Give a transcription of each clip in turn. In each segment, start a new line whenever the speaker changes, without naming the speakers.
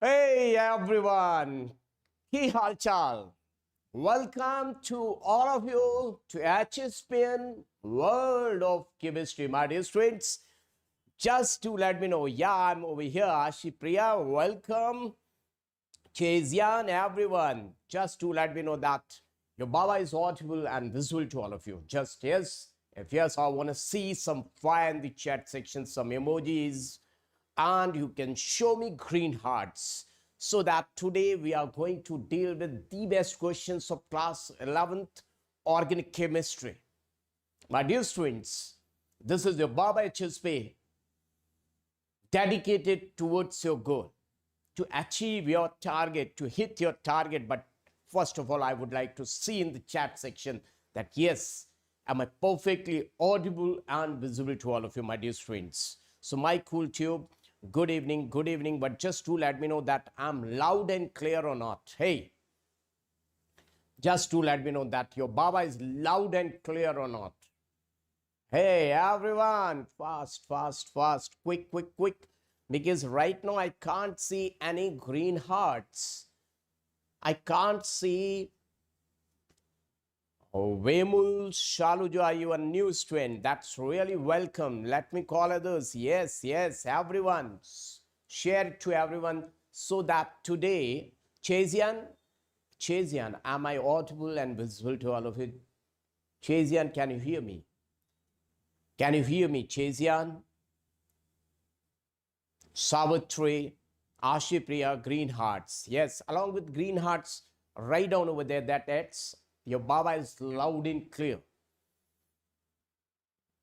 Hey everyone, ki hal chal? Welcome to all of you to HSP World of Chemistry, my dear students. Just to let me know, yeah, I'm over here, Ashipriya. Welcome, Chezian, everyone. Just to let me know that your Baba is audible and visible to all of you. Just yes, if yes, I want to see some fire in the chat section, some emojis, and you can show me green hearts, so that today we are going to deal with the best questions of class 11th organic chemistry. My dear students, this is your Baba HSP dedicated towards your goal, to achieve your target, to hit your target. But first of all, I would like to see in the chat section that yes, am I perfectly audible and visible to all of you, my dear students? So my cool tube, good evening, but just to let me know that I'm loud and clear or not. Hey, just to let me know that your Baba is loud and clear or not. Hey, everyone, fast, quick, because right now I can't see any green hearts. I can't see. Oh, Vemul Shalujo, are you a new student? That's really welcome. Let me call others. Yes, everyone. Share it to everyone so that today, Chezian, am I audible and visible to all of you? Chezian, can you hear me? Can you hear me, Chezian? Savitri, Ashipriya, green hearts. Yes, along with green hearts, right down over there, that adds. Your Baba is loud and clear,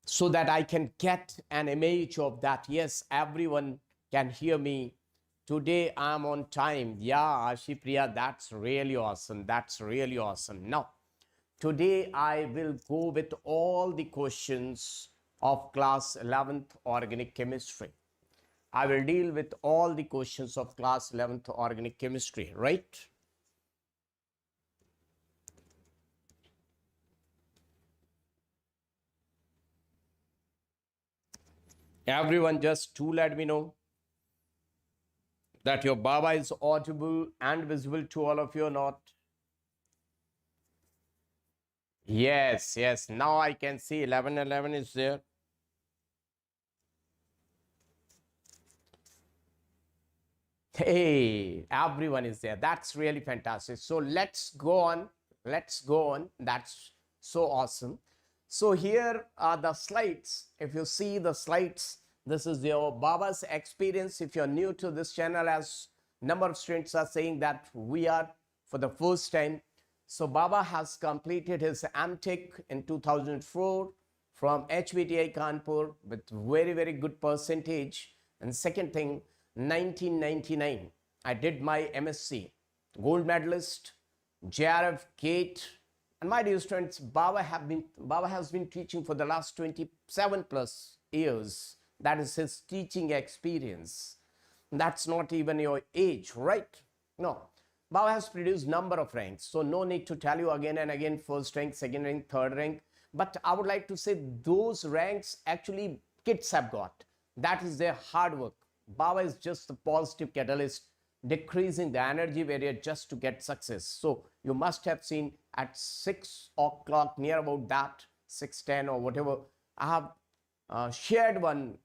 so that I can get an image of that. Yes, everyone can hear me. Today I'm on time. Yeah, Ashipriya, that's really awesome. Now, today I will go with all the questions of class 11th organic chemistry. I will deal with all the questions of class 11th organic chemistry, right? Everyone, just to let me know that your Baba is audible and visible to all of you or not. Yes, now I can see 11 is there. Hey, everyone is there. That's really fantastic. So let's go on. That's so awesome. So here are the slides. If you see the slides, this is your Baba's experience. If you're new to this channel, as number of students are saying that we are for the first time. So Baba has completed his MTech in 2004 from HBTI Kanpur with very good percentage. And second thing, 1999, I did my MSc, gold medalist, JRF GATE. And my dear students, Baba has been teaching for the last 27 plus years. That is his teaching experience. That's not even your age, right? No. Baba has produced number of ranks. So no need to tell you again and again, first rank, second rank, third rank. But I would like to say those ranks actually kids have got. That is their hard work. Baba is just the positive catalyst, decreasing the energy barrier just to get success. So you must have seen at 6 o'clock, near about that, 6:10 or whatever, I have shared one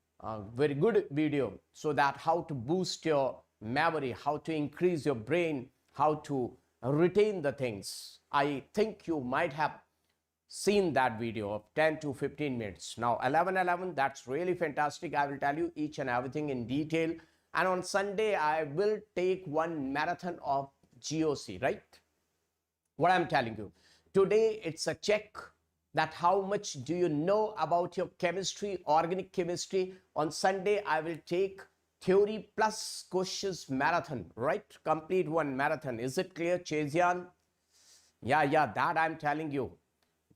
very good video, so that how to boost your memory, how to increase your brain, how to retain the things. I think you might have seen that video of 10 to 15 minutes. Now 11, that's really fantastic. I will tell you each and everything in detail. And on Sunday, I will take one marathon of GOC, right? What I'm telling you. Today, it's a check that how much do you know about your chemistry, organic chemistry. On Sunday, I will take theory plus questions marathon, right? Complete one marathon. Is it clear, Chezian? Yeah, that I'm telling you.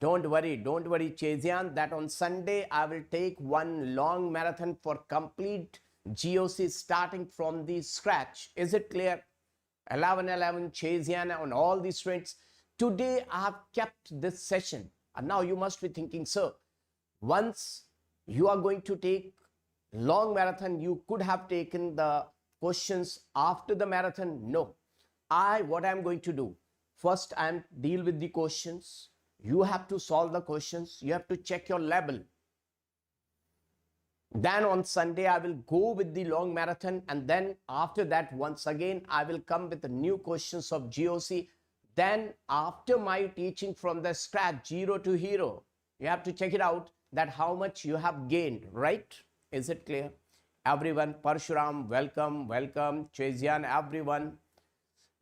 Don't worry, Chezian, that on Sunday, I will take one long marathon for complete GOC starting from the scratch. Is it clear? 11, Chezian, and all these students. Today, I have kept this session. And now you must be thinking, sir, once you are going to take long marathon, you could have taken the questions after the marathon? No. What I'm going to do, first I'm deal with the questions. You have to solve the questions. You have to check your level. Then on Sunday, I will go with the long marathon. And then after that, once again, I will come with the new questions of GOC. Then after my teaching from the scratch, zero to hero, you have to check it out that how much you have gained, right? Is it clear? Everyone, Parshuram, welcome, welcome. Chezian, everyone.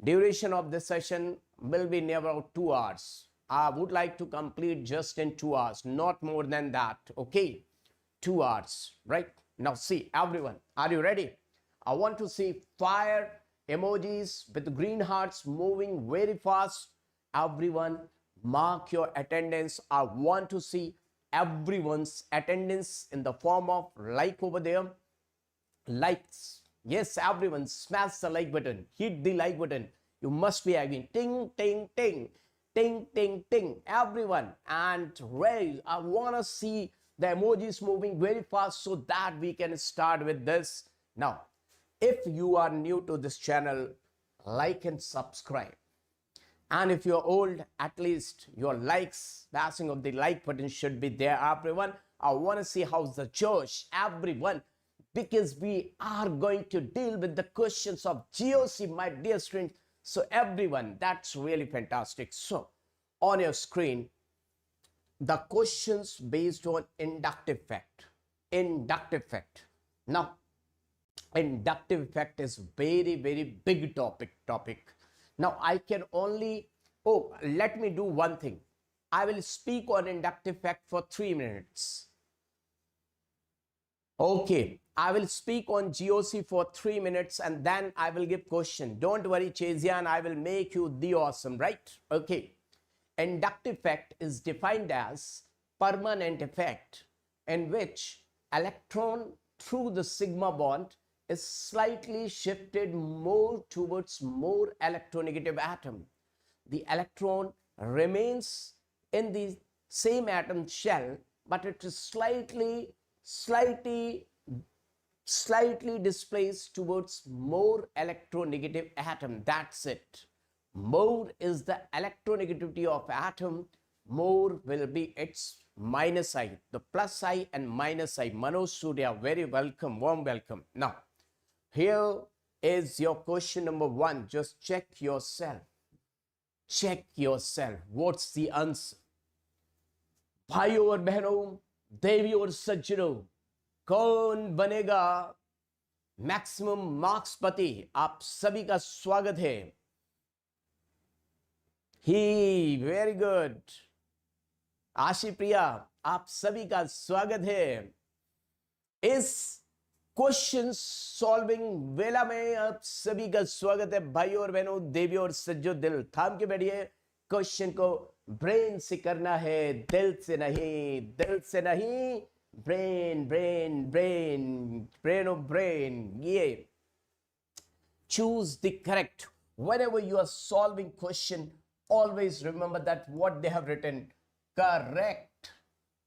Duration of this session will be near about 2 hours. I would like to complete just in 2 hours, not more than that, okay? 2 hours, right? Now see, everyone, are you ready? I want to see fire emojis with green hearts moving very fast. Everyone, mark your attendance. I want to see everyone's attendance in the form of like over there. Likes. Yes, everyone, smash the like button. Hit the like button. You must be having ting, ting, ting, ting, ting, ting. Everyone, and raise. I want to see the emojis moving very fast so that we can start with this. Now, if you are new to this channel, like and subscribe. And if you're old, at least your likes, passing of the like button should be there, everyone. I want to see how's the Josh, everyone, because we are going to deal with the questions of GOC, my dear students. So everyone, that's really fantastic. So on your screen, the questions based on inductive effect. Inductive effect. Now, inductive effect is very, very big topic. Now, I can only, let me do one thing. I will speak on inductive effect for 3 minutes. Okay, I will speak on GOC for 3 minutes and then I will give question. Don't worry, Chezian, I will make you the awesome, right? Okay. Inductive effect is defined as permanent effect in which electron through the sigma bond is slightly shifted more towards more electronegative atom. The electron remains in the same atom shell, but it is slightly displaced towards more electronegative atom. That's it. More is the electronegativity of atom, more will be its minus I, the plus I and minus I. Manoj Surya, very welcome, warm welcome. Now, here is your question number 1. Just check yourself. Check yourself. What's the answer? भाइयों और बहनों, देवियों और सज्जनों, कौन बनेगा maximum marks पति? आप सभी का स्वागत है. ही वेरी गुड. आशी प्रिया, आप सभी का स्वागत है. इस क्वेश्चन सॉल्विंग वेला में आप सभी का स्वागत है भाइयों और बहनों, देवियों और सज्जो. दिल थाम के बैठिए. क्वेश्चन को ब्रेन से करना है, दिल से नहीं. दिल से नहीं, brain brain brain brain of brain. ये choose the correct. Whenever you are solving question, always remember that what they have written, correct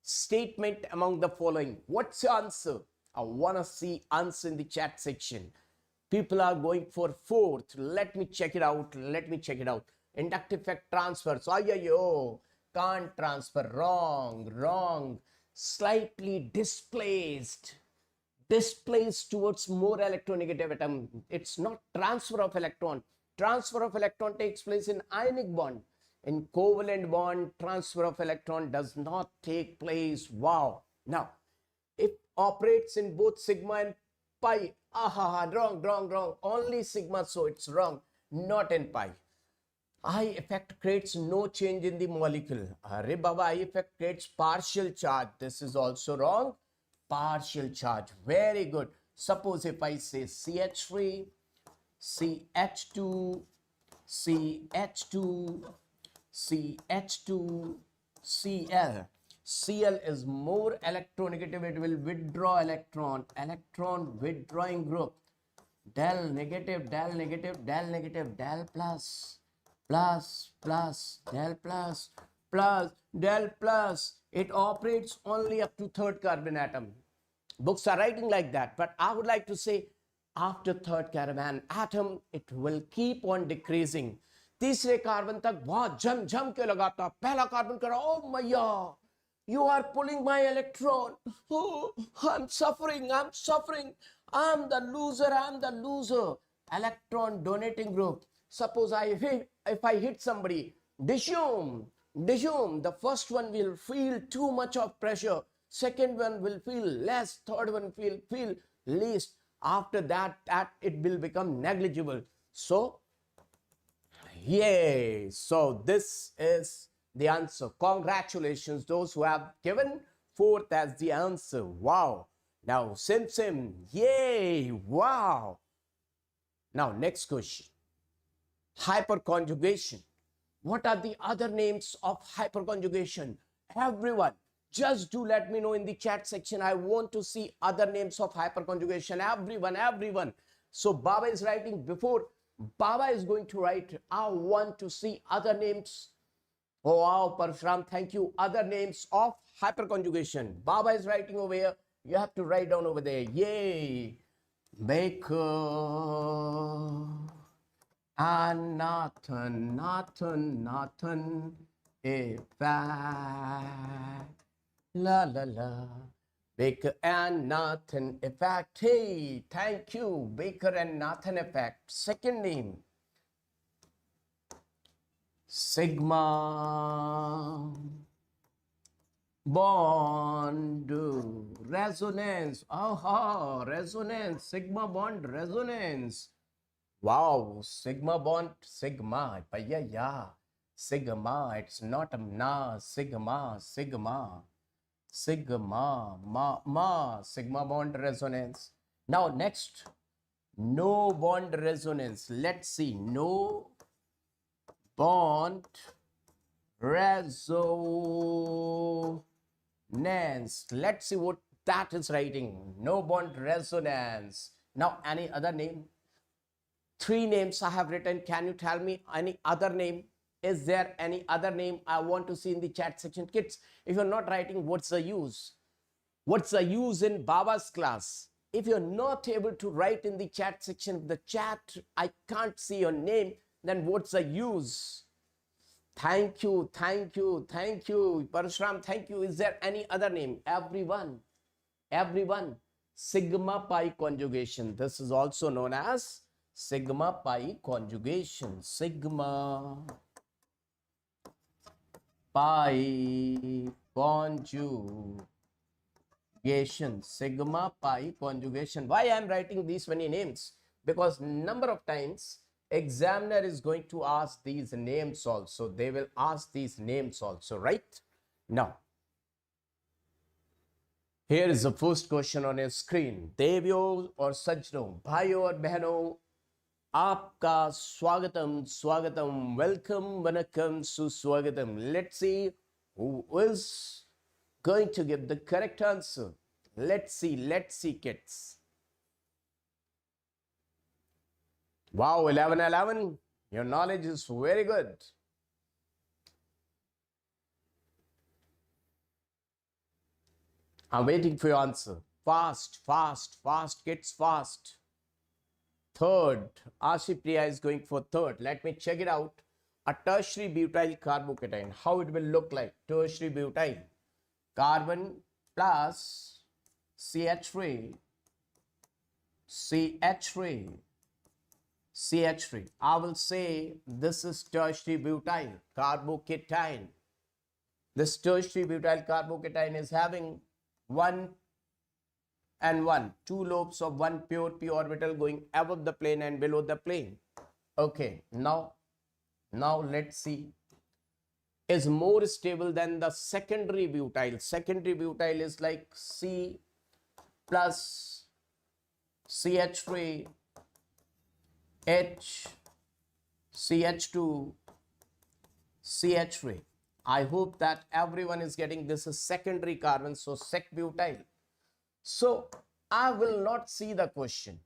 statement among the following. What's your answer? I want to see answer in the chat section. People are going for 4th. Let me check it out. Let me check it out. Inductive effect transfer. So, can't transfer. Wrong, wrong. Slightly displaced. Displaced towards more electronegative atom. It's not transfer of electron. Transfer of electron takes place in ionic bond. In covalent bond, transfer of electron does not take place. Wow. Now, it operates in both sigma and pi. Wrong, wrong, wrong. Only sigma, so it's wrong. Not in pi. I effect creates no change in the molecule. Arre Baba, I effect creates partial charge. This is also wrong. Partial charge. Very good. Suppose if I say CH3, CH2, CH2, CH2, Cl. Cl is more electronegative. It will withdraw electron. Electron withdrawing group. Del negative, del negative, del negative, del plus. Plus, plus, del plus, plus, del plus. It operates only up to 3rd carbon atom. Books are writing like that, but I would like to say after third carbon atom, it will keep on decreasing. तीसरे carbon तक बहुत जम जम के लगाता, पहला carbon करा, oh मैया, you are pulling my electron, oh, I'm suffering, I'm the loser. Electron donating group. Suppose if I hit somebody, disjunct, the first one will feel too much of pressure, second one will feel less, third one will feel least. After that it will become negligible. So yay, so this is the answer. Congratulations those who have given fourth as the answer. Wow. Now sim, yay, wow. Now next question. Hyperconjugation. What are the other names of hyperconjugation? Everyone, just do let me know in the chat section. I want to see other names of hyperconjugation. Everyone. So Baba is writing, before Baba is going to write, I want to see other names. Oh wow, Parashram, thank you. Other names of hyperconjugation. Baba is writing over here. You have to write down over there. Yay. Baker and Nathan effect. La. Baker and Nathan effect. Hey, thank you. Baker and Nathan effect. Second name. Sigma bond resonance. Aha, resonance. Sigma bond resonance. Wow, sigma bond, sigma. Yeah. Sigma, it's not a na, sigma. Sigma bond resonance. Now next, no bond resonance. Let's see, no bond resonance. Let's see what that is writing. No bond resonance. Now any other name? Three names I have written. Can you tell me any other name? Is there any other name? I want to see in the chat section. Kids, if you're not writing, what's the use? What's the use in Baba's class? If you're not able to write in the chat section, the chat, I can't see your name, then what's the use? Thank you. Parashram, thank you. Is there any other name? Everyone. Sigma pi conjugation. This is also known as sigma pi conjugation. Sigma pi conjugation. Sigma pi conjugation. Why I am writing these many names? Because number of times examiner is going to ask these names also. They will ask these names also, right? Now, here is the first question on your screen. Devyo or Sajno, Bhayo or Behno, Aapka Swagatam, welcome, Vanakam, Suswagatam. Let's see who is going to give the correct answer. Let's see, kids. Wow, 11. Your knowledge is very good. I'm waiting for your answer. Fast, kids, fast. Third, Ashipriya is going for third. Let me check it out. A tertiary butyl carbocation. How it will look like? Tertiary butyl. Carbon plus CH3. I will say this is tertiary butyl carbocation. This tertiary butyl carbocation is having 1 and 1, 2 lobes of one pure p orbital going above the plane and below the plane. Okay, now let's see. Is more stable than the secondary butyl. Secondary butyl is like C plus CH3 H CH2 CH3. I hope that everyone is getting this is secondary carbon, so sec butyl. So I will not see the question.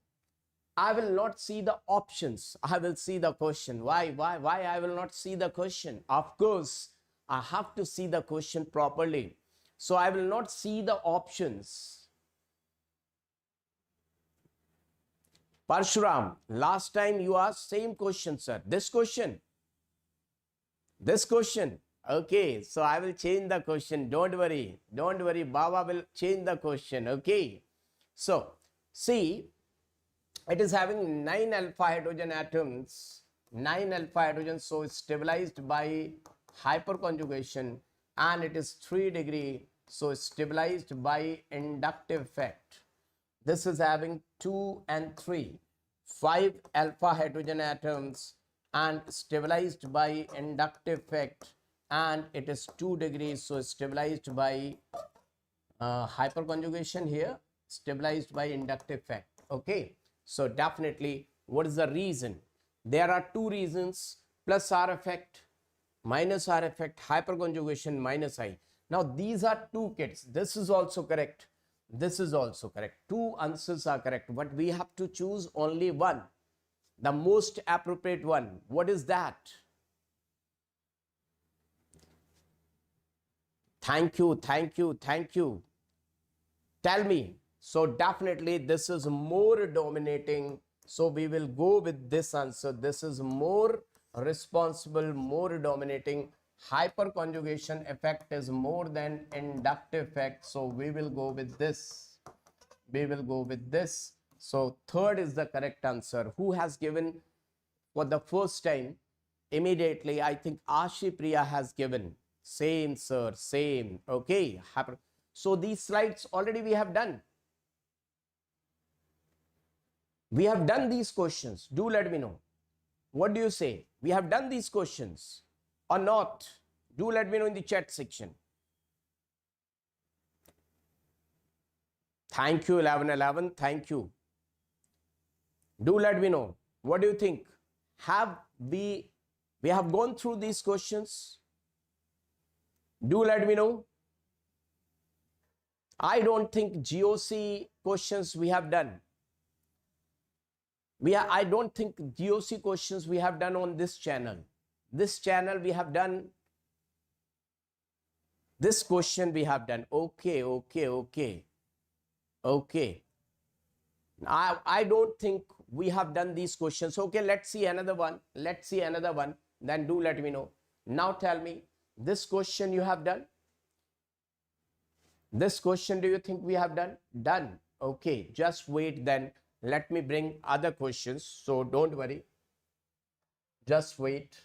I will not see the options. I will see the question. Why I will not see the question? Of course, I have to see the question properly. So I will not see the options. Parshuram, last time you asked same question, sir. This question. Okay, so I will change the question. Don't worry. Don't worry. Baba will change the question. Okay. So, see, it is having 9 alpha hydrogen atoms. 9 alpha hydrogens. So, it's stabilized by hyperconjugation and it is 3 degree. So, it's stabilized by inductive effect. This is having 2 and 3. 5 alpha hydrogen atoms and stabilized by inductive effect and it is 2 degrees, so stabilized by hyperconjugation here, stabilized by inductive effect. Okay, so definitely what is the reason? There are two reasons: plus R effect, minus R effect, hyperconjugation, minus I. Now these are two kits. This is also correct, this is also correct. Two answers are correct, but we have to choose only one, the most appropriate one. What is that? Thank you, thank you, thank you. Tell me. So definitely this is more dominating. So we will go with this answer. This is more responsible, more dominating. Hyperconjugation effect is more than inductive effect. So we will go with this. We will go with this. So third is the correct answer. Who has given for the first time? Immediately, I think Ashi Priya has given. Same, sir, same. Okay. So these slides already we have done. We have done these questions. Do let me know. What do you say? We have done these questions or not? Do let me know in the chat section. Thank you, 1111. Thank you. Do let me know. What do you think? Have we have gone through these questions? Do let me know. I don't think GOC questions we have done. I don't think GOC questions we have done on this channel. This channel we have done. This question we have done. Okay. I don't think we have done these questions. Okay, let's see another one. Let's see another one. Then do let me know. Now tell me, this question you have done? This question do you think we have done? Done. Okay, just wait then. Let me bring other questions. So don't worry. Just wait.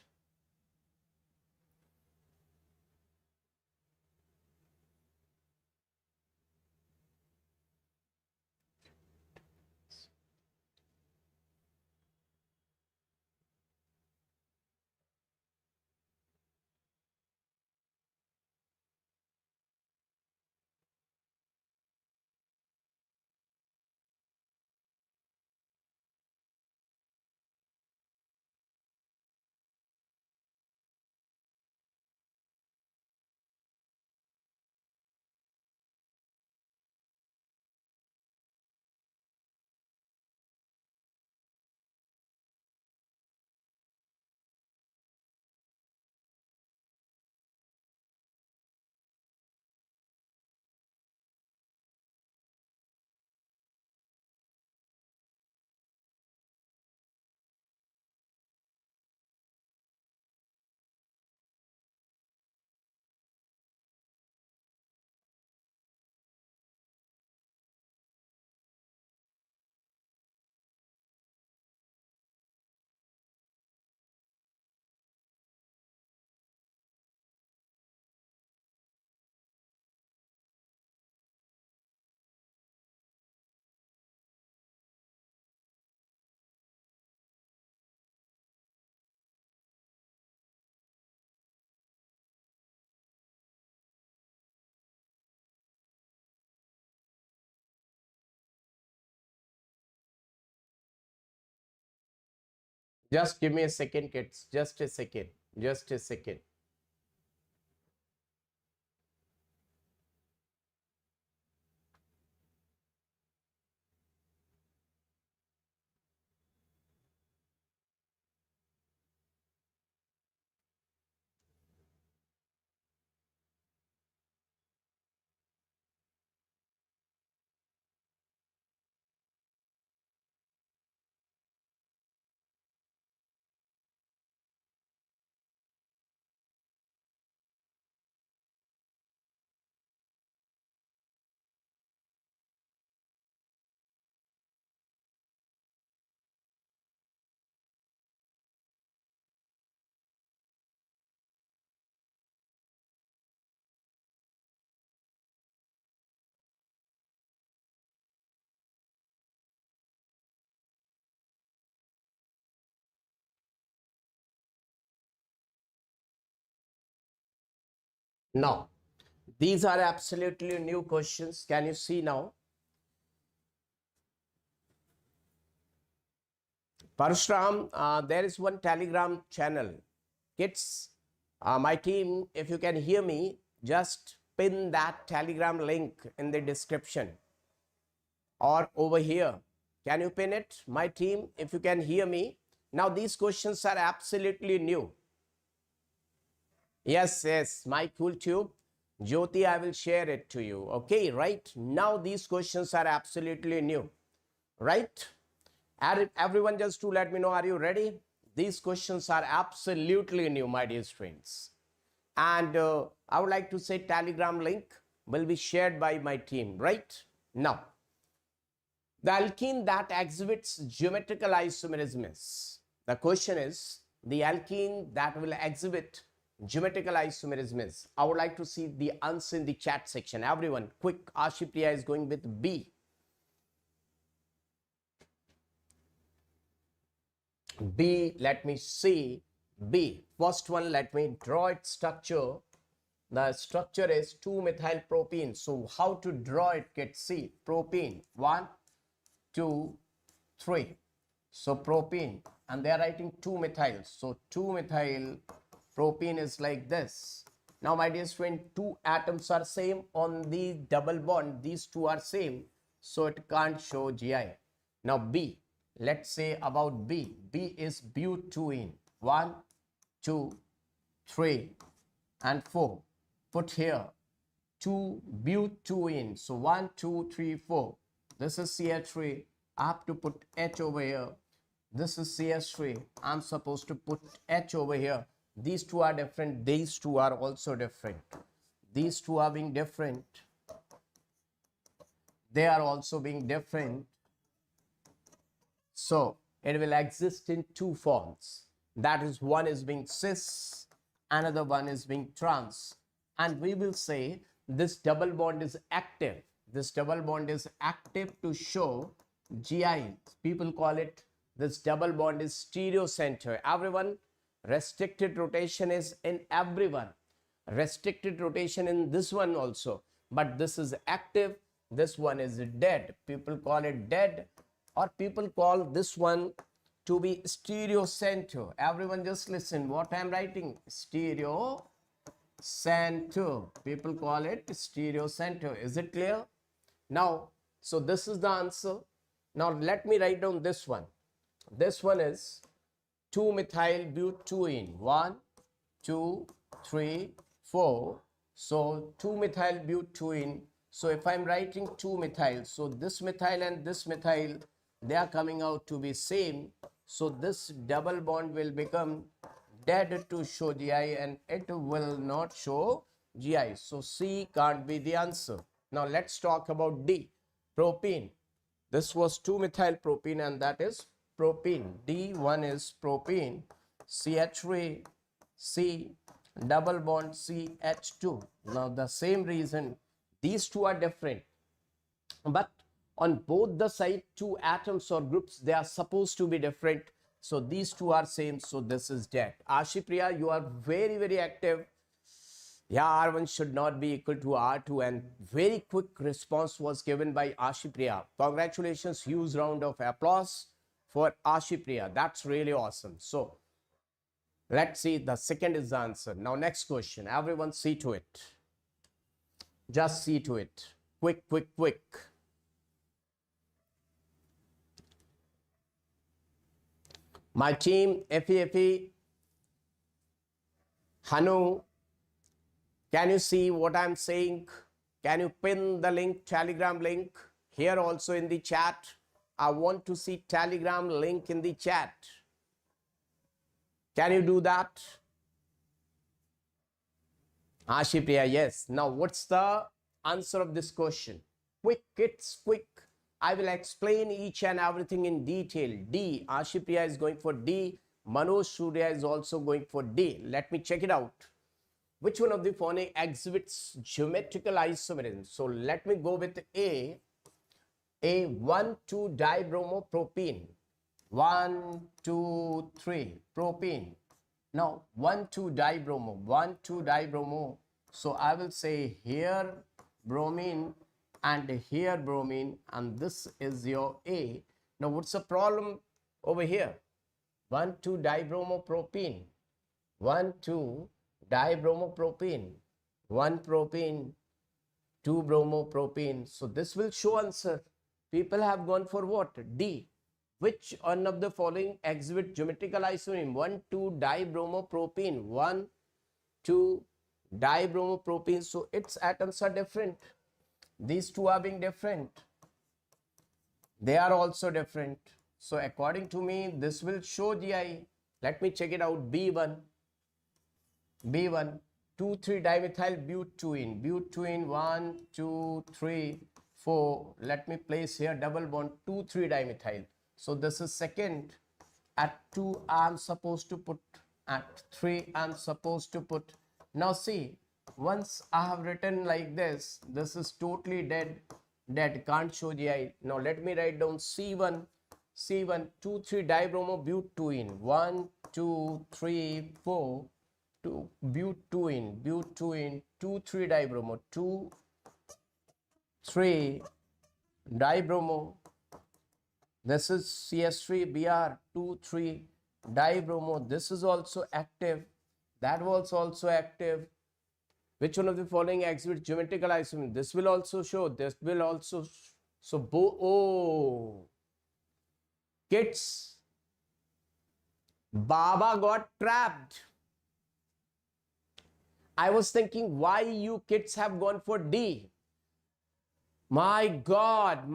Just give me a second, kids. Just a second. Just a second. Now, these are absolutely new questions. Can you see now? Parashram, there is one Telegram channel. Kids, my team, if you can hear me, just pin that Telegram link in the description or over here. Can you pin it, my team, if you can hear me? Now, these questions are absolutely new. Yes, my cool tube. Jyoti, I will share it to you. Okay, right? Now, these questions are absolutely new, right? Everyone just to let me know, are you ready? These questions are absolutely new, my dear friends. And I would like to say Telegram link will be shared by my team, right? Now, the alkene that exhibits geometrical isomerism is, the question is, the alkene that will exhibit geometrical isomerism is. I would like to see the answer in the chat section. Everyone, quick, Ashipriya is going with B. B, let me see. B, first one, let me draw its structure. The structure is 2-methylpropene. So how to draw it? Get C, propene, 1, 2, 3. So propene, and they are writing 2-methyl. So 2-methylpropene is like this. Now, my dear friend, two atoms are same on the double bond. These two are same, so it can't show GI. Now, B. Let's say about B. B is butene. 1, 2, 3, and 4. Put here 2 butene. So 1, 2, 3, 4. This is CH3. I have to put H over here. This is CH3. I'm supposed to put H over here. These two are different. These two are also different. These two are being different. They are also being different. So it will exist in two forms. That is, one is being cis, another one is being trans. And we will say this double bond is active. This double bond is active to show GI. People call it, this double bond is stereocenter. Everyone, restricted rotation is in everyone. Restricted rotation in this one also. But this is active. This one is dead. People call it dead. Or people call this one to be stereocenter. Everyone just listen what I am writing. Stereocenter. People call it stereocenter. Is it clear? Now, so this is the answer. Now, let me write down this one. This one is 2-methylbutene. 1, 2, 3, 4. So 2-methylbutene. So if I'm writing 2-methyl, so this methyl and this methyl, they are coming out to be same. So this double bond will become dead to show GI, and it will not show GI. So C can't be the answer. Now let's talk about D, propene. This was 2-methylpropene, and that is propene. D1 is propene. CH3, C, double bond CH2. Now the same reason, these two are different, but on both the side, two atoms or groups, they are supposed to be different. So these two are same. So this is dead. Ashipriya, you are very, very active. Yeah, R1 should not be equal to R2, and very quick response was given by Ashipriya. Congratulations, huge round of applause for Ashipriya. That's really awesome. So let's see, the second is the answer. Now next question, everyone see to it. Just see to it. Quick, quick, quick. My team, FE, Hanu, can you see what I'm saying? Can you pin the link, Telegram link? Here also in the chat. I want to see Telegram link in the chat. Can you do that? Ashipriya, yes. Now, what's the answer of this question? Quick, it's quick. I will explain each and everything in detail. D, Ashipriya is going for D. Manoj Surya is also going for D. Let me check it out. Which one of the following exhibits geometrical isomerism? So let me go with A. A 1,2-dibromopropene. 1, 2, 3 propene. Now 1,2-dibromo. 1,2-dibromo. So I will say here bromine and here bromine, and this is your A. Now what's the problem over here? 1,2-dibromopropene, 1,2-dibromopropene, 1 propene, 2 bromopropene. So this will show answer. People have gone for what? D. Which one of the following exhibit geometrical isomerism? 1,2-dibromopropene, 1,2-dibromopropene. So its atoms are different. These two are being different. They are also different. So according to me, this will show GI. Let me check it out. B1, 2,3-dimethyl butene, 1, 2, 3, 4. Let me place here double bond, 2,3-dimethyl. So this is second. At 2 I am supposed to put, at 3 I am supposed to put. Now see, once I have written like this is totally dead, can't show GI. Now let me write down C1, 2,3-dibromobutene, 1, 2, 3, 4, 2, butene, 2,3-dibromo, 2, 3, dibromo. This is CS3Br, 2, 3, dibromo. This is also active. That was also active. Which one of the following exhibits geometrical isomerism? This will also show. This will also. So, oh, kids, Baba got trapped. I was thinking why you kids have gone for D. My God,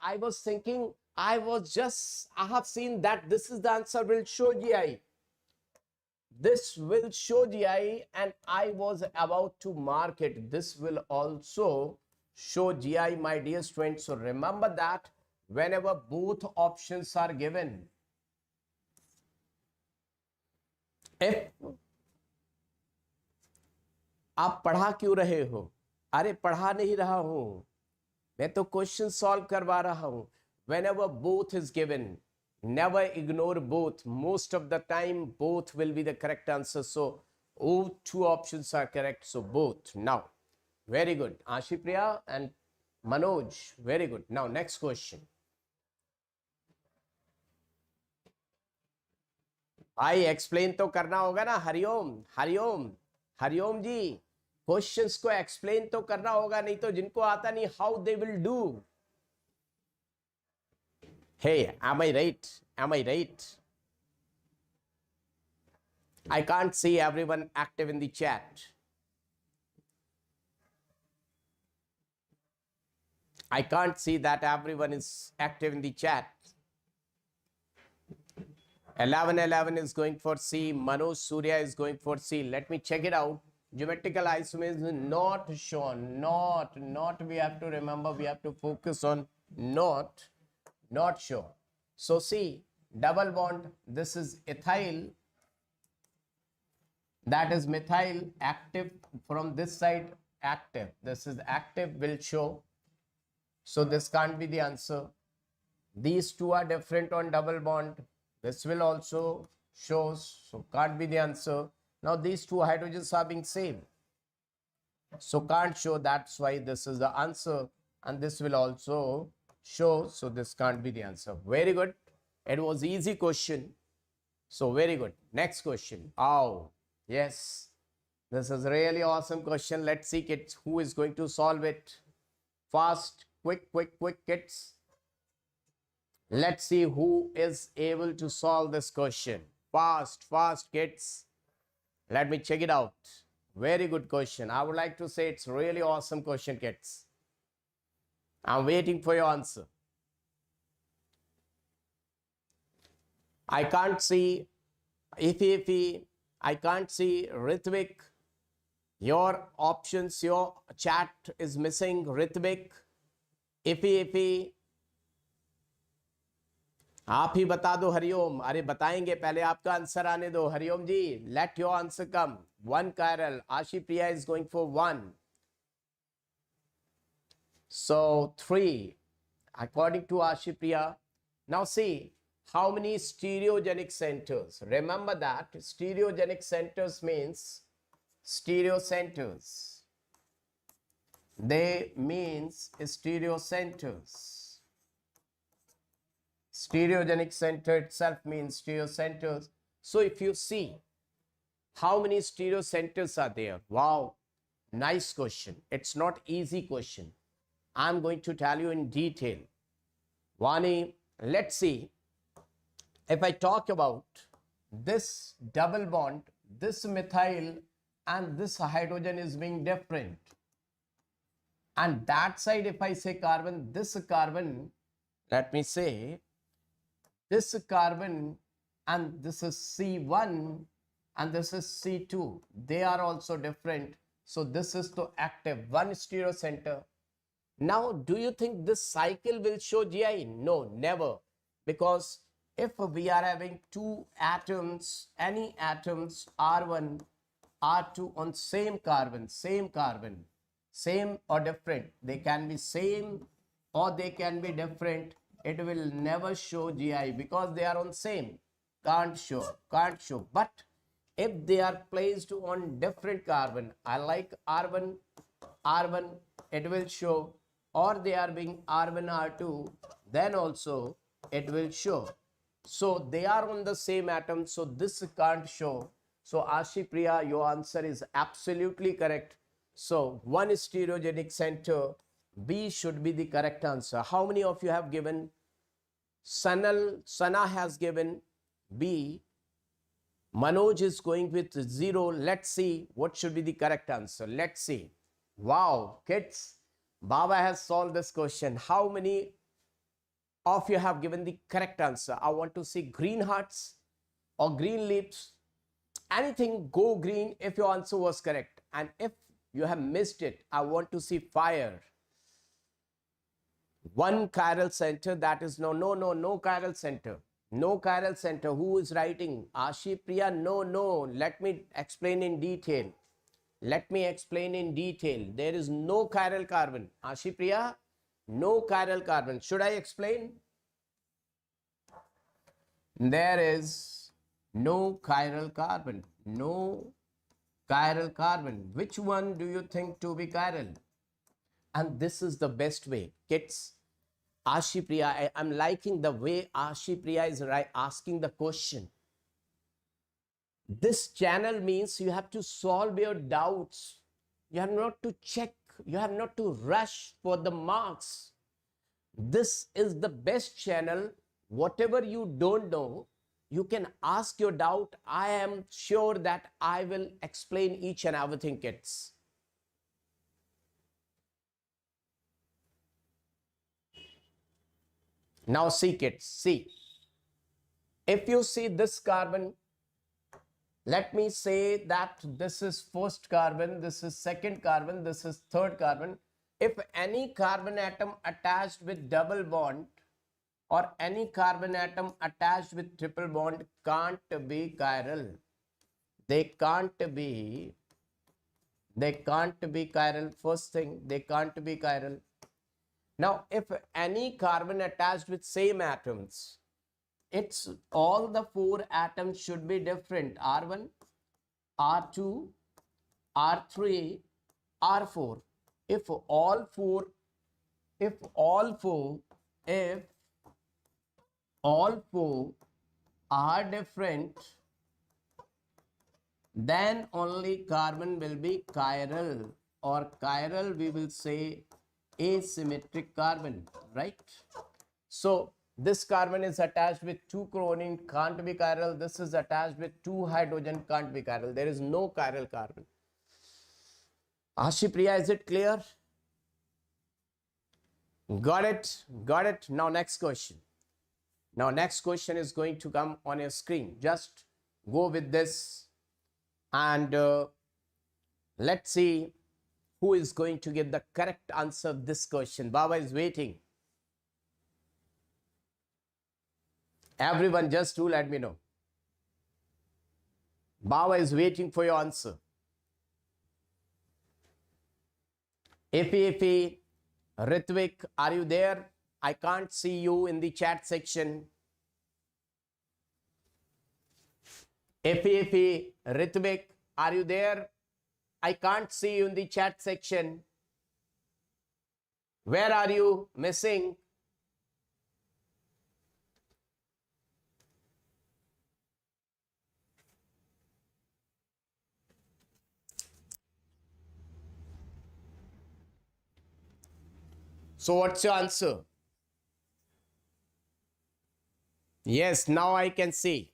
I was thinking, I have seen that this is the answer will show GI. This will show GI, and I was about to mark it. This will also show GI, my dear students. So remember that whenever both options are given, if आप पढ़ा क्यों रहे हो? अरे पढ़ा नहीं रहा हूं, मैं तो क्वेश्चन सॉल्व करवा रहा हूं. Whenever both is given, never ignore both. Most of the time both will be the correct answer. So all two options are correct. So both. Now very good, Ashipriya and Manoj, very good. Now next question. भाई explain तो करना होगा ना. हरिओम, हरिओम, हरिओम जी, questions को explain तो करना होगा, नहीं तो जिनको आता नहीं, how they will do. Hey, am I right? Am I right? I can't see everyone active in the chat. I can't see that everyone is active in the chat. 11 is going for C. Manoj Surya is going for C. Let me check it out. Geometrical isomerism is not shown. Not. We have to remember. We have to focus on not shown. So C, double bond. This is ethyl. That is methyl, active from this side, active. This is active, will show. So this can't be the answer. These two are different on double bond. This will also show, so can't be the answer. Now these two hydrogens are being same, so can't show. That's why this is the answer, and this will also show, so this can't be the answer. Very good. It was easy question. So very good. Next question. Oh, yes. This is really awesome question. Let's see kids who is going to solve it. Fast, quick kids. Let's see who is able to solve this question. Fast kids. Let me check it out. Very good question. I would like to say it's really awesome question, kids. I'm waiting for your answer. I can't see Ifi. I can't see Ritvik. Your options, your chat is missing. Ritvik, Ifi. आप ही बता दो हरिओम. अरे बताएंगे, पहले आपका answer आने दो. Hariom ji, let your answer come. 1 Chiral. Ashipriya is going for 1. So 3 according to Ashipriya. Now see how many stereogenic centers. Remember that stereogenic centers means stereocenters. They means stereocenters. Stereogenic center itself means stereocenters. So if you see how many stereocenters are there, wow, nice question. It's not easy question. I'm going to tell you in detail. Vani, let's see. If I talk about this double bond, this methyl and this hydrogen is being different. And that side, if I say carbon, this carbon, let me say, this carbon and this is C1 and this is C2. They are also different. So this is the active, one stereocenter. Now, do you think this cycle will show GI? No, never. Because if we are having two atoms, any atoms R1, R2 on same carbon, same or different, they can be same or they can be different, it will never show GI because they are on same, can't show. But if they are placed on different carbon, I like R1, it will show, or they are being R1, R2, then also it will show. So they are on the same atom, so this can't show. So Ashipriya, your answer is absolutely correct. So one is stereogenic center, B should be the correct answer. How many of you have given? Sana has given B. Manoj is going with 0. Let's see what should be the correct answer. Let's see. Wow, kids, Baba has solved this question. How many of you have given the correct answer? I want to see green hearts or green lips. Anything, go green if your answer was correct. And if you have missed it, I want to see fire. One chiral center, that is no chiral center. No chiral center. Who is writing? Ashipriya, no. Let me explain in detail. There is no chiral carbon. Ashipriya, no chiral carbon. Should I explain? There is no chiral carbon. No chiral carbon. Which one do you think to be chiral? And this is the best way. Kids, Ashipriya, I'm liking the way Ashipriya is asking the question. This channel means you have to solve your doubts. You have not to check. You have not to rush for the marks. This is the best channel. Whatever you don't know, you can ask your doubt. I am sure that I will explain each and everything, kids. Now see, kids, see. If you see this carbon, let me say that this is first carbon, this is second carbon, this is third carbon. If any carbon atom attached with double bond or any carbon atom attached with triple bond can't be chiral. They can't be chiral. First thing, they can't be chiral. Now, if any carbon attached with same atoms, it's all the four atoms should be different. R1, R2, R3, R4. If all four are different, then only carbon will be chiral, or chiral we will say asymmetric carbon, right? So this carbon is attached with two chlorine, can't be chiral. This is attached with two hydrogen, can't be chiral. There is no chiral carbon. Ashipriya, is it clear? Got it. Now next question. Now next question is going to come on your screen. Just go with this and let's see who is going to give the correct answer of this question. Baba is waiting. Everyone, just do let me know. Baba is waiting for your answer. Ifi, Ritvik, are you there? I can't see you in the chat section. Ifi, Ritvik, are you there? I can't see you in the chat section. Where are you missing? So what's your answer? Yes, now I can see.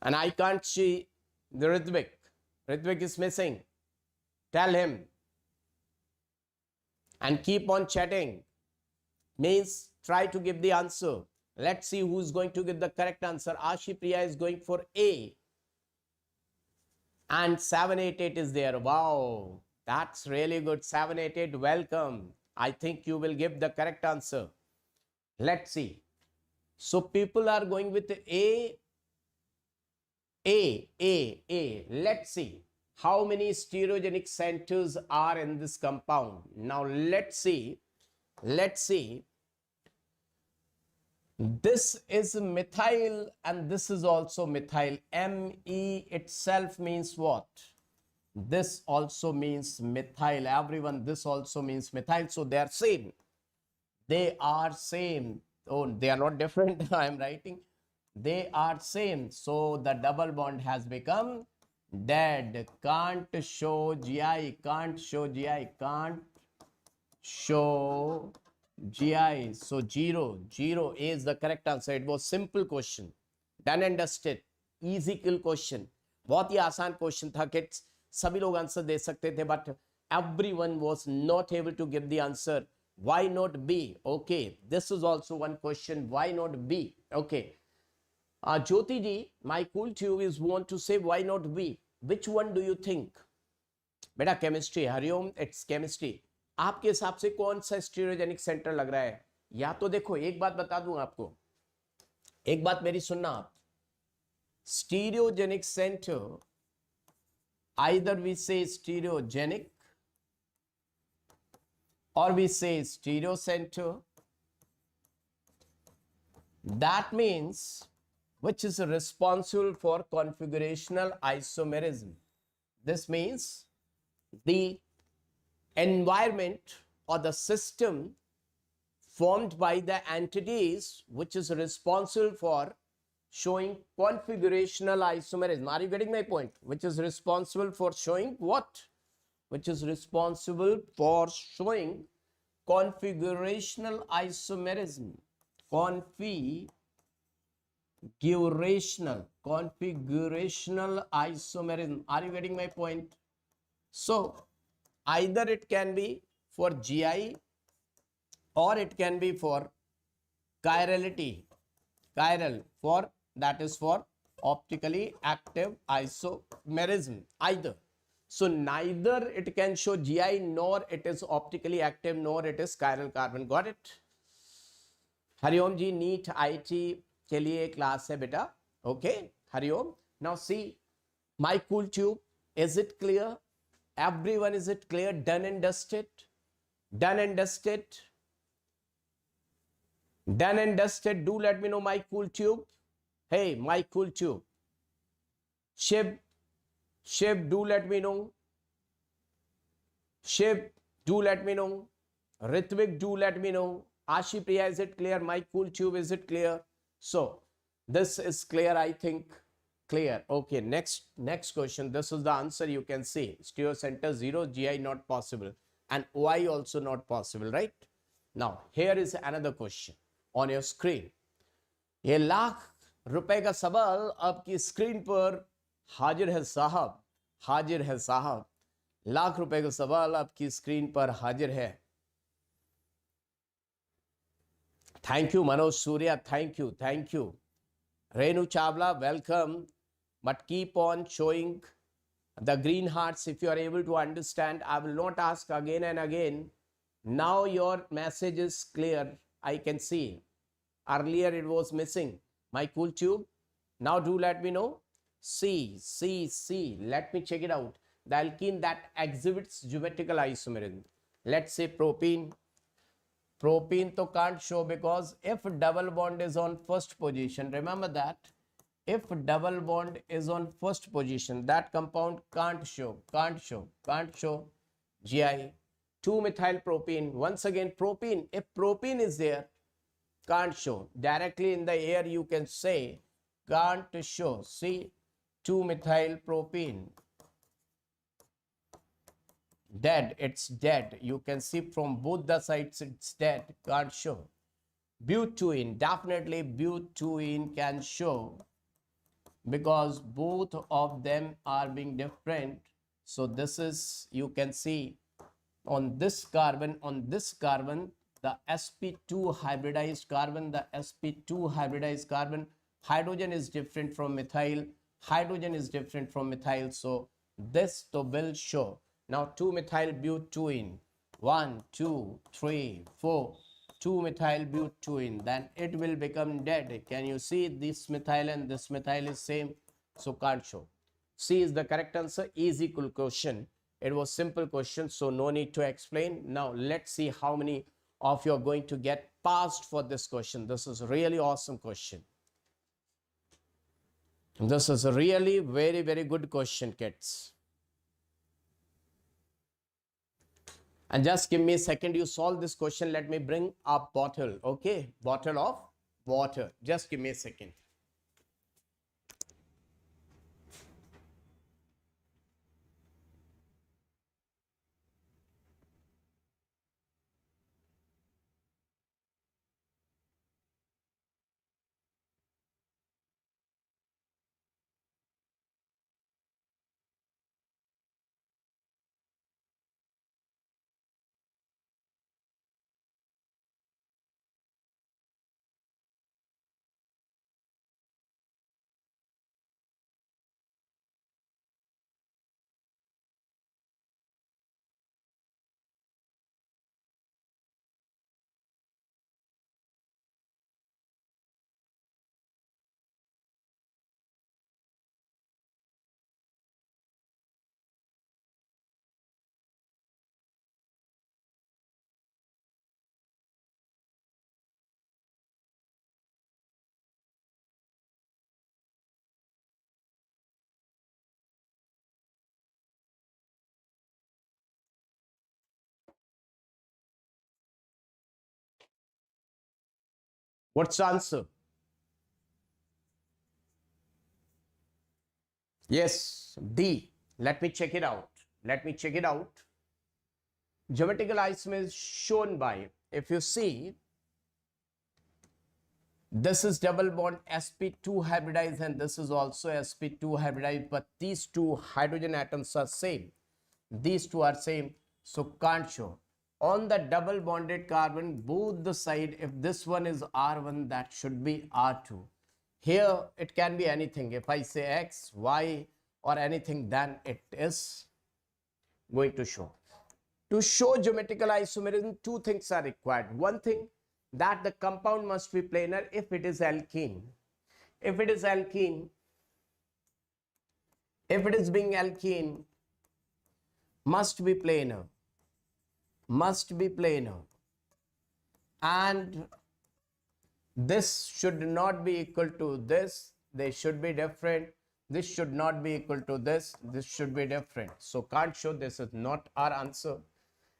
And I can't see the Ritvik. Ritvik is missing. Tell him. And keep on chatting. Means try to give the answer. Let's see who's going to give the correct answer. Ashipriya is going for A. And 788 is there. Wow, that's really good. 788, welcome. I think you will give the correct answer. Let's see. So people are going with A. Let's see how many stereogenic centers are in this compound. Now let's see. This is methyl and this is also methyl. Me itself means what? This also means methyl. Everyone, this also means methyl. So they are same. They are same. Oh, they are not different. I am writing. They are same. So the double bond has become dead. Can't show GI. Can't show GI. Can't show GI. So 0 is the correct answer. It was simple question. Done and dusted. Easy kill question. बहुत ही आसान question था kids. सभी लोग answer दे सकते थे but everyone was not able to give the answer. Why not B? Okay, this is also one question. Why not B? Okay. Jyoti ji, my cool tube is want to say why not B? Which one do you think? बेटा chemistry. Hariom, it's chemistry. आपके हिसाब से कौन सा stereogenic centre लग रहा है? या तो देखो एक बात बता दूं आपको, एक बात मेरी सुनना आप. Stereogenic centre, either we say stereogenic or we say stereocenter. That means which is responsible for configurational isomerism. This means the environment or the system formed by the entities which is responsible for showing configurational isomerism. Are you getting my point? Which is responsible for showing what? Which is responsible for showing configurational isomerism. Configurational isomerism. Are you getting my point? So either it can be for GI or it can be for chirality. Chiral, for that is for optically active isomerism. Either. So neither it can show GI nor it is optically active nor it is chiral carbon. Got it? Hariom ji, NEET IT के लिए class है बेटा. Okay Hariom. Now see my cool tube, is it clear? Everyone, is it clear? Done and dusted. Done and dusted. Done and dusted. Do let me know, my cool tube. Hey, my cool tube. Shiv, do let me know. Shiv, do let me know. Ritvik, do let me know. Ashipriya, is it clear? My cool tube, is it clear? So this is clear, I think. Clear. Okay, next question. This is the answer. You can see stereocenter 0, GI not possible, and Y also not possible, right? Now here is another question on your screen. ये ₹1,00,000 का सवाल आपकी screen पर हाजिर है साहब. हाजिर है साहब. ₹1,00,000 का सवाल आपकी स्क्रीन पर हाजिर है. Thank you, Manoj Surya. Thank you. Renu Chavla, welcome. But keep on showing the green hearts if you are able to understand. I will not ask again and again. Now your message is clear. I can see. Earlier it was missing. My cool tube. Now do let me know. C. Let me check it out. The alkene that exhibits geometrical isomerism. Let's say propene. Propene to can't show because if double bond is on first position, remember that If double bond is on first position, that compound can't show GI. 2-methyl propene, once again propene, if propene is there, can't show. Directly in the air you can say can't show. See, 2-methyl propene, dead, it's dead. You can see from both the sides it's dead, can't show. Butene, definitely butene can show, because both of them are being different. So this is, you can see on this carbon, the sp2 hybridized carbon, hydrogen is different from methyl, so this to will show. Now 2-methyl butene, 1 2 3 4, 2-methyl butene, then it will become dead. Can you see this methyl and this methyl is same? So can't show. C is the correct answer. Easy question. It was simple question, so no need to explain. Now let's see how many of you are going to get passed for this question. This is a really awesome question. This is a really very, very good question, kids. And just give me a second, you solve this question. Let me bring a bottle, okay? Bottle of water. Just give me a second. What's the answer? Yes, D. Let me check it out. Geometrical isomer is shown by, if you see, this is double bond sp2 hybridized and this is also sp2 hybridized, but these two hydrogen atoms are same. These two are same, so can't show. On the double bonded carbon, both the side, if this one is R1, that should be R2. Here it can be anything. If I say X, Y or anything, then it is going to show. To show geometrical isomerism, two things are required. One thing, that the compound must be planar if it is alkene. If it is alkene, if it is being alkene, must be planar. And this should not be equal to this. They should be different. This should not be equal to this. This should be different. So can't show. This is not our answer.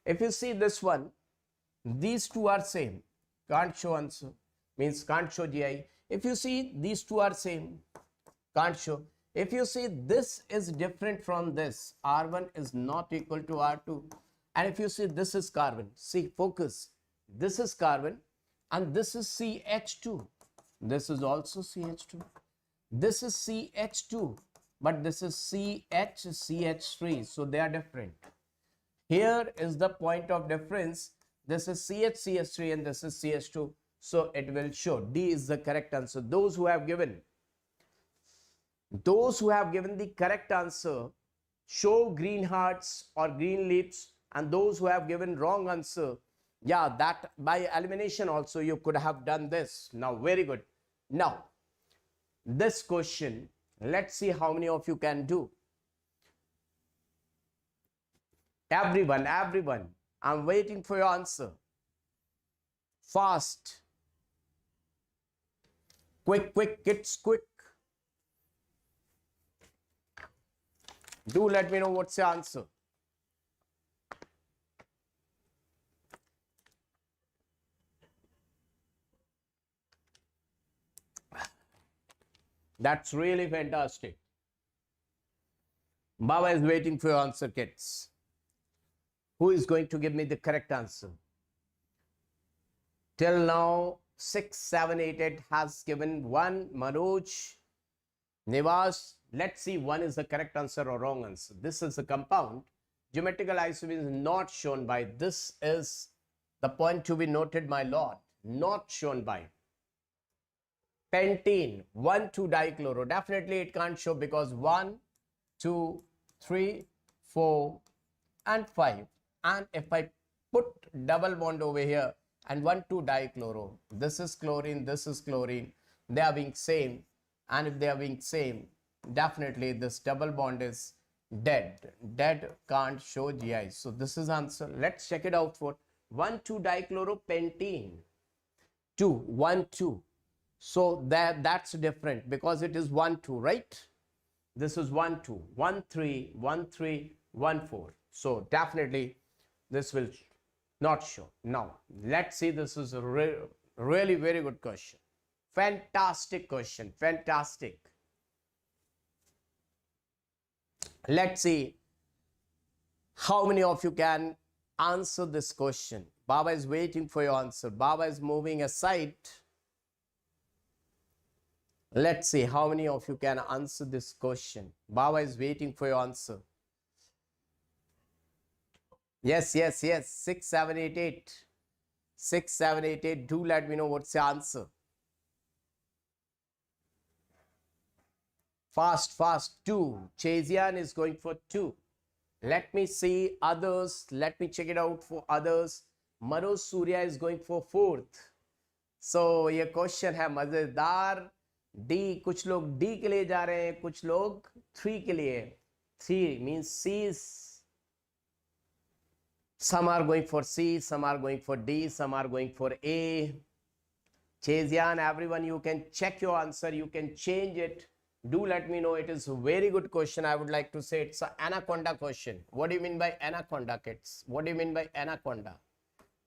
If you see this one, these two are same. Can't show answer. Means can't show GI. If you see these two are same, can't show. If you see this is different from this, R1 is not equal to R2. And if you see this is carbon, see, focus. This is carbon and this is CH2. This is also CH2. This is CH2, but this is CH3. So they are different. Here is the point of difference. This is CH3 and this is CH2. So it will show. D is the correct answer. Those who have given the correct answer, show green hearts or green lips, and those who have given wrong answer, yeah, that by elimination also you could have done this. Now, very good. Now, this question, let's see how many of you can do. Everyone, I'm waiting for your answer. Fast. Quick, kids, quick. Do let me know what's the answer. That's really fantastic. Baba is waiting for your answer, kids. Who is going to give me the correct answer? Till now, 6, 7, 8, 8 has given 1. Manoj, Nivas. Let's see, 1 is the correct answer or wrong answer. This is a compound. Geometrical isomerism is not shown by. This is the point to be noted, my lord. Not shown by. Pentene, 1,2-dichloro. Definitely it can't show because 1, 2, 3, 4, and 5. And if I put double bond over here and 1,2-dichloro, this is chlorine, this is chlorine. They are being same. And if they are being same, definitely this double bond is dead. Dead can't show GI. So this is answer. Let's check it out for 1,2-dichloropentene. 2, 1, 2. So that's different because it is 1, 2, right? This is 1, 2, 1, 3, 1, 3, 1, 4. So definitely this will not show. Now, let's see. This is a really very good question. Fantastic question. Fantastic. Let's see how many of you can answer this question. Baba is waiting for your answer. Baba is moving aside. Let's see how many of you can answer this question. Baba is waiting for your answer. Yes, yes, yes. 6, 7, 8, 8. 6, 7, 8, 8. Do let me know what's the answer. Fast, fast. 2. Chasian is going for 2. Let me see others. Let me check it out for others. Manoj Surya is going for 4th. So ये question है मजेदार. D, कुछ लोग D के लिए जा रहे हैं, कुछ लोग 3 के लिए. 3 means C. Some are going for C, some are going for D, some are going for A. Chasian, everyone, you can check your answer. You can change it. Do let me know. It is a very good question. I would like to say it's an anaconda question. What do you mean by anaconda, kids? What do you mean by anaconda?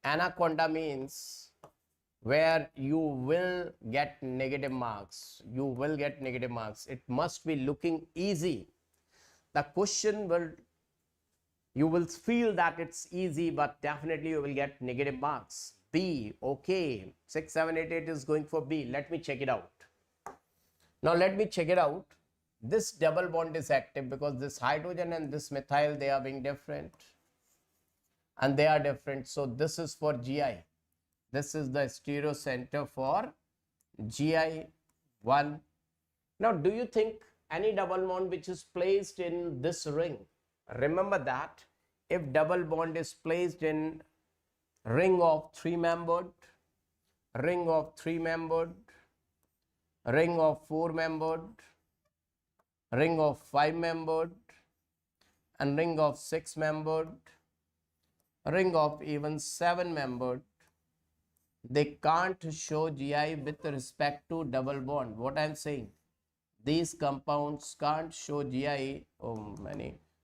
Anaconda means where you will get negative marks. You will get negative marks. It must be looking easy. The question will, you will feel that it's easy, but definitely you will get negative marks. B, okay. 6, 7, 8, 8 is going for B. Let me check it out. Now let me check it out. This double bond is active because this hydrogen and this methyl, they are being different. And they are different. So this is for GI. This is the stereo center for GI1. Now, do you think any double bond which is placed in this ring, remember that if double bond is placed in ring of 3-membered, ring of 3-membered, ring of 4-membered, ring of 5-membered, and ring of 6-membered, ring of even 7-membered, they can't show GI with respect to double bond. What I'm saying, these compounds can't show GI.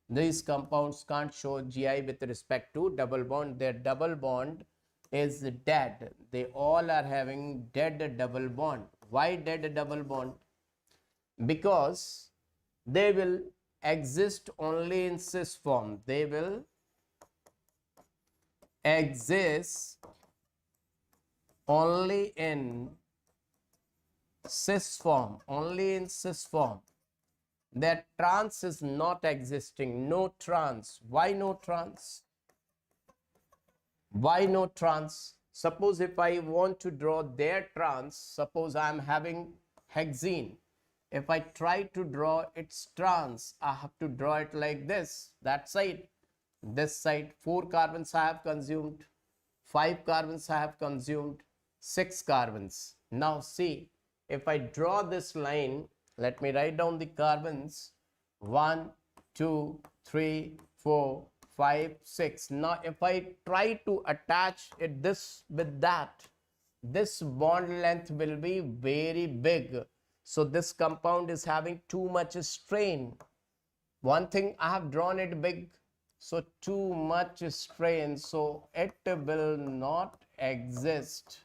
These compounds can't show GI with respect to double bond. Their double bond is dead. They all are having dead double bond. Why dead double bond? Because they will exist only in cis form. They will exist only in cis form, only in cis form. That trans is not existing, no trans. Why no trans? Why no trans? Suppose if I want to draw their trans, suppose I am having hexene. If I try to draw its trans, I have to draw it like this. That side, this side, 4 carbons I have consumed, 5 carbons I have consumed, 6 carbons. Now see, if I draw this line, let me write down the carbons. 1, 2, 3, 4, 5, 6. Now if I try to attach it this with that, this bond length will be very big. So this compound is having too much strain. One thing I have drawn it big, so too much strain, so it will not exist.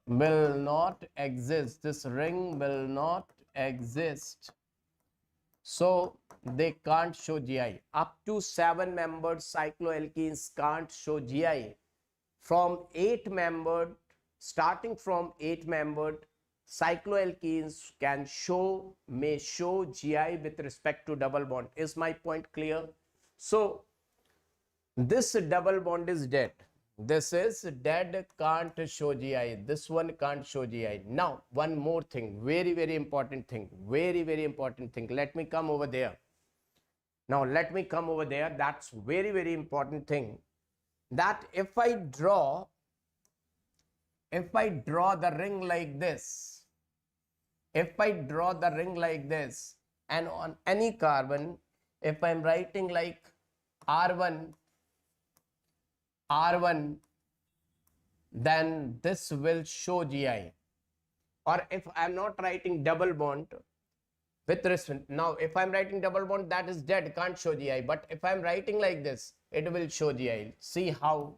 Will not exist. This ring will not exist. So they can't show GI. Up to 7-membered cycloalkenes can't show GI. From 8-membered, starting from 8-membered, cycloalkenes may show GI with respect to double bond. Is my point clear? So this double bond is dead. This is dead, can't show GI. This one can't show GI. Now, one more thing, very, very important thing, very, very important thing. Let me come over there. Now, let me come over there. That's very, very important thing. That if I draw the ring like this, and on any carbon, if I'm writing like R1, then this will show GI. Or if I'm not writing double bond with respect, now if I'm writing double bond, that is dead, can't show GI. But if I'm writing like this, it will show GI. See how?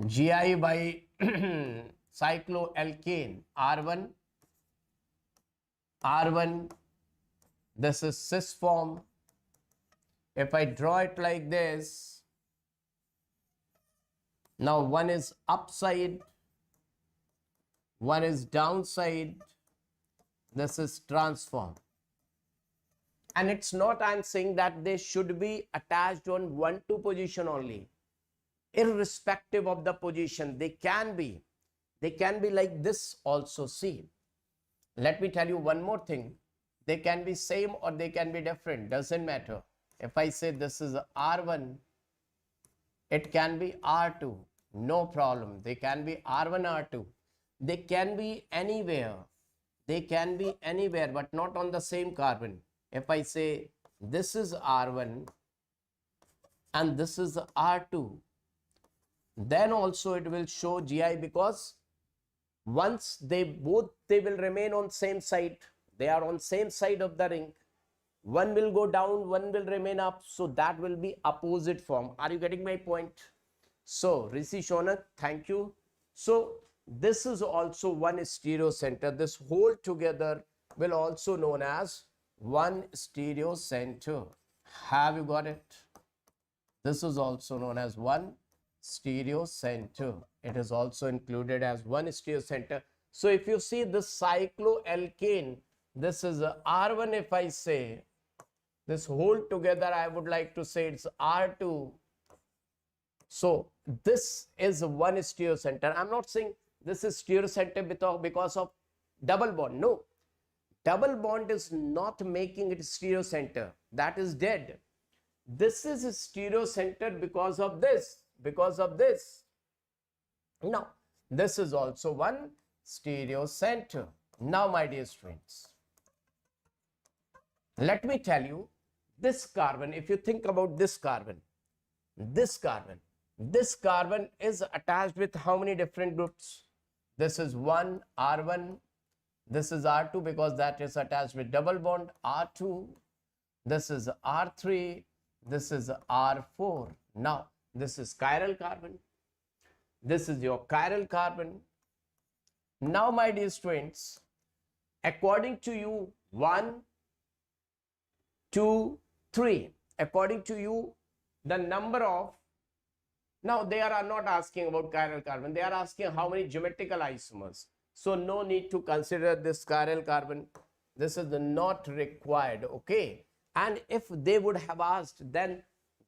GI by cycloalkane, R1, this is cis form. If I draw it like this, now one is upside, one is downside, this is transform. And it's not I'm saying that they should be attached on 1-2 position only. Irrespective of the position, they can be like this also. See, let me tell you one more thing. They can be same or they can be different, doesn't matter. If I say this is R1, it can be R2, no problem. They can be R1, R2. They can be anywhere. But not on the same carbon. If I say this is R1 and this is R2, then also it will show GI, because once they will remain on same side. They are on same side of the ring. One will go down, one will remain up. So that will be opposite form. Are you getting my point? So Rishi Shonak, thank you. So this is also one stereo center. This whole together will also known as one stereo center. Have you got it? This is also known as one stereo center. It is also included as one stereo center. So if you see the cycloalkane, this is a R1. If I say this whole together, I would like to say it's R2. So this is one stereo center. I'm not saying this is stereo center because of double bond. No, double bond is not making it stereo center. That is dead. This is a stereo center because of this. Now, this is also one stereo center. Now, my dear students, let me tell you, this carbon, if you think about this carbon is attached with how many different groups? This is one, R1, this is R2 because that is attached with double bond, R2, this is R3, this is R4. Now, this is chiral carbon. This is your chiral carbon. Now, my dear students, according to you, 1, 2, 3, according to you, the number of, now they are not asking about chiral carbon, they are asking how many geometrical isomers. So no need to consider this chiral carbon. This is not required, okay? And if they would have asked, then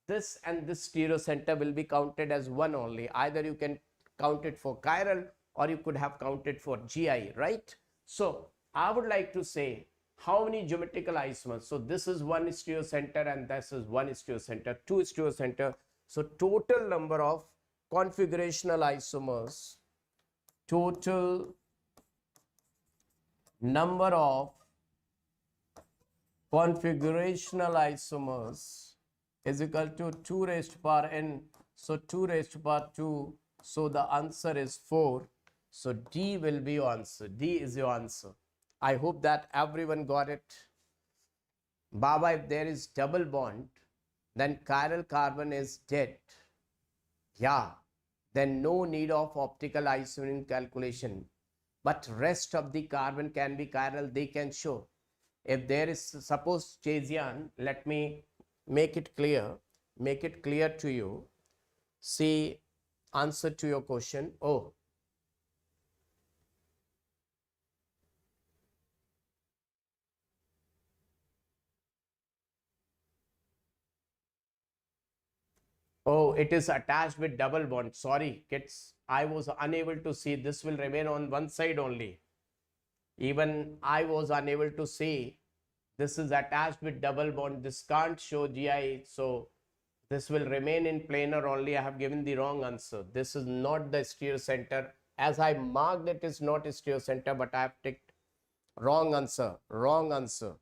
this and this stereo center will be counted as one only. Either you can count it for chiral or you could have counted for GI, right? So I would like to say how many geometrical isomers. So this is one stereo center and this is one stereo center, two stereo center. So total number of configurational isomers, total number of configurational isomers is equal to 2 raised to power n. So 2 raised to power 2. So the answer is 4. So D will be your answer. D is your answer. I hope that everyone got it. Baba, if there is double bond, then chiral carbon is dead. Yeah, then no need of optical isomerism calculation. But rest of the carbon can be chiral, they can show. If there is, suppose Chazian, let me make it clear to you. See, answer to your question. Oh, it is attached with double bond. Sorry, kids, I was unable to see. This will remain on one side only. Even I was unable to see. This is attached with double bond. This can't show GI. So this will remain in planar only. I have given the wrong answer. This is not the stereocenter. As I marked, it is not stereocenter, but I have ticked wrong answer. Wrong answer.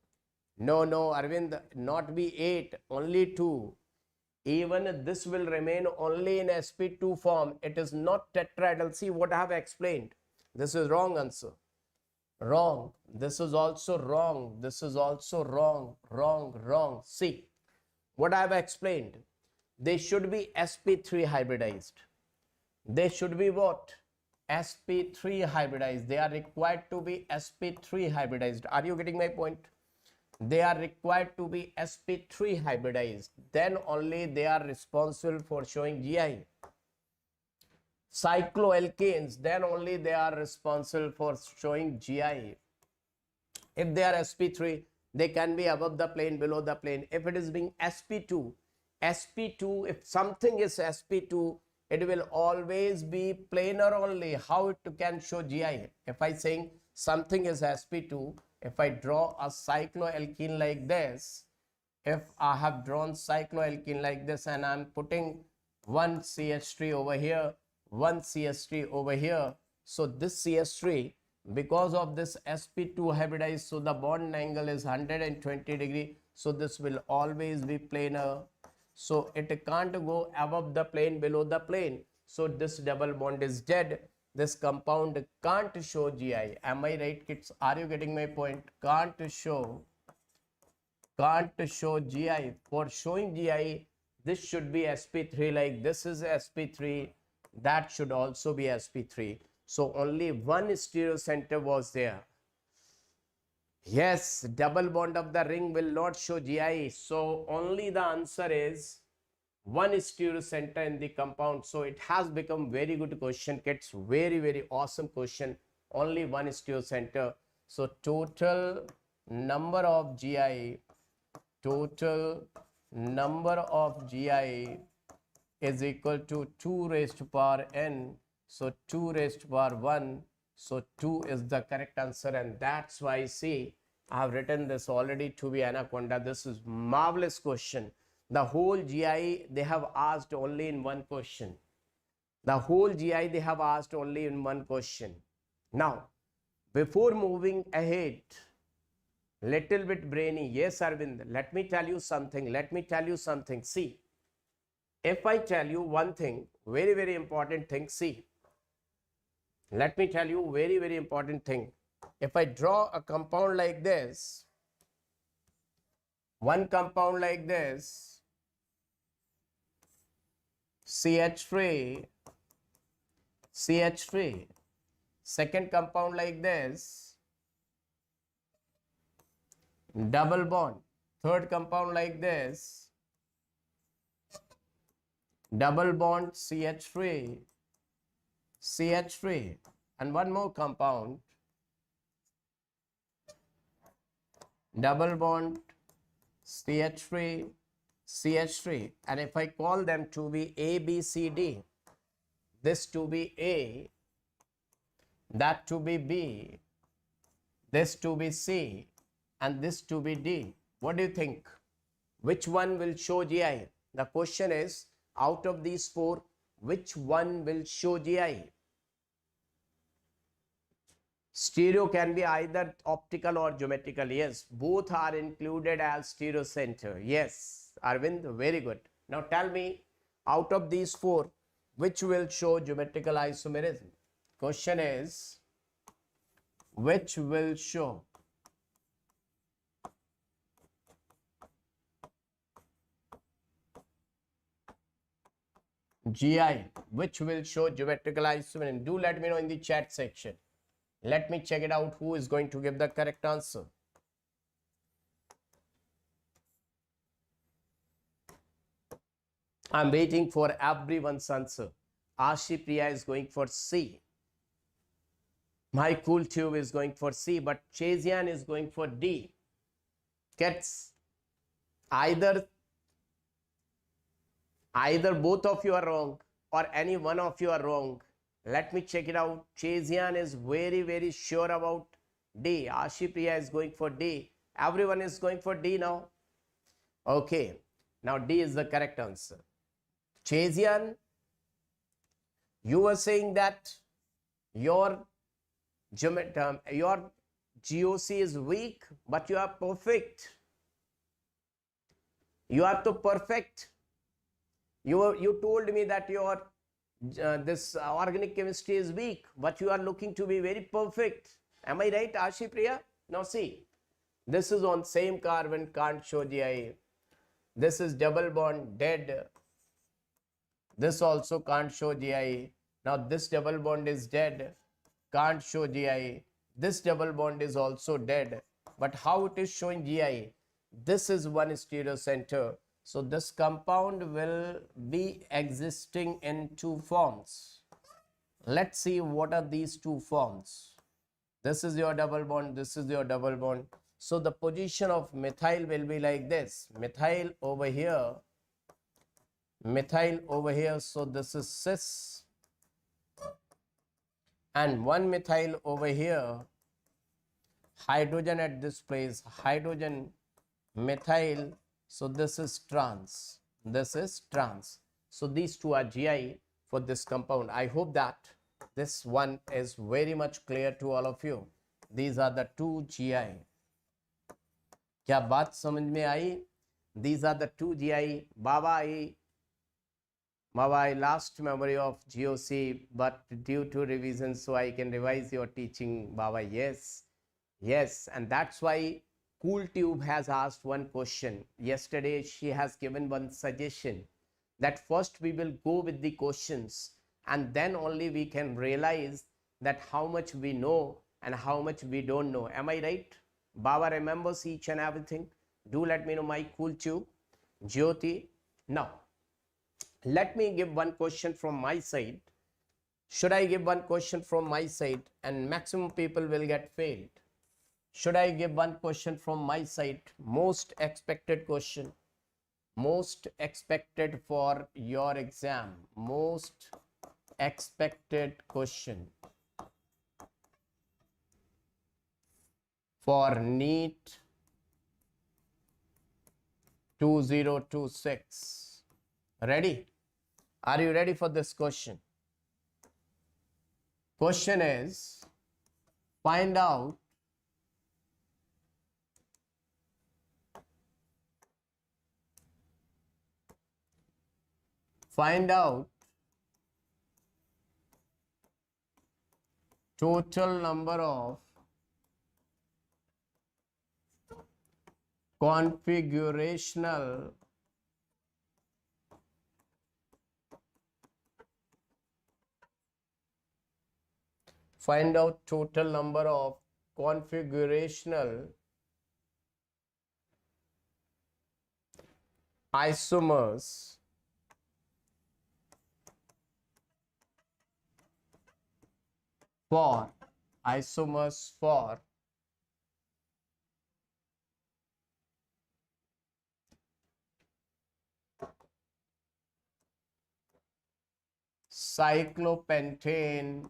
No, Arvind, not B8, only 2. Even this will remain only in sp2 form. It is not tetrahedral. See what I have explained. This is wrong answer. Wrong. This is also wrong. This is also wrong. Wrong. See what I have explained. They should be sp3 hybridized. They should be what? sp3 hybridized. They are required to be sp3 hybridized. Are you getting my point? They are required to be sp3 hybridized. Then only they are responsible for showing GI. Cycloalkanes, then only they are responsible for showing GI. If they are sp3, they can be above the plane, below the plane. If it is being sp2, if something is sp2, it will always be planar only. How it can show GI? If I saying something is sp2, if I draw a cycloalkene like this, if I have drawn cycloalkene like this and I'm putting one CH3 over here, one CH3 over here, so this CH3, because of this sp2 hybridized, so the bond angle is 120 degree, so this will always be planar. So it can't go above the plane, below the plane, so this double bond is dead. This compound can't show GI. Am I right, kids? Are you getting my point? Can't show GI. For showing GI, this should be sp3, like this is sp3, that should also be sp3. So only one stereocenter was there. Yes, double bond of the ring will not show GI. So only the answer is one stereocenter in the compound. So it has become very good question, kids. Very awesome question. Only one stereocenter. So total number of GI is equal to 2 raised to power n. So 2 raised to power 1. So 2 is the correct answer, and that's why, see, I have written this already to be anaconda. This is marvelous question. The whole GI they have asked only in one question. The whole GI they have asked only in one question. Now, before moving ahead, little bit brainy. Yes, Arvind, let me tell you something. See, if I tell you one thing, very important thing, see, let me tell you very important thing. If I draw a compound like this, one compound like this, CH3, second compound like this, double bond, third compound like this, double bond CH3, and one more compound, double bond CH3, and if I call them to be A, B, C, D, this to be A, that to be B, this to be C, and this to be D, what do you think? Which one will show GI? The question is, out of these four, which one will show GI? Stereo can be either optical or geometrical. Yes, both are included as stereocenter. Yes, Arvind, very good. Now tell me, out of these four, which will show geometrical isomerism? Question is, which will show GI, which will show geometrical isomerism. Do let me know in the chat section. Let me check it out who is going to give the correct answer. I'm waiting for everyone's answer. Ashi Priya is going for C. My cool tube is going for C, but Chazian is going for D. Kids, either both of you are wrong or any one of you are wrong. Let me check it out. Chazian is very, very sure about D. Ashi Priya is going for D. Everyone is going for D now. Okay, now D is the correct answer. Chazian, you were saying that your GOC is weak, but you are perfect. You are too perfect. You told me that your this organic chemistry is weak, but you are looking to be very perfect. Am I right, Ashi Priya? Now see, this is on same carbon, can't show GI. This is double bond, dead. This also can't show GI. Now this double bond is dead, can't show GI. This double bond is also dead. But how it is showing GI? This is one stereocenter. So this compound will be existing in two forms. Let's see what are these two forms. This is your double bond, this is your double bond. So the position of methyl will be like this. Methyl over here, methyl over here. So this is cis. And one methyl over here, hydrogen at this place, hydrogen, methyl. So this is trans, this is trans. So these two are GI for this compound. I hope that this one is very much clear to all of you. These are the two GI. क्या बात समझ में आई? These are the two GI. Baba, I lost memory of GOC, but due to revision, so I can revise your teaching, Baba. Yes, yes, and that's why Cool Tube has asked one question. Yesterday, she has given one suggestion that first we will go with the questions and then only we can realize that how much we know and how much we don't know. Am I right? Baba remembers each and everything. Do let me know, my Cool Tube. Jyoti. Now, let me give one question from my side. Should I give one question from my side and maximum people will get failed? Should I give one question from my side? Most expected question. Most expected for your exam. Most expected question for Neet 2026. Ready? Are you ready for this question? Question is, find out total number of configurational total number of configurational isomers for cyclopentane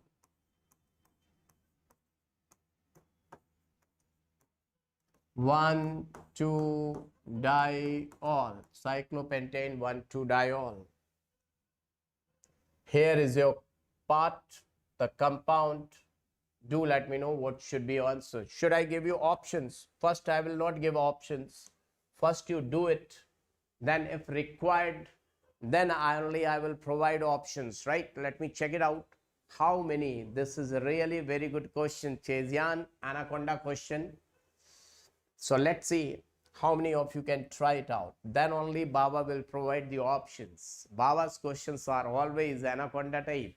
1,2-diol. Cyclopentane 1,2-diol. Here is your part, the compound. Do let me know what should be answered. Should I give you options? First, I will not give options. First, you do it. Then, if required, then I will provide options, right? Let me check it out. How many? This is a really very good question. Chazian, Anaconda question. So let's see How many of you can try it out? Then only Baba will provide the options. Baba's questions are always anaconda type.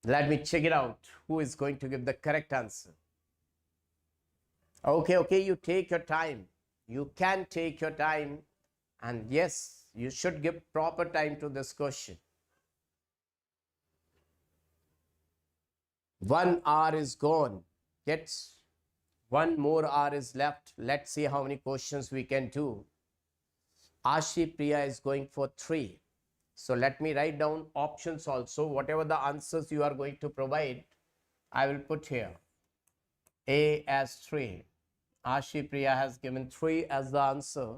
Let me check it out. Who is going to give the correct answer? Okay, you take your time. You can take your time. And yes, you should give proper time to this question. 1 hour is gone. Kids, one more hour is left. Let's see how many questions we can do. Ashi Priya is going for 3. So let me write down options also. Whatever the answers you are going to provide, I will put here. A as 3. Ashi Priya has given 3 as the answer.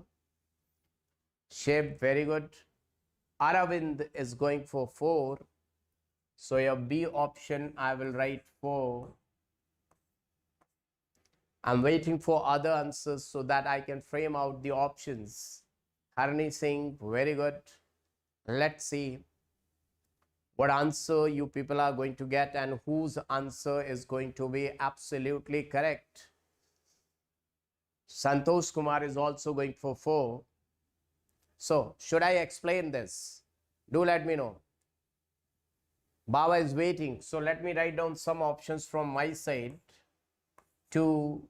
Shape, very good. Aravind is going for 4. So your B option, I will write 4. I'm waiting for other answers so that I can frame out the options. Harni Singh, very good. Let's see what answer you people are going to get and whose answer is going to be absolutely correct. Santosh Kumar is also going for 4. So, should I explain this? Do let me know. Baba is waiting. So, let me write down some options from my side. 2,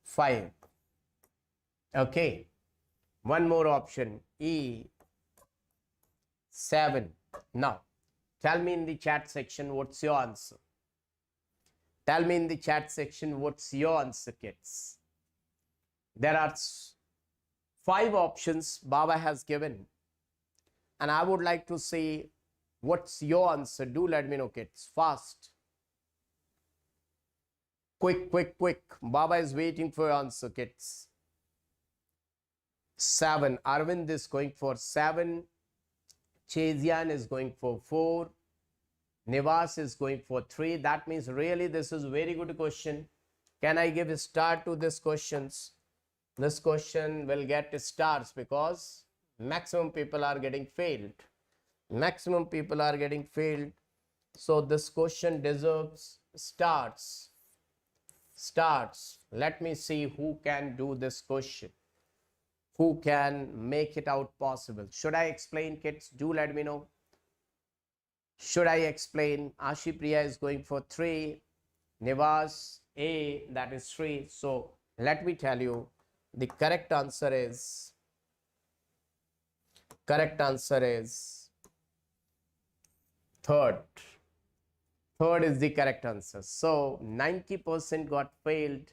5. Okay. One more option. E, 7. Now, tell me in the chat section what's your answer. Tell me in the chat section what's your answer, kids. There are 5 options Baba has given. And I would like to see what's your answer. Do let me know, kids. Fast. Quick. Baba is waiting for your answer, kids. 7. Arvind is going for 7. Chezian is going for 4. Nivas is going for 3. That means really this is a very good question. Can I give a star to this questions? This question will get stars because maximum people are getting failed. Maximum people are getting failed. So this question deserves stars. Stars. Let me see who can do this question. Who can make it out possible? Should I explain, kids? Do let me know. Should I explain? Ashi Priya is going for 3. Nivas, A, that is 3. So let me tell you, the correct answer is third. Third is the correct answer. So 90% got failed.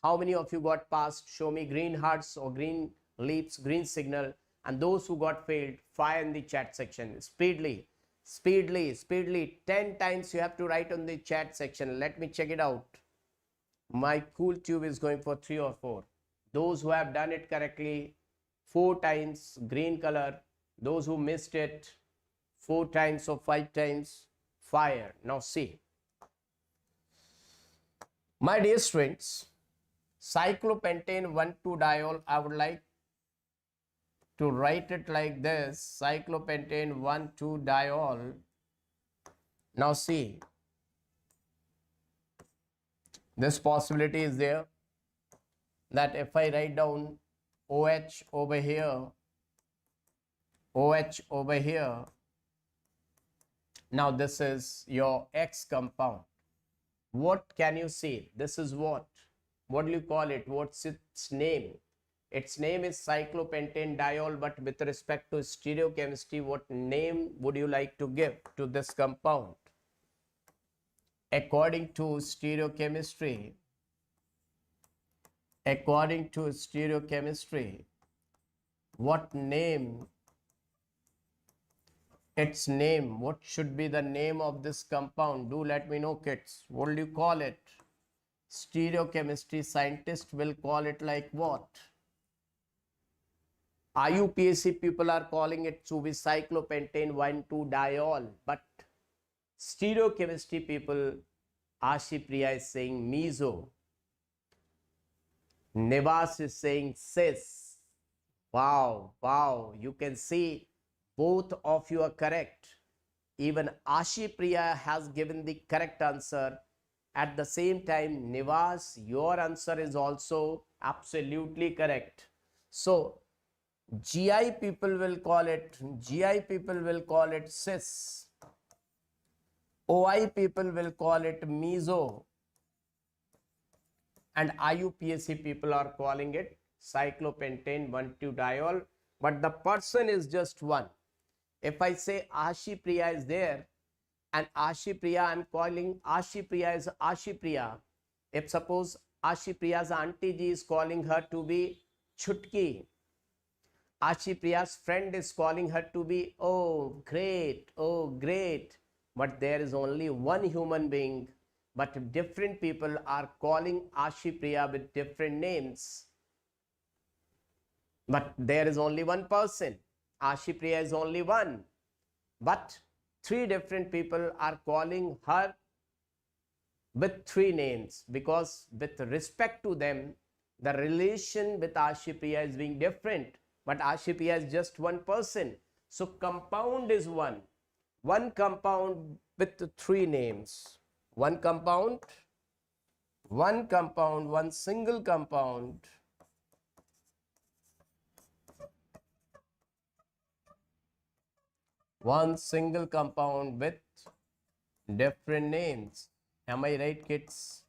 How many of you got passed? Show me green hearts or green leaps, green signal. And those who got failed, fire in the chat section. Speedily. 10 times you have to write on the chat section. Let me check it out. My cool tube is going for 3 or 4. Those who have done it correctly, 4 times, green color. Those who missed it, 4 times or 5 times, fire. Now see. My dear students, cyclopentane 1,2-diol, I would like to write it like this. Cyclopentane 1,2-diol. Now see. This possibility is there that if I write down OH over here, OH over here, now this is your X compound. What can you say? This is what? What do you call it? What's its name? Its name is cyclopentane diol, but with respect to stereochemistry, what name would you like to give to this compound? According to stereochemistry, what name? Its name. What should be the name of this compound? Do let me know, kids. What do you call it? Stereochemistry scientists will call it like what? IUPAC people are calling it to be cyclopentane 1,2-diol, but stereochemistry people, Ashi Priya is saying meso. Nivas is saying cis. Wow, you can see both of you are correct. Even Ashipriya has given the correct answer. At the same time, Nivas, your answer is also absolutely correct. So GI people will call it cis. OI people will call it meso. And IUPAC people are calling it cyclopentane 1,2-diol. But the person is just one. If I say Ashipriya is there, and Ashipriya, I'm calling Ashipriya as Ashipriya. If suppose Ashipriya's auntie ji is calling her to be Chutki, Ashipriya's friend is calling her to be, oh great, oh great. But there is only one human being, but different people are calling Ashipriya with different names. But there is only one person. Ashipriya is only one. But three different people are calling her with three names, because with respect to them, the relation with Ashipriya is being different. But Ashipriya is just one person. So compound is one. One compound with three names. One compound, one single compound. One single compound with different names. Am I right, kids?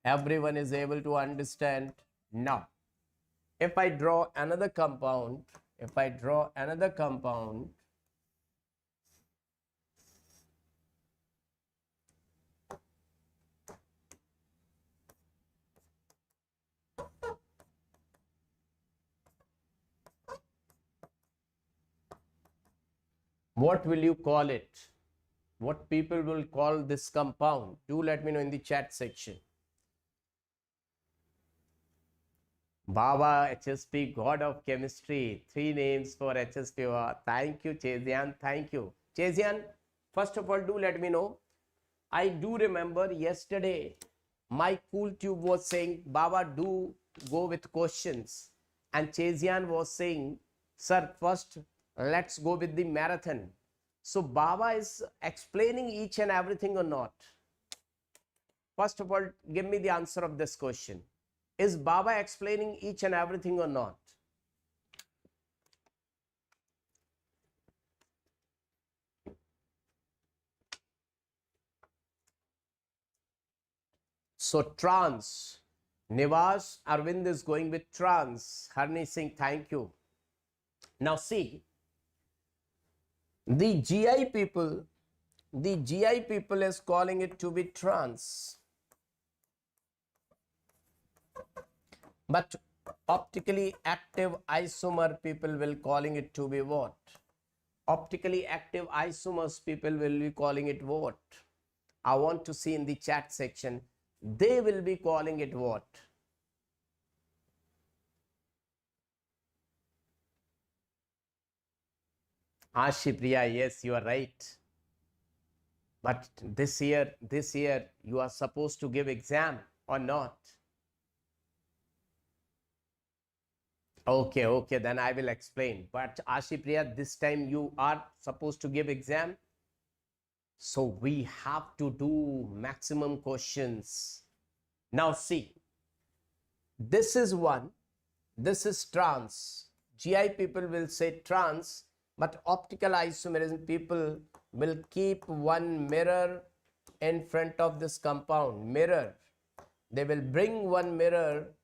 Everyone is able to understand? Now, if I draw another compound, what will you call it? What people will call this compound? Do let me know in the chat section. Baba, HSP, God of Chemistry. Three names for HSP. Thank you, Chezian. Thank you. Chezian, first of all, do let me know. I do remember yesterday, my cool tube was saying, Baba, do go with questions. And Chezian was saying, sir, first, let's go with the marathon. So Baba is explaining each and everything or not? First of all, give me the answer of this question. Is Baba explaining each and everything or not? So trans. Nivas Arvind is going with trans. Harni Singh, thank you. Now see, the GI people is calling it to be trans. But optically active isomer people will calling it to be what? Optically active isomers people will be calling it what? I want to see in the chat section. They will be calling it what? Ashipriya, yes, you are right. But this year you are supposed to give exam or not? Okay, then I will explain. But Ashipriya, this time you are supposed to give exam. So we have to do maximum questions. Now see, this is one, this is trans. GI people will say trans, but optical isomerism people will keep one mirror in front of this compound. Mirror. They will bring one mirror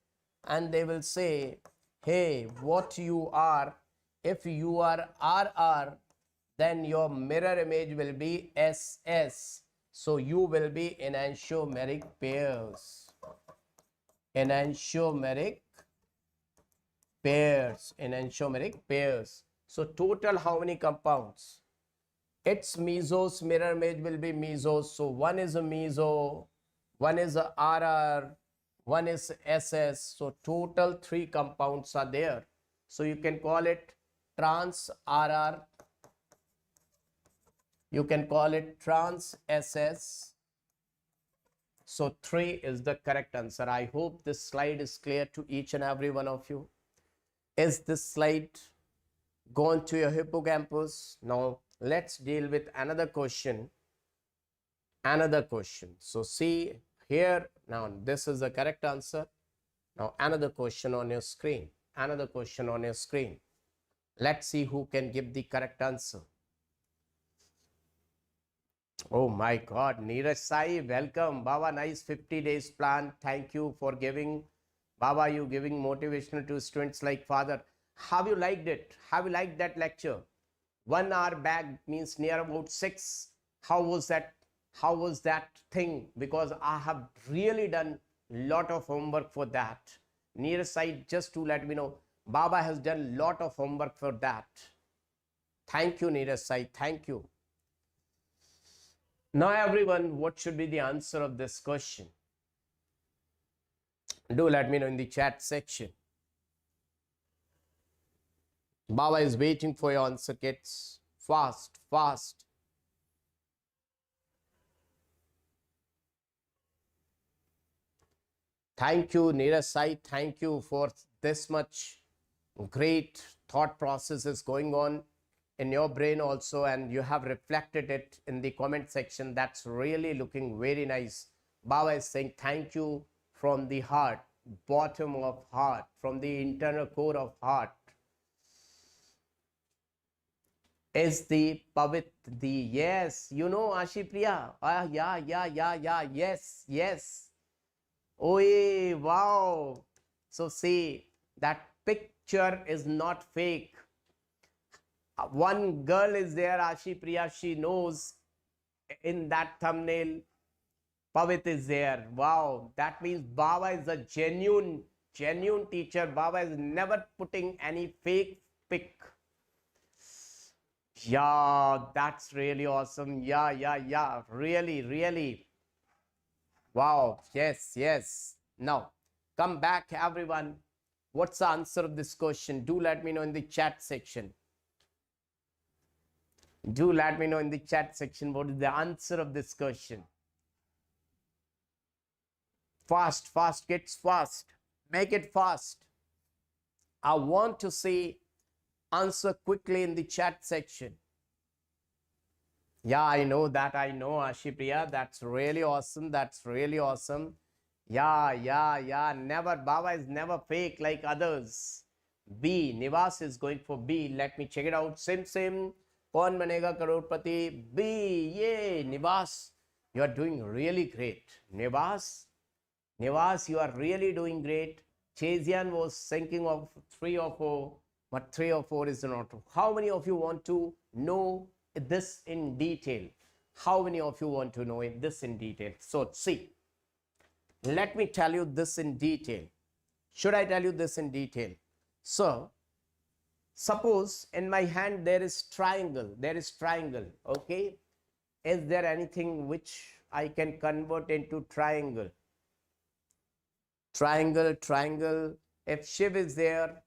and they will say, hey, what you are, if you are RR, then your mirror image will be SS. So you will be enantiomeric pairs. Enantiomeric pairs. So total how many compounds? Its mesos mirror image will be mesos. So one is a meso, one is a RR, one is SS. So total 3 compounds are there. So you can call it trans RR. You can call it trans SS. So 3 is the correct answer. I hope this slide is clear to each and every one of you. Is this slide gone to your hippocampus? Now let's deal with another question. Another question. So see here, now this is the correct answer. Now another question on your screen. Another question on your screen. Let's see who can give the correct answer. Oh my God, Neeraj Sai, welcome. Baba, nice 50 days plan. Thank you for giving. Baba, you giving motivational to students like father. Have you liked it? Have you liked that lecture? 1 hour back means near about 6. How was that? How was that thing? Because I have really done lot of homework for that. Neeraj Sai, just to let me know, Baba has done lot of homework for that. Thank you, Neeraj Sai. Thank you. Now everyone, what should be the answer of this question? Do let me know in the chat section. Baba is waiting for your answer, kids. Fast, fast. Thank you, Neeraj Sai. Thank you for this much great thought process is going on in your brain also, and you have reflected it in the comment section. That's really looking very nice. Baba is saying thank you from the heart, bottom of heart, from the internal core of heart. Is the Pavit the yes, you know Ashipriya? Yeah, yes. Oh, wow. So see, that picture is not fake. One girl is there, Ashipriya, she knows in that thumbnail, Pavit is there. Wow, that means Baba is a genuine teacher. Baba is never putting any fake pic. Yeah, that's really awesome. Yeah. Really. Wow, yes. Now, come back, everyone. What's the answer of this question? Do let me know in the chat section. Do let me know in the chat section what is the answer of this question. Fast, kids, fast. Make it fast. I want to see answer quickly in the chat section. Yeah, I know that. I know, Ashipriya. That's really awesome. Yeah. Never. Baba is never fake like others. B. Nivas is going for B. Let me check it out. Sim. Kaun banega crorepati? B. Yay. Nivas. You are doing really great. Nivas, you are really doing great. Chezian was thinking of 3 or 4, but 3 or 4 is not. How many of you want to know this in detail? How many of you want to know this in detail? So see, let me tell you this in detail. Should I tell you this in detail? So suppose in my hand there is triangle. Okay. Is there anything which I can convert into triangle? Triangle. If Shiv is there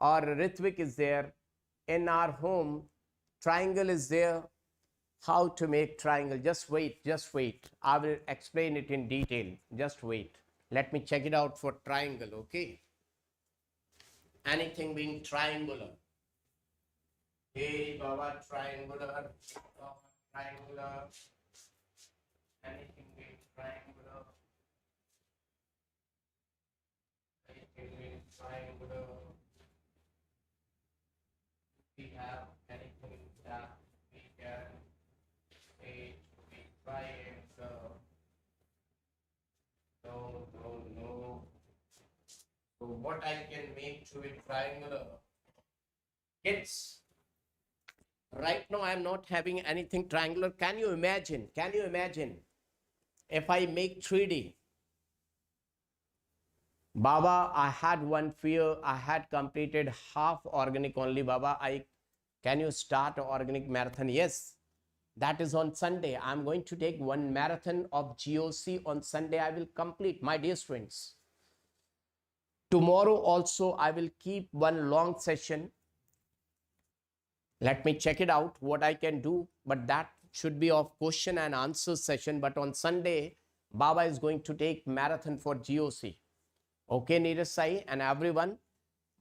or Ritvik is there in our home, triangle is there. How to make triangle? Just wait. I will explain it in detail. Just wait. Let me check it out for triangle, okay? Anything being triangular. Hey, Baba, triangular. Anything being triangular. Triangular. We have anything that we can make to be triangle. No. So what I can make to be triangular? Kids, right now I am not having anything triangular. Can you imagine? If I make 3D? Baba, I had one fear. I had completed half organic only. Baba, can you start organic marathon? Yes, that is on Sunday. I'm going to take one marathon of GOC on Sunday. I will complete, my dear students. Tomorrow also I will keep one long session. Let me check it out what I can do, but that should be of question and answer session. But on Sunday, Baba is going to take marathon for GOC. Okay, Neeraj Sai and everyone,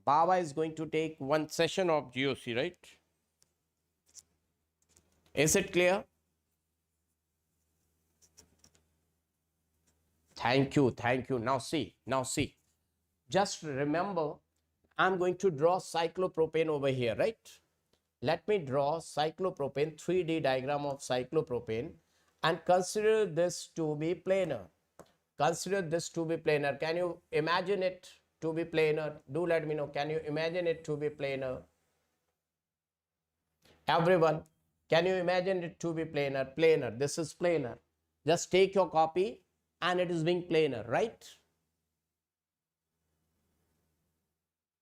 Baba is going to take one session of GOC, right? Is it clear? Thank you, thank you. Now see, just remember, I'm going to draw cyclopropane over here, right? Let me draw cyclopropane, 3D diagram of cyclopropane, and consider this to be planar. Consider this to be planar. Can you imagine it to be planar? Do let me know. Can you imagine it to be planar? Everyone, can you imagine it to be planar? Planar. This is planar. Just take your copy and it is being planar, right?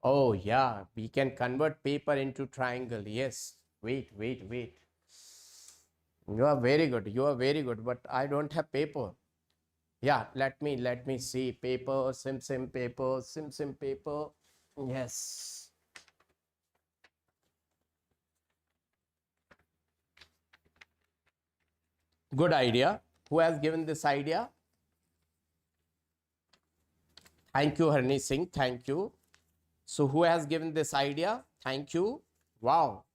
Oh yeah, we can convert paper into triangle. Yes. Wait. You are very good. You are very good. But I don't have paper. Yeah, let me see. Paper, sim paper, sim paper. Yes. Good idea. Who has given this idea? Thank you, Harni Singh. Thank you. So who has given this idea? Thank you. Wow.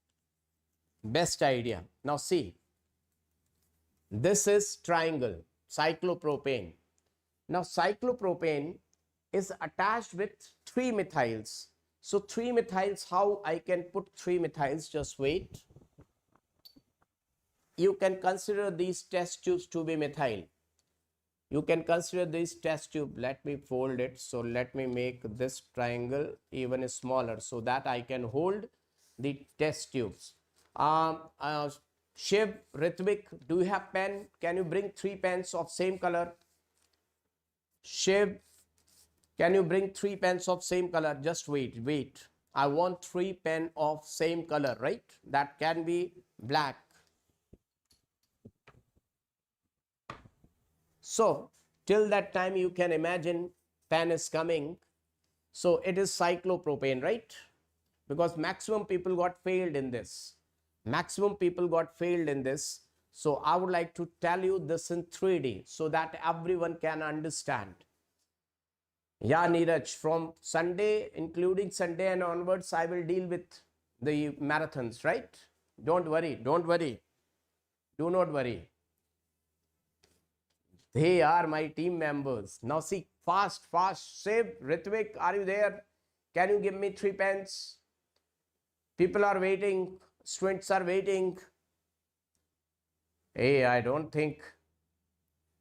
Best idea. Now see. This is triangle, cyclopropane. Now cyclopropane is attached with 3 methyls. So 3 methyls, how I can put 3 methyls? Just wait. You can consider these test tubes to be methyl. You can consider this test tube. Let me fold it. So let me make this triangle even smaller so that I can hold the test tubes. Shiv, Ritvik, do you have pen? Can you bring 3 pens of same color? Shiv, can you bring 3 pens of same color? Just wait. I want 3 pen of same color, right? That can be black. So till that time you can imagine pen is coming. So it is cyclopropane, right? Because maximum people got failed in this. Maximum people got failed in this. So I would like to tell you this in 3D so that everyone can understand. Yeah, Neeraj, from Sunday, including Sunday and onwards, I will deal with the marathons, right? Don't worry. Do not worry. They are my team members. Now see, fast. Shiv, Ritvik, are you there? Can you give me 3 pens? People are waiting. Students are waiting. Hey, I don't think.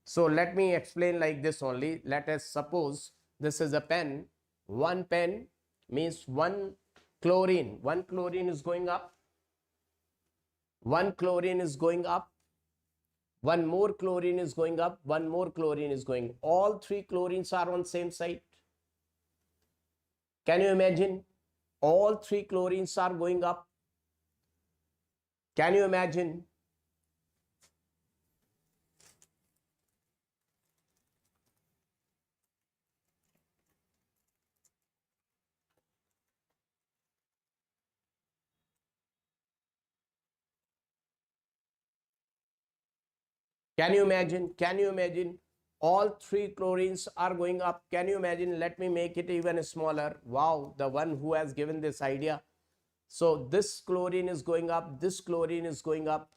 So let me explain like this only. Let us suppose this is a pen. 1 pen means 1 chlorine. 1 chlorine is going up. 1 chlorine is going up. 1 more chlorine is going up. 1 more chlorine is going. All 3 chlorines are on same side. Can you imagine? All 3 chlorines are going up. Can you imagine? Can you imagine? Can you imagine? All 3 chlorines are going up. Can you imagine? Let me make it even smaller. Wow, the one who has given this idea. So this chlorine is going up. This chlorine is going up.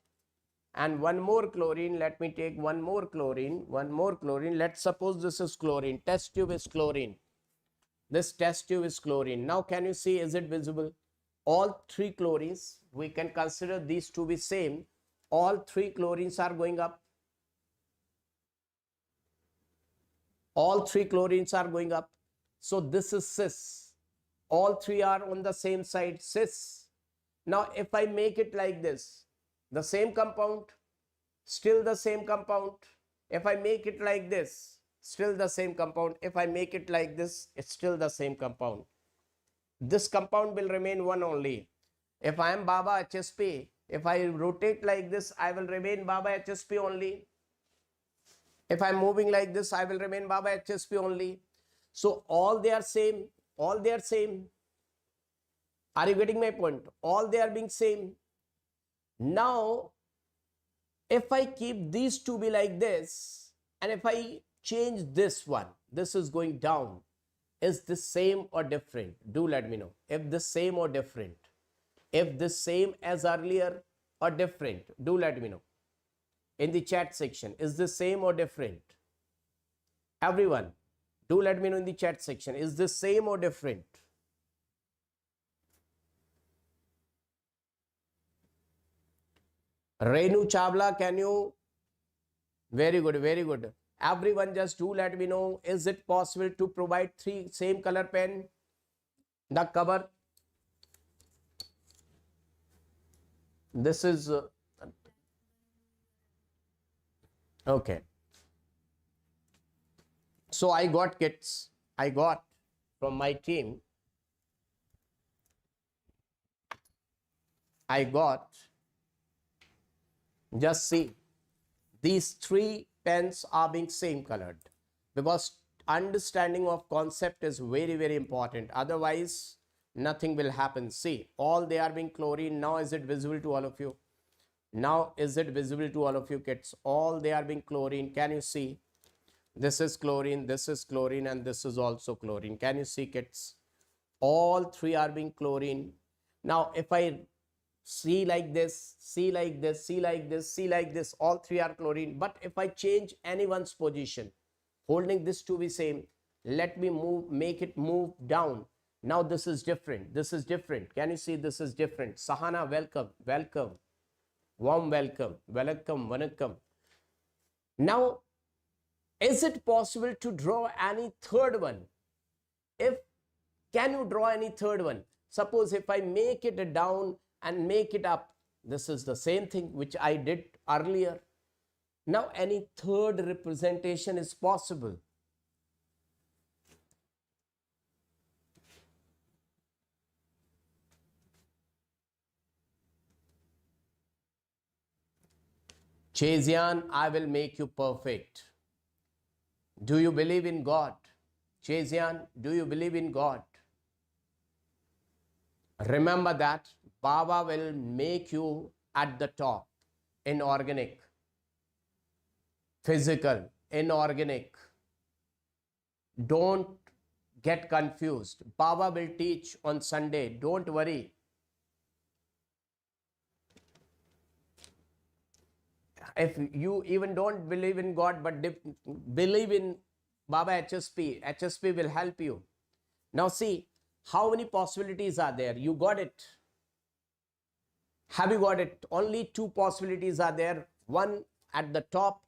And 1 more chlorine. Let me take 1 more chlorine. 1 more chlorine. Let's suppose this is chlorine. Test tube is chlorine. This test tube is chlorine. Now can you see, is it visible? All 3 chlorines, we can consider these to be same. All 3 chlorines are going up. All 3 chlorines are going up. So this is cis. All 3 are on the same side, cis. Now if I make it like this, the same compound, still the same compound. If I make it like this, still the same compound. If I make it like this, it's still the same compound. This compound will remain one only. If I am Baba HSP, if I rotate like this, I will remain Baba HSP only. If I'm moving like this, I will remain Baba HSP only. So all they are same. All they are same. Are you getting my point? All they are being same. Now, if I keep these to be like this, and if I change this one, this is going down. Is this same or different? Do let me know. If this same or different. If this same as earlier or different? Do let me know in the chat section. Is this same or different? Everyone, do let me know in the chat section. Is this same or different? Renu Chavla, can you? Very good, very good. Everyone, just do let me know. Is it possible to provide 3 same color pen? The cover. This is okay. So I got kits. I got from my team. I got, just see, these 3 pens are being same colored, because understanding of concept is very, very important. Otherwise, nothing will happen. See, all they are being chlorine. Now, is it visible to all of you? Now, is it visible to all of you kids? All they are being chlorine. Can you see? This is chlorine, and this is also chlorine. Can you see, kids? All 3 are being chlorine. Now, if I see like this, see like this, see like this, see like this, all 3 are chlorine. But if I change anyone's position, holding this to be same, let me move, make it move down. Now this is different. This is different. Can you see this is different? Sahana, welcome, welcome, warm welcome, welcome, welcome. Now, is it possible to draw any third one? Can you draw any third one? Suppose if I make it down and make it up, this is the same thing which I did earlier. Now any third representation is possible. Chezian, I will make you perfect. Do you believe in God? Chezian, do you believe in God? Remember that Baba will make you at the top. Inorganic, physical, inorganic. Don't get confused. Baba will teach on Sunday. Don't worry. If you even don't believe in God, but believe in Baba HSP, HSP will help you. Now see, how many possibilities are there? You got it. Have you got it? Only 2 possibilities are there. One at the top,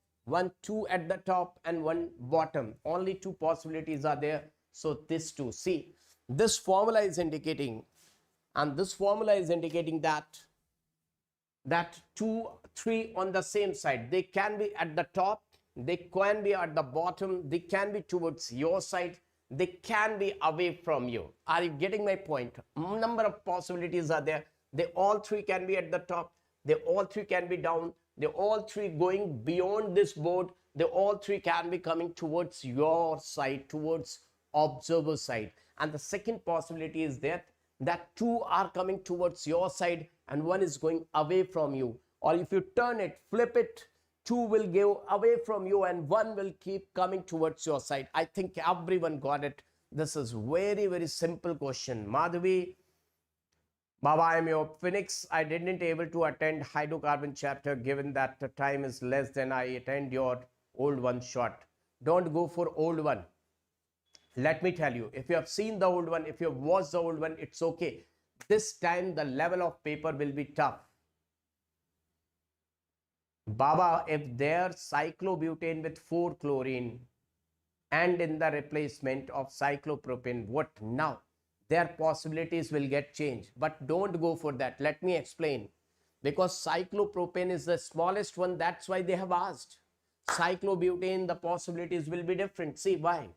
2 at the top, and 1 bottom. Only 2 possibilities are there. So this 2. See, this formula is indicating, and this formula is indicating that 2, 3 on the same side. They can be at the top, they can be at the bottom, they can be towards your side, they can be away from you. Are you getting my point? Number of possibilities are there. They all 3 can be at the top, they all 3 can be down, they all 3 going beyond this board, they all 3 can be coming towards your side, towards observer side. And the second possibility is that 2 are coming towards your side and 1 is going away from you. Or if you turn it, flip it, 2 will go away from you and 1 will keep coming towards your side. I think everyone got it. This is very, very simple question. Madhavi, Baba, I am your Phoenix. I didn't able to attend hydrocarbon chapter given that the time is less than I attend your old one short. Don't go for old one. Let me tell you, if you have seen the old one, if you have watched the old one, it's okay. This time the level of paper will be tough. Baba, if there cyclobutane with 4 chlorine and in the replacement of cyclopropane, what now? Their possibilities will get changed. But don't go for that. Let me explain. Because cyclopropane is the smallest one, that's why they have asked. Cyclobutane, the possibilities will be different. See why?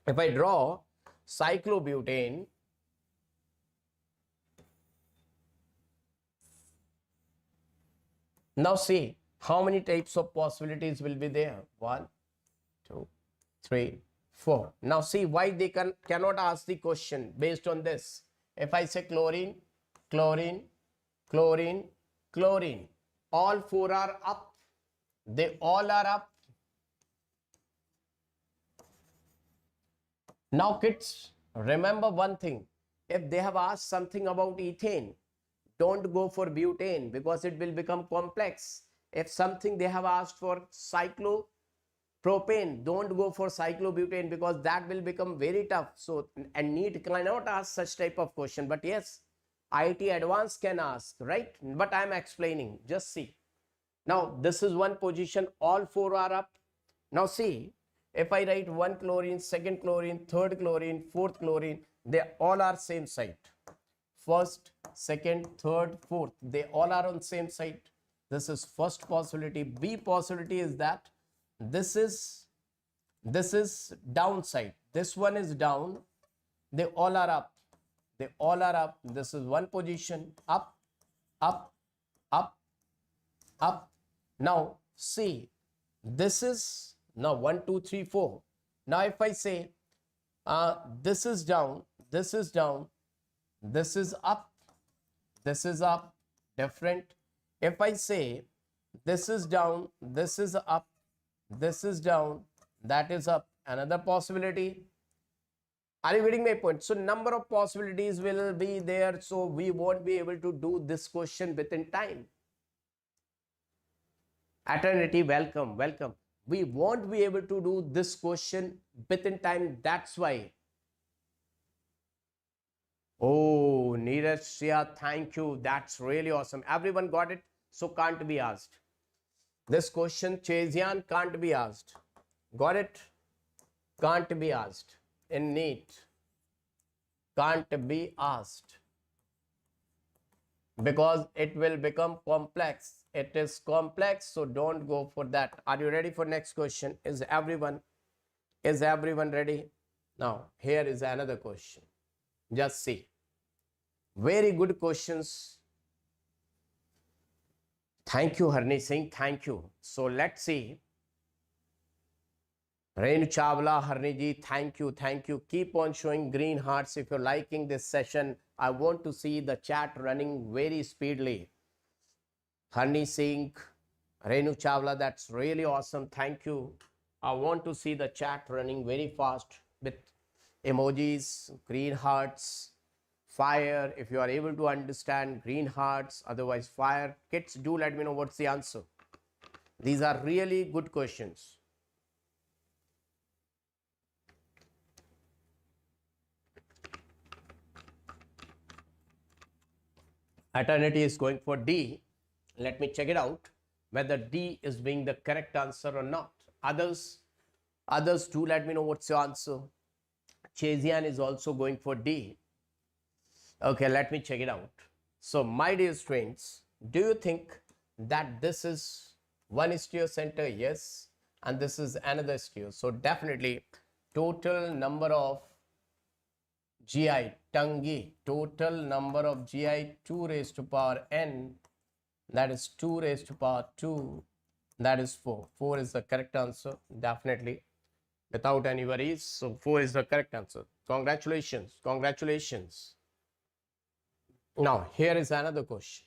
If I draw cyclobutane, now see how many types of possibilities will be there. 1, 2, 3, 4. Now see why they cannot ask the question based on this. If I say chlorine, chlorine, chlorine, chlorine, all 4 are up. They all are up. Now kids, remember one thing. If they have asked something about ethane, don't go for butane because it will become complex. If something they have asked for cyclopropane, don't go for cyclobutane because that will become very tough. So, and NEET cannot ask such type of question, but yes, IIT Advanced can ask, right? But I am explaining, just see. Now, this is one position, all four are up. Now see, if I write one chlorine, second chlorine, third chlorine, fourth chlorine, they all are same site. First, second, third, fourth, they all are on same site. This is first possibility. B possibility is that this is downside. This one is down. They all are up. They all are up. This is one position, up, up, up, up. Now see, this is now 1, 2, 3, 4. Now if I say this is down, this is down, this is up, different. If I say this is down, this is up, this is down, that is up, another possibility. Are you getting my point? So number of possibilities will be there, so we won't be able to do this question within time. Eternity, welcome, welcome. We won't be able to do this question within time. That's why. Oh, Neeraj, yeah, thank you. That's really awesome. Everyone got it? So can't be asked. This question, Chezian, can't be asked. Got it? Can't be asked. In NEET. Can't be asked. Because it will become complex. It is complex, so don't go for that. Are you ready for next question? Is everyone ready? Now, here is another question. Just see. Very good questions. Thank you, Harni Singh. Thank you. So let's see. Renu Chawla, Harni ji, thank you, thank you. Keep on showing green hearts if you're liking this session. I want to see the chat running very speedily. Harni Singh, Renu Chawla, that's really awesome. Thank you. I want to see the chat running very fast with emojis, green hearts, fire. If you are able to understand green hearts, otherwise fire. Kids, do let me know what's the answer. These are really good questions. Eternity is going for D. Let me check it out whether D is being the correct answer or not. Others do let me know what's your answer. Chezian is also going for D. Okay, let me check it out. So my dear students, do you think that this is one stereocenter? Yes. And this is another stereo. So definitely total number of GI, Tangi, total number of GI 2 raised to power n, that is 2 raised to power 2, that is 4. 4 is the correct answer, definitely, without any worries. So 4 is the correct answer. Congratulations, congratulations. Now, here is another question.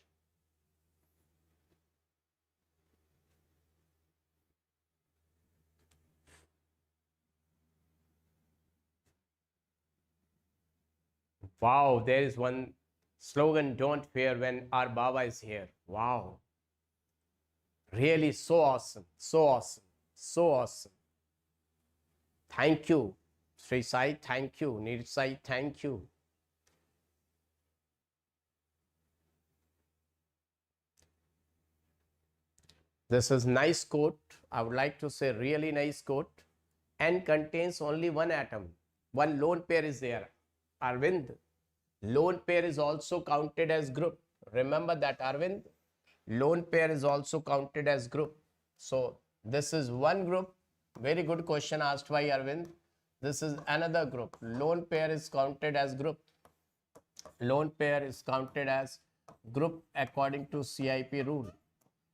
Wow, there is one slogan, don't fear when our Baba is here. Wow. Really so awesome, so awesome, so awesome. Thank you. Sri Sai, thank you. Neet Sai, thank you. This is nice quote. I would like to say really nice quote. N contains only one atom. One lone pair is there. Arvind, lone pair is also counted as group. Remember that, Arvind. Lone pair is also counted as group. So this is one group. Very good question asked by Arvind. This is another group. Lone pair is counted as group. Lone pair is counted as group according to CIP rule.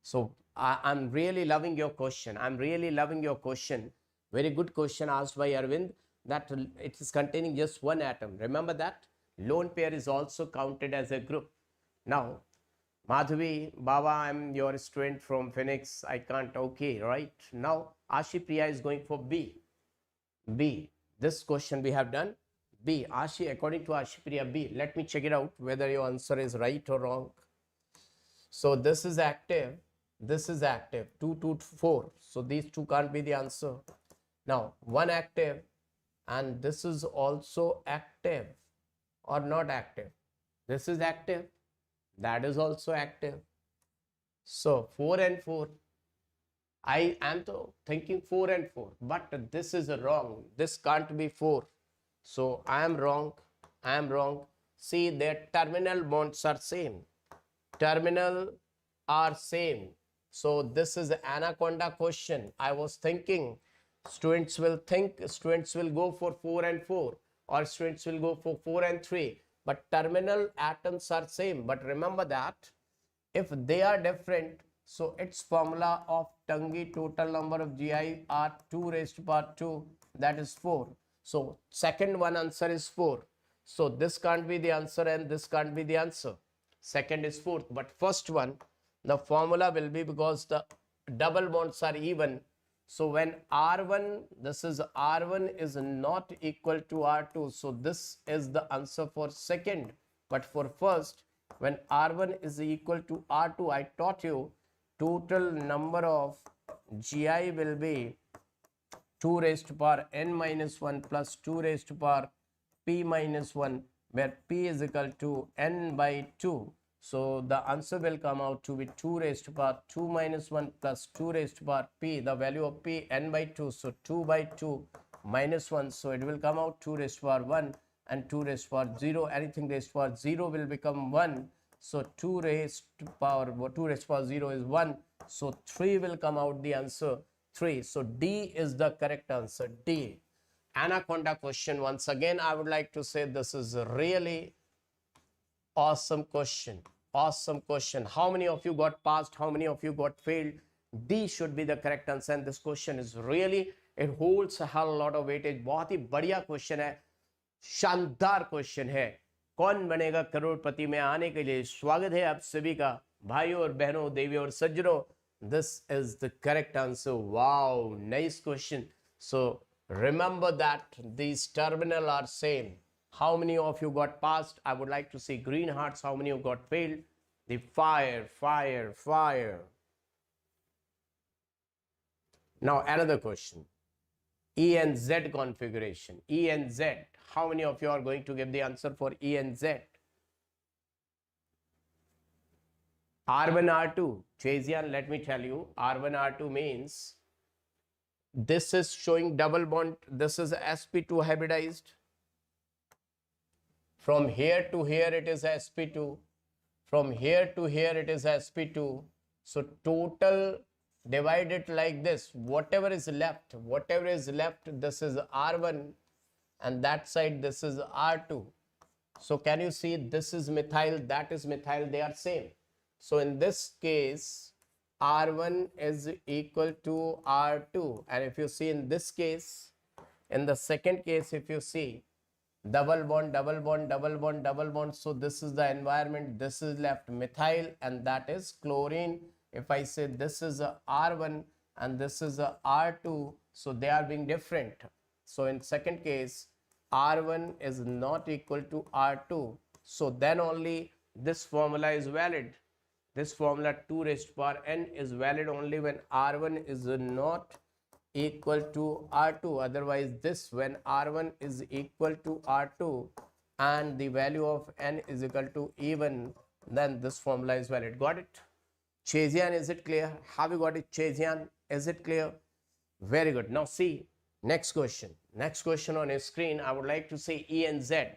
So I'm really loving your question. I'm really loving your question. Very good question asked by Arvind, that it is containing just one atom. Remember that? Lone pair is also counted as a group. Now, Madhavi, Baba, I'm your student from Phoenix. I can't, okay, right? Now, Ashi Priya is going for B. B. This question we have done. B. Ashi, according to Ashi Priya, B. Let me check it out whether your answer is right or wrong. So this is active, this is active, 2, 2, 4. So these two can't be the answer. Now one active, and this is also active or not active. This is active, that is also active. So 4 and 4. I am thinking 4 and 4, but this is wrong. This can't be 4. So I am wrong. I am wrong. See, their terminal bonds are same. Terminal are same. So this is anaconda question. I was thinking students will go for 4 and 4, or students will go for 4 and 3. But terminal atoms are same. But remember that if they are different, so its formula of Tanguy total number of GI are 2 raised to power 2, that is 4. So second one answer is 4. So this can't be the answer and this can't be the answer. Second is 4th, but first one, the formula will be, because the double bonds are even. So when R1, this is R1 is not equal to R2. So this is the answer for second. But for first, when R1 is equal to R2, I taught you total number of GI will be 2 raised to power n minus 1 plus 2 raised to power p minus 1, where p is equal to n by 2. So the answer will come out to be 2 raised to power 2 minus 1 plus 2 raised to power p, the value of p n by 2. So 2 by 2 minus 1. So it will come out 2 raised to power 1 and 2 raised to power 0. Anything raised to power 0 will become 1. So 2 raised to power 0 is 1. So 3 will come out the answer 3. So D is the correct answer. D. Anaconda question. Once again, I would like to say this is a really awesome question. Awesome question. How many of you got passed? How many of you got failed? D should be the correct answer. And this question is really, it holds a hell lot of weightage. बहुत ही बढ़िया question है, शानदार question है. कौन बनेगा करोड़पति में आने के लिए स्वागत है आप सभी का, भाइयों और बहनों, देवियों और सज्जनों. This is the correct answer. Wow, nice question. So remember that these terminal are same. How many of you got passed? I would like to see green hearts. How many of you got failed? The fire. Now another question. E and Z configuration. E and Z. How many of you are going to give the answer for E and Z? R1, R2. Chazian, let me tell you, R1, R2 means this is showing double bond. This is sp2 hybridized. From here to here it is sp2. From here to here it is sp2. So total, divide it like this. Whatever is left, this is R1, and that side this is R2. So can you see, this is methyl, that is methyl, they are same. So in this case, R1 is equal to R2. And if you see in this case, in the second case, if you see, double bond, double bond, double bond, double bond. So this is the environment, this is left methyl, and that is chlorine. If I say this is a R1 and this is a R2, so they are being different. So in second case, R1 is not equal to R2. So then only this formula is valid. This formula 2 raised to power n is valid only when R1 is not equal to R2. Otherwise this, when R1 is equal to R2 and the value of n is equal to even, then this formula is valid. Got it? Chazian, is it clear? Have you got it, Chazian? Is it clear? Very good. Now see, next question. Next question on your screen, I would like to say E and Z.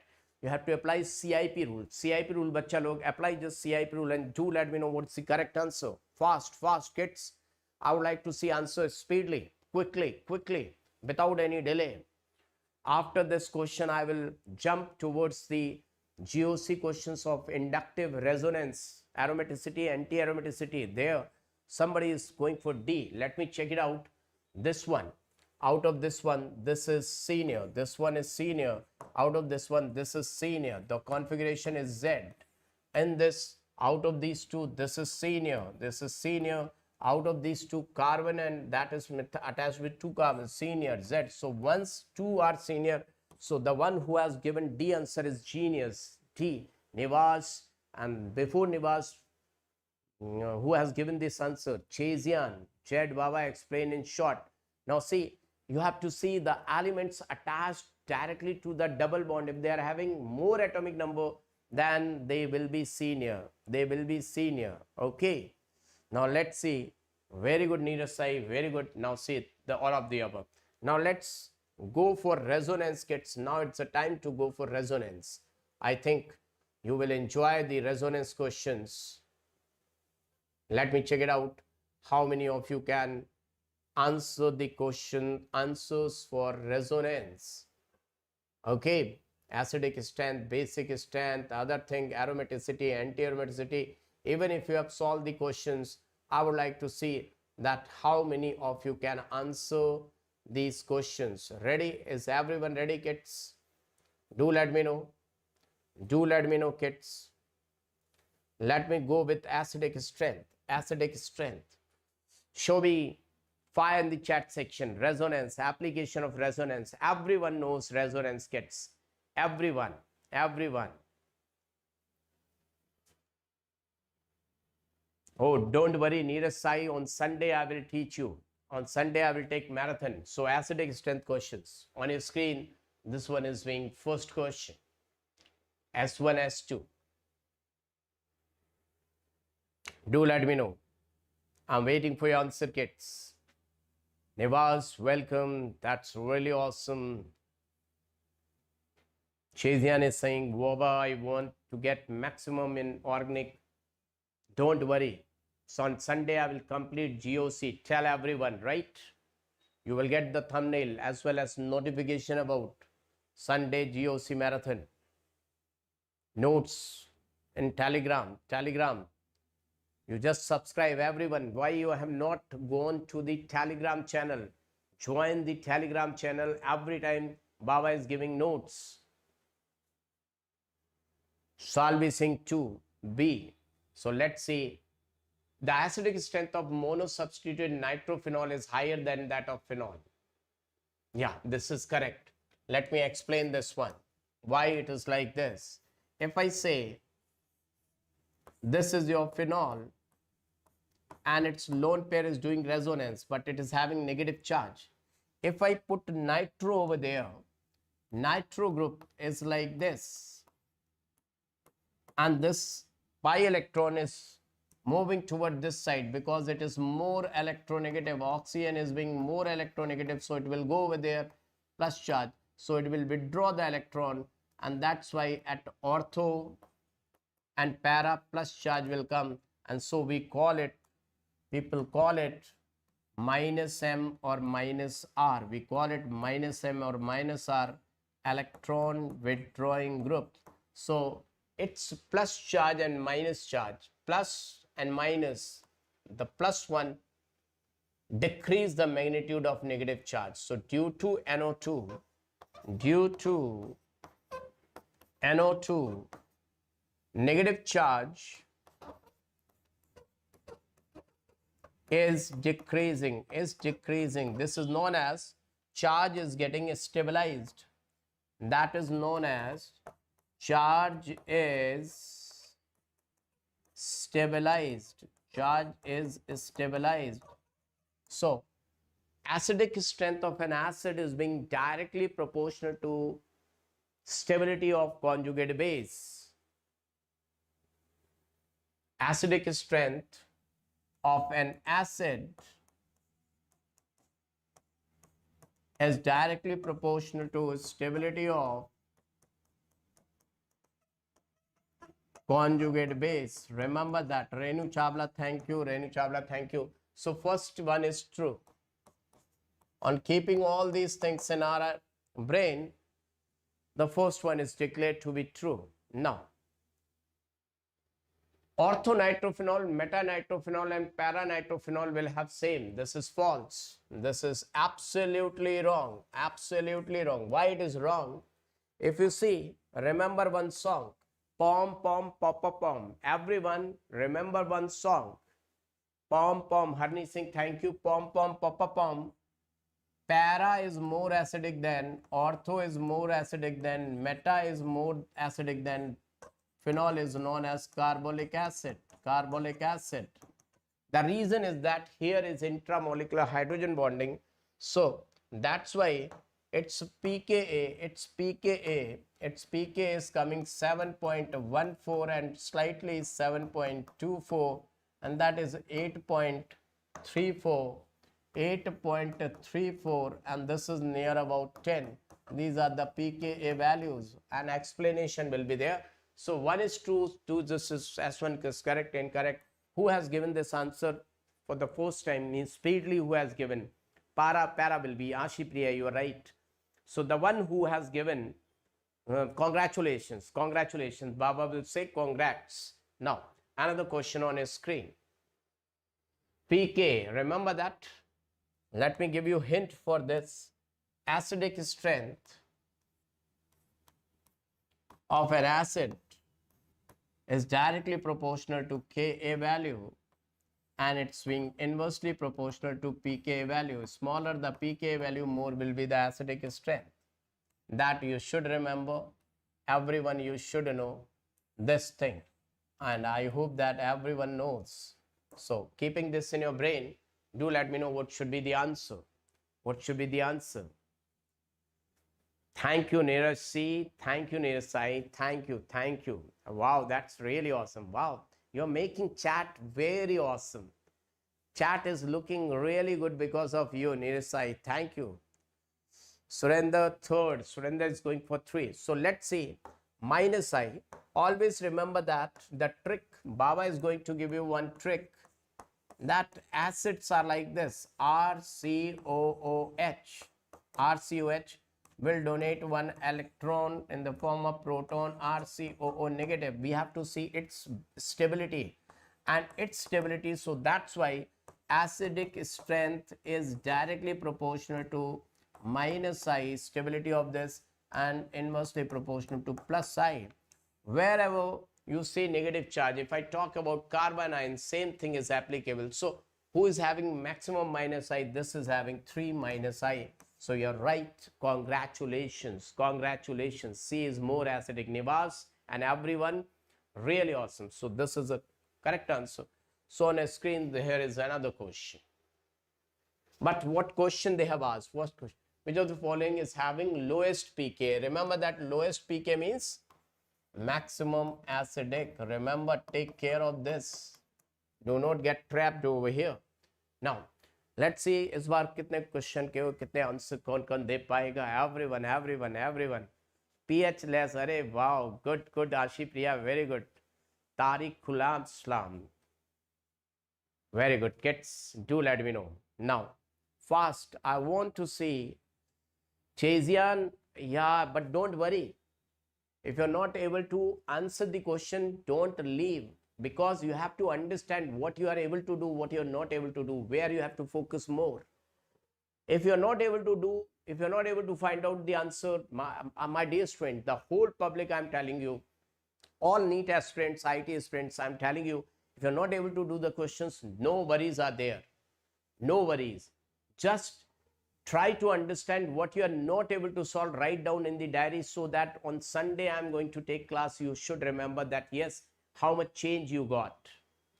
You have to apply CIP rule. CIP rule, bacha log, apply just CIP rule and do let me know what's the correct answer. Fast, kids. I would like to see answers speedily, quickly, without any delay. After this question, I will jump towards the GOC questions of inductive resonance, aromaticity, anti-aromaticity. There, somebody is going for D. Let me check it out. This one. Out of this one, this is senior. This one is senior. Out of this one, this is senior. The configuration is Z. And this, out of these two, this is senior. This is senior. Out of these two, carbon, and that is attached with two carbons, senior, Z. So once two are senior, so the one who has given D answer is genius, T, Nivas, and before Nivas, Who has given this answer? Chazian, Jed Baba, explain in short. Now see, you have to see the elements attached directly to the double bond. If they are having more atomic number, then they will be senior. They will be senior. Okay. Now let's see. Very good, Neeraj Sai. Very good. Now see the all of the above. Now let's go for resonance kits. Now it's a time to go for resonance. I think you will enjoy the resonance questions. Let me check it out. How many of you can answer the question answers for resonance? Okay, acidic strength, basic strength, other thing, aromaticity, anti-aromaticity. Even if you have solved the questions, I would like to see that how many of you can answer these questions. Ready? Is everyone ready, kids? Do let me know. Do let me know, kids. Let me go with acidic strength. Acidic strength. Show me fire in the chat section. Resonance, application of resonance. Everyone knows resonance kits. Everyone. Oh, don't worry, Neeraj Sai. On Sunday, I will teach you. On Sunday, I will take marathon. So, acidic strength questions. On your screen, this one is being first question. S1, S2. Do let me know. I'm waiting for your answer kits. Nevas, welcome. That's really awesome. Chazian is saying, Baba, I want to get maximum in organic. Don't worry. So on Sunday, I will complete GOC. Tell everyone, right? You will get the thumbnail as well as notification about Sunday GOC marathon. Notes in Telegram. You just subscribe, everyone. Why you have not gone to the Telegram channel? Join the Telegram channel. Every time Baba is giving notes. Salvi Singh 2B. So let's see. The acidic strength of monosubstituted nitrophenol is higher than that of phenol. Yeah, this is correct. Let me explain this one. Why it is like this. If I say this is your phenol and its lone pair is doing resonance, but it is having negative charge. If I put nitro over there, nitro group is like this. And this pi electron is moving toward this side because it is more electronegative. Oxygen is being more electronegative, so it will go over there plus charge. So it will withdraw the electron, and that's why at ortho and para plus charge will come, and so we call it, people call it minus M or minus R. We call it minus M or minus R, electron withdrawing group. So it's plus charge and minus charge, plus and minus. The plus one decrease the magnitude of negative charge. So due to NO2, negative charge is decreasing. This is known as charge is getting stabilized. That is known as charge is stabilized. So acidic strength of an acid is being directly proportional to stability of conjugate base. Acidic strength of an acid is directly proportional to stability of conjugate base. Remember that. Renu Chabla, thank you. So first one is true. On keeping all these things in our brain, the first one is declared to be true. Now, orthonitrophenol, metanitrophenol and paranitrophenol will have same. This is false. This is absolutely wrong. Why it is wrong? If you see, remember one song, Pom Pom Papa Pom. Everyone remember one song. Pom Pom, Harni Singh, thank you. Pom Pom Papa Pom. Para is more acidic than, ortho is more acidic than, meta is more acidic than, phenol is known as carbolic acid. Carbolic acid. The reason is that here is intramolecular hydrogen bonding. So that's why its pKa, its pKa is coming 7.14 and slightly 7.24, and that is 8.34, 8.34, and this is near about 10. These are the pKa values, and explanation will be there. So one is true, two, this is S1 is correct, incorrect. Who has given this answer for the first time means Speedly, who has given. Para will be Ashipriya, you are right. So the one who has given, congratulations, congratulations. Baba will say congrats. Now, another question on his screen. pK, remember that? Let me give you a hint for this. Acidic strength of an acid is directly proportional to Ka value, and it's being inversely proportional to pK value. Smaller the pK value, more will be the acidic strength. That you should remember. Everyone, you should know this thing, and I hope that everyone knows. So keeping this in your brain, do let me know what should be the answer. What should be the answer? Thank you, Neeraj C. Thank you, Neeraj Sai. Thank you. Thank you. Wow, that's really awesome. Wow, you're making chat very awesome. Chat is looking really good because of you, Neeraj Sai. Thank you. Surrender third. Surrender is going for 3. So let's see. Minus I. Always remember that the trick. Baba is going to give you one trick. That acids are like this. RCOOH. RCOH will donate one electron in the form of proton. RCOO negative. We have to see its stability and its stability. So that's why acidic strength is directly proportional to minus I, stability of this, and inversely proportional to plus I. Wherever you see negative charge, if I talk about carbanions, same thing is applicable. So who is having maximum minus I? This is having 3 minus I. So you're right. Congratulations. Congratulations. C is more acidic. Nivas and everyone, really awesome. So this is a correct answer. So on a screen, here is another question. But what question they have asked? What question? Which of the following is having lowest pK? Remember that lowest pK means maximum acidic. Remember, take care of this. Do not get trapped over here. Now, let's see इस बार कितने question के हो, कितने answer कौन कौन दे पाएगा. Everyone. PH less. अरे wow, good Ashi Priya, very good. Tariq Khulam Slam, very good. Kids, do let me know. Now, fast, I want to see Chazian. Yeah, but don't worry. If you're not able to answer the question, don't leave, because you have to understand what you are able to do, what you're not able to do, where you have to focus more. If you're not able to do, if you're not able to find out the answer, my dear student, the whole public, I'm telling you, all NEET aspirants, IT aspirants, I'm telling you, if you're not able to do the questions, no worries are there. No worries. Just try to understand what you are not able to solve. Write down in the diary, so that on Sunday I'm going to take class. You should remember that, yes, how much change you got.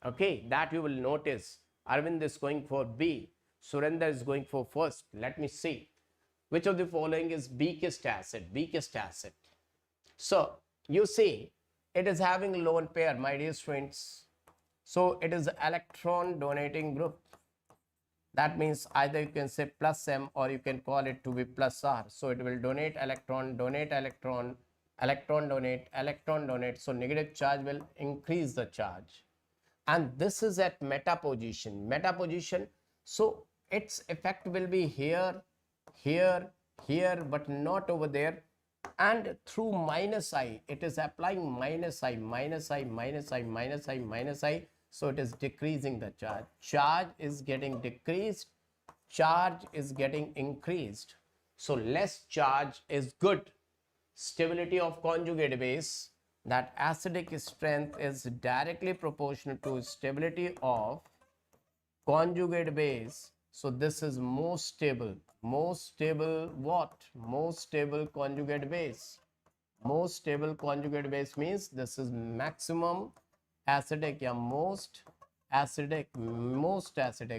Okay, that you will notice. Arvind is going for B. Surendra is going for first. Let me see. Which of the following is weakest acid? Weakest acid. So you see, it is having lone pair, my dear students. So it is electron donating group. That means either you can say plus M, or you can call it to be plus R. So it will donate electron, electron donate, electron donate. So negative charge will increase the charge. And this is at meta position. Meta position. So its effect will be here, but not over there. And through minus I, it is applying minus I. So it is decreasing the charge. Charge is getting decreased. Charge is getting increased. So less charge is good. Stability of conjugate base, that acidic strength is directly proportional to stability of conjugate base. So this is most stable. Most stable what? Most stable conjugate base. Most stable conjugate base means this is maximum acidic, yeah, most acidic,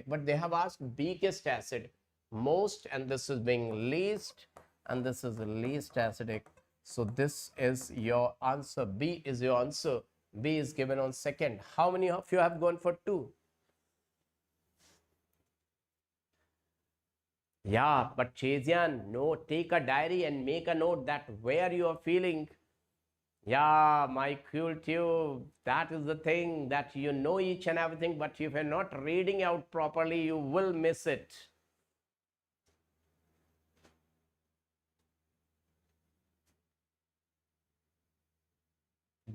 but they have asked biggest acid, most, and this is being least, and this is the least acidic. So this is your answer. B is your answer. B is given on second. How many of you have gone for 2? Yeah, but Chezian, no, take a diary and make a note that where you are feeling. Yeah, my cool tube, that is the thing, that you know each and everything, but if you're not reading out properly, you will miss it.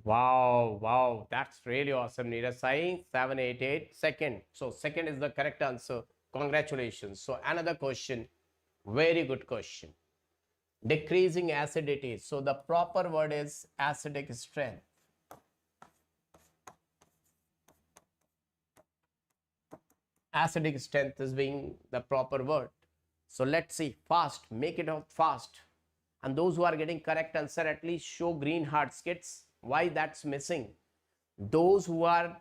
Wow, that's really awesome. Neet Sai, 788, second. So second is the correct answer. Congratulations. So another question, very good question. Decreasing acidity. So the proper word is acidic strength. Acidic strength is being the proper word. So let's see, fast, make it out fast. And those who are getting correct answer, at least show green hearts, kids. Why that's missing? Those who are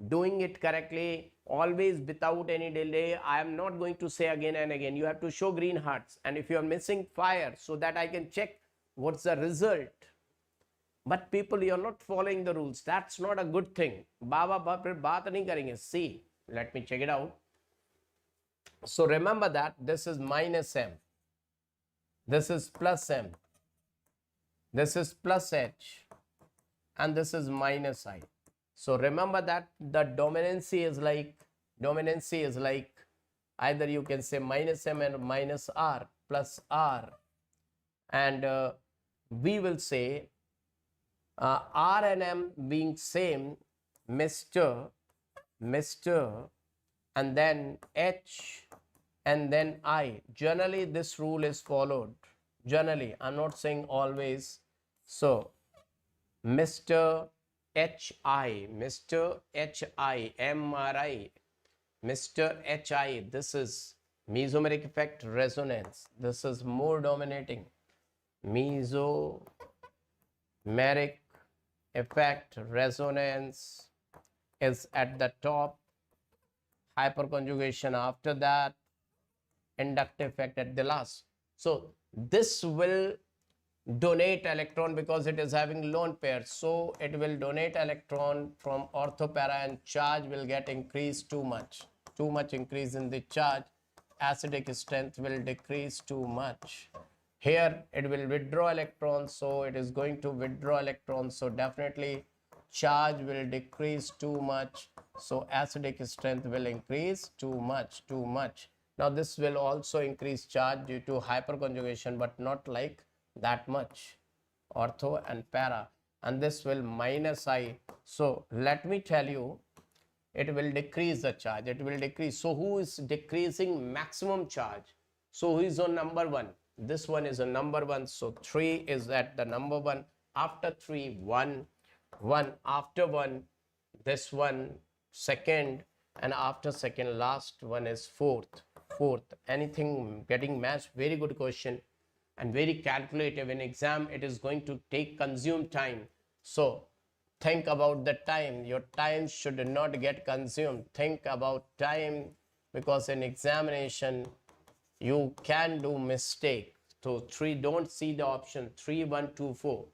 doing it correctly, always without any delay, I am not going to say again and again, you have to show green hearts. And if you are missing fire, so that I can check what's the result. But people, you are not following the rules. That's not a good thing. Baba baat nahi karenge. See, let me check it out. So remember that this is minus M. This is plus M. This is plus H. And this is minus I. So remember that the dominancy is like either you can say minus M and minus R plus R. And we will say R and M being same, Mr. and then H and then I. Generally this rule is followed. Generally, I'm not saying always. So Mr. HI, Mr. HI, MRI, Mr. HI, this is mesomeric effect resonance. This is more dominating. Mesomeric effect resonance is at the top. Hyperconjugation after that. Inductive effect at the last. So this will donate electron because it is having lone pair, so it will donate electron from orthopara and charge will get increased too much increase in the charge. Acidic strength will decrease too much. Here it will withdraw electrons, so it is going to withdraw electrons, so definitely charge will decrease too much, so acidic strength will increase too much. Now this will also increase charge due to hyperconjugation, but not like that much, ortho and para, and this will minus I. So let me tell you, it will decrease the charge, it will decrease. So who is decreasing maximum charge? So who is on number 1? This one is a number 1, so 3 is at the number 1. After 3, 1, after 1, this one second, and after second last one is fourth. Anything getting matched? Very good question and very calculative. In exam it is going to consume time, so think about the time. Your time should not get consumed. Think about time, because in examination you can do mistake. So 3, don't see the option 3 1 2 4,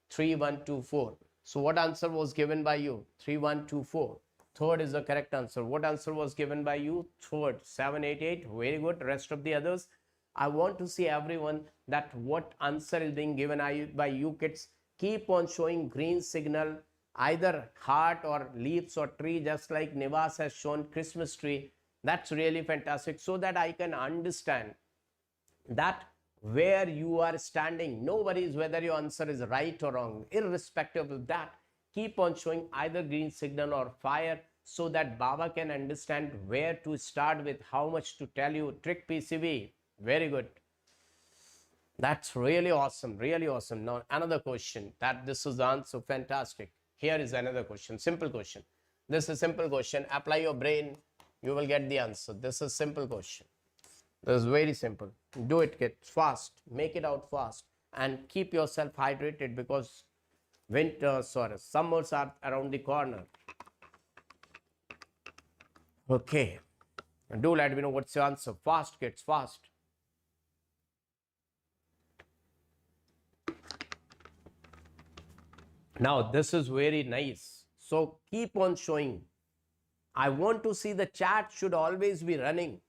3 1 2 4. So what answer was given by you? 3 1 2 4. Third is the correct answer. What answer was given by you? Third, 788. Very good. Rest of the others, I want to see everyone that what answer is being given by you kids. Keep on showing green signal, either heart or leaves or tree, just like Nivas has shown Christmas tree. That's really fantastic, so that I can understand that where you are standing. No worries whether your answer is right or wrong. Irrespective of that, keep on showing either green signal or fire, so that Baba can understand where to start with, how much to tell you. Trick PCB. Very good. That's really awesome, really awesome. Now another question, that this is the answer. Fantastic. Here is another question, simple question. This is simple question. Apply your brain, you will get the answer. This is simple question. This is very simple. Do it, kids, fast. Make it out fast, and keep yourself hydrated, because summers are around the corner. Okay. Do let me know what's your answer. Fast, kids, fast. Now, this is very nice. So, keep on showing. I want to see the chat should always be running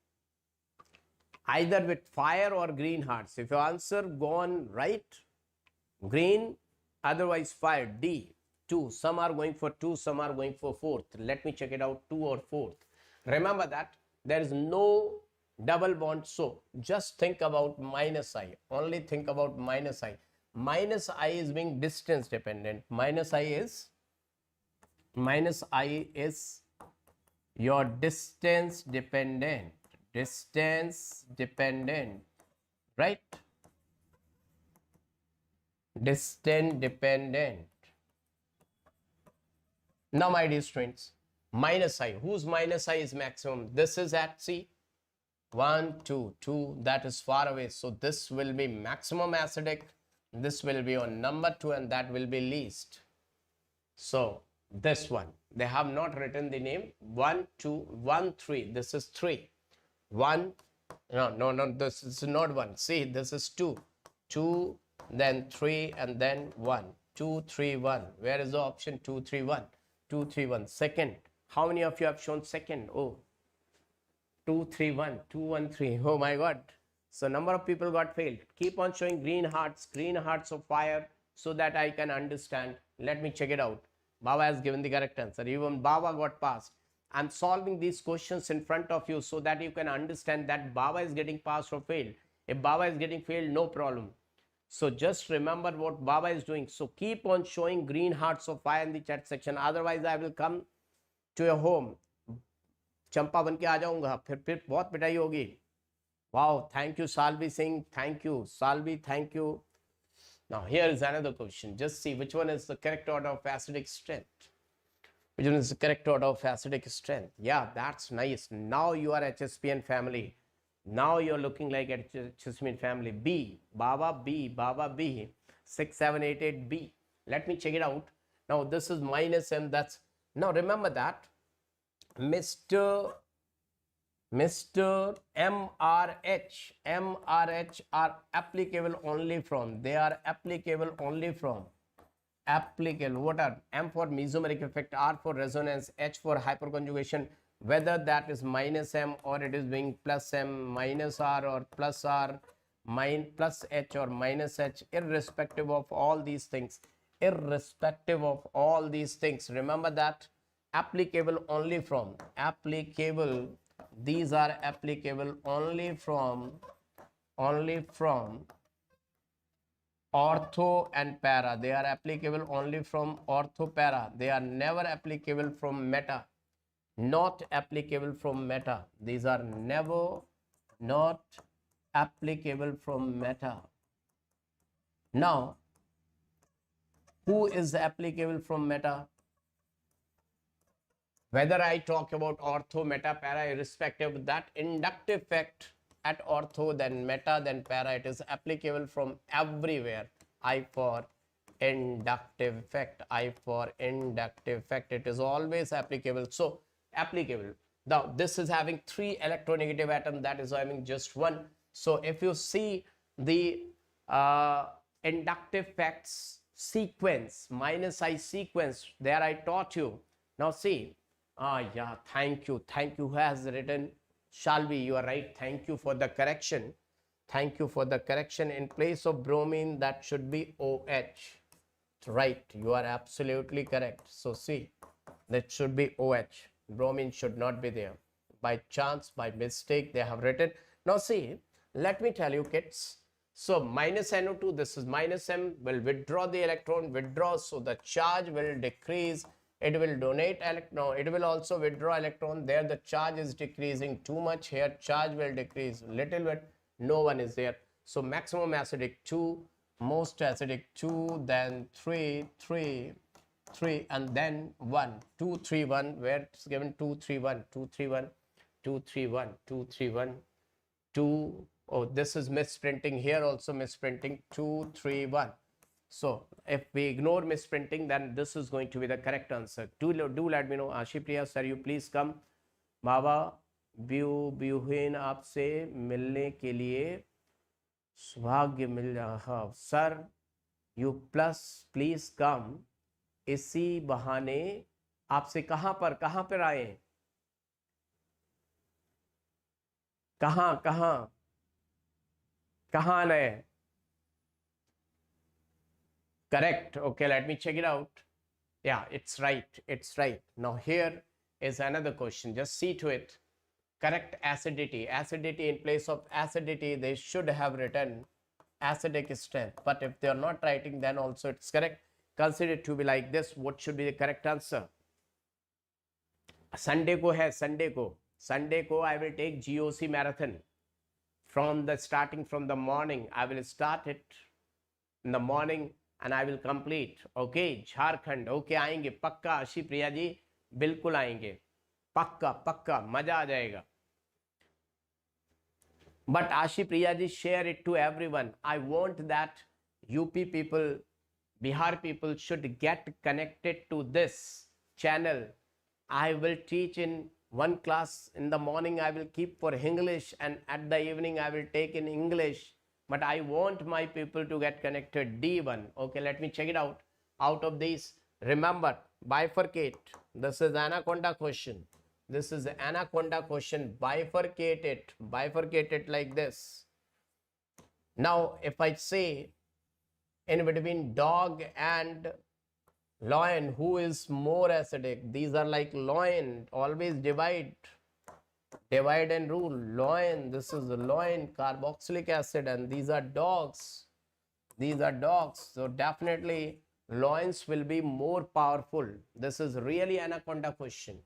either with fire or green hearts. If your answer gone right, green, otherwise fire. D, 2. Some are going for 2, some are going for 4th. Let me check it out, 2 or 4th. Remember that there is no double bond. So just think about minus I. Only think about minus I. Minus I is being distance dependent. Minus I is your distance dependent. Distance dependent, right? Distance dependent. Now, my dear students, minus I. Whose minus I is maximum? This is at C. 1, 2, 2. That is far away. So this will be maximum acidic. This will be on number 2, and that will be least. So this one, they have not written the name. 1, 2, 1, 3. This is 3. 1. No. This is not 1. See, this is 2. 2, then 3, and then 1. 2, 3, 1. Where is the option? 2, 3, 1. 2, 3, 1. Second. How many of you have shown second? Oh, 2, 3, 1. 2, 1, 3. Oh my God. So number of people got failed. Keep on showing green hearts of fire, so that I can understand. Let me check it out. Baba has given the correct answer. Even Baba got passed. I'm solving these questions in front of you so that you can understand that Baba is getting passed or failed. If Baba is getting failed, no problem. So just remember what Baba is doing. So keep on showing green hearts of fire in the chat section. Otherwise, I will come to your home. चंपा बन के आ जाऊंगा, फिर बहुत पिटाई होगी. Wow, thank you, Salvi Singh. Thank you, Salvi. Thank you. Now here is another question. Just see which one is the correct order of acidic strength. Which one is the correct order of acidic strength? Yeah, that's nice. Now you are HSPN family. Now you're looking like HSPN family. B, Baba B, 6, 7, 8, 8, B. Let me check it out. Now this is minus M. That's now remember that Mr. MRH are applicable only from. They are applicable only from. Applicable. What are M for mesomeric effect, R for resonance, H for hyperconjugation. Whether that is minus M or it is being plus M, minus R or plus R, plus H or minus H, irrespective of all these things. Remember that applicable only from. Applicable. These are applicable only from ortho and para. They are applicable only from ortho para. They are never applicable from meta. Not applicable from meta. These are never not applicable from meta. Now, who is applicable from meta? Whether I talk about ortho, meta, para, irrespective of that inductive effect at ortho, then meta, then para, it is applicable from everywhere. I for inductive effect. It is always applicable. So applicable. Now this is having 3 electronegative atoms, that is having just 1. So if you see the inductive effects sequence, minus I sequence, there I taught you. Now see. Yeah, thank you. Who has written? Shalvi, you are right. Thank you for the correction. In place of bromine, that should be OH. Right, you are absolutely correct. So see, that should be OH. Bromine should not be there. By chance, by mistake, they have written. Now see, let me tell you, kids. So minus NO2, this is minus M, will withdraw the electron, so the charge will decrease. It will donate electron. It will also withdraw electron. There the charge is decreasing too much. Here charge will decrease little bit. No one is there. So maximum acidic 2, most acidic 2, then 3, 3, 3, and then 1. 2, 3, 1. Where it's given 2, 3, 1, 2, 3, 1, 2, 3, 1, 2, 3, 1, 2. Oh, this is misprinting. Here also misprinting. 2, 3, 1. So if we ignore misprinting, then this is going to be the correct answer. Do let me know. Ashipriya, sir, you please come. बाबा ब्यूहीन आपसे मिलने के लिए सौभाग्य मिल रहा sir, you please come. इसी बहाने आपसे कहां पर आए, कहां कहां कहां आए? Correct. Okay, let me check it out. Yeah, it's right. It's right. Now here is another question. Just see to it. Correct acidity. Acidity, in place of acidity, they should have written acidic strength. But if they are not writing, then also it's correct. Consider it to be like this. What should be the correct answer? Sunday ko hai, Sunday ko. Sunday ko I will take GOC marathon. Starting from the morning, I will start it in the morning and I will complete. Okay, Jharkhand. Okay, आएंगे पक्का आशी प्रिया जी, बिल्कुल आएंगे, पक्का पक्का, मजा आ जाएगा. But Ashi Priya ji, share it to everyone. I want that UP people, Bihar people should get connected to this channel. I will teach in one class in the morning. I will keep for English, and at the evening I will take in English. But I want my people to get connected. D1. Okay, let me check it out. Out of these, remember, bifurcate. This is anaconda question. This is anaconda question. Bifurcate it like this. Now, if I say in between dog and lion, who is more acidic? These are like lion. Always divide and rule. Lion, this is lion, carboxylic acid, and these are dogs. So definitely lions will be more powerful. This is really anaconda question.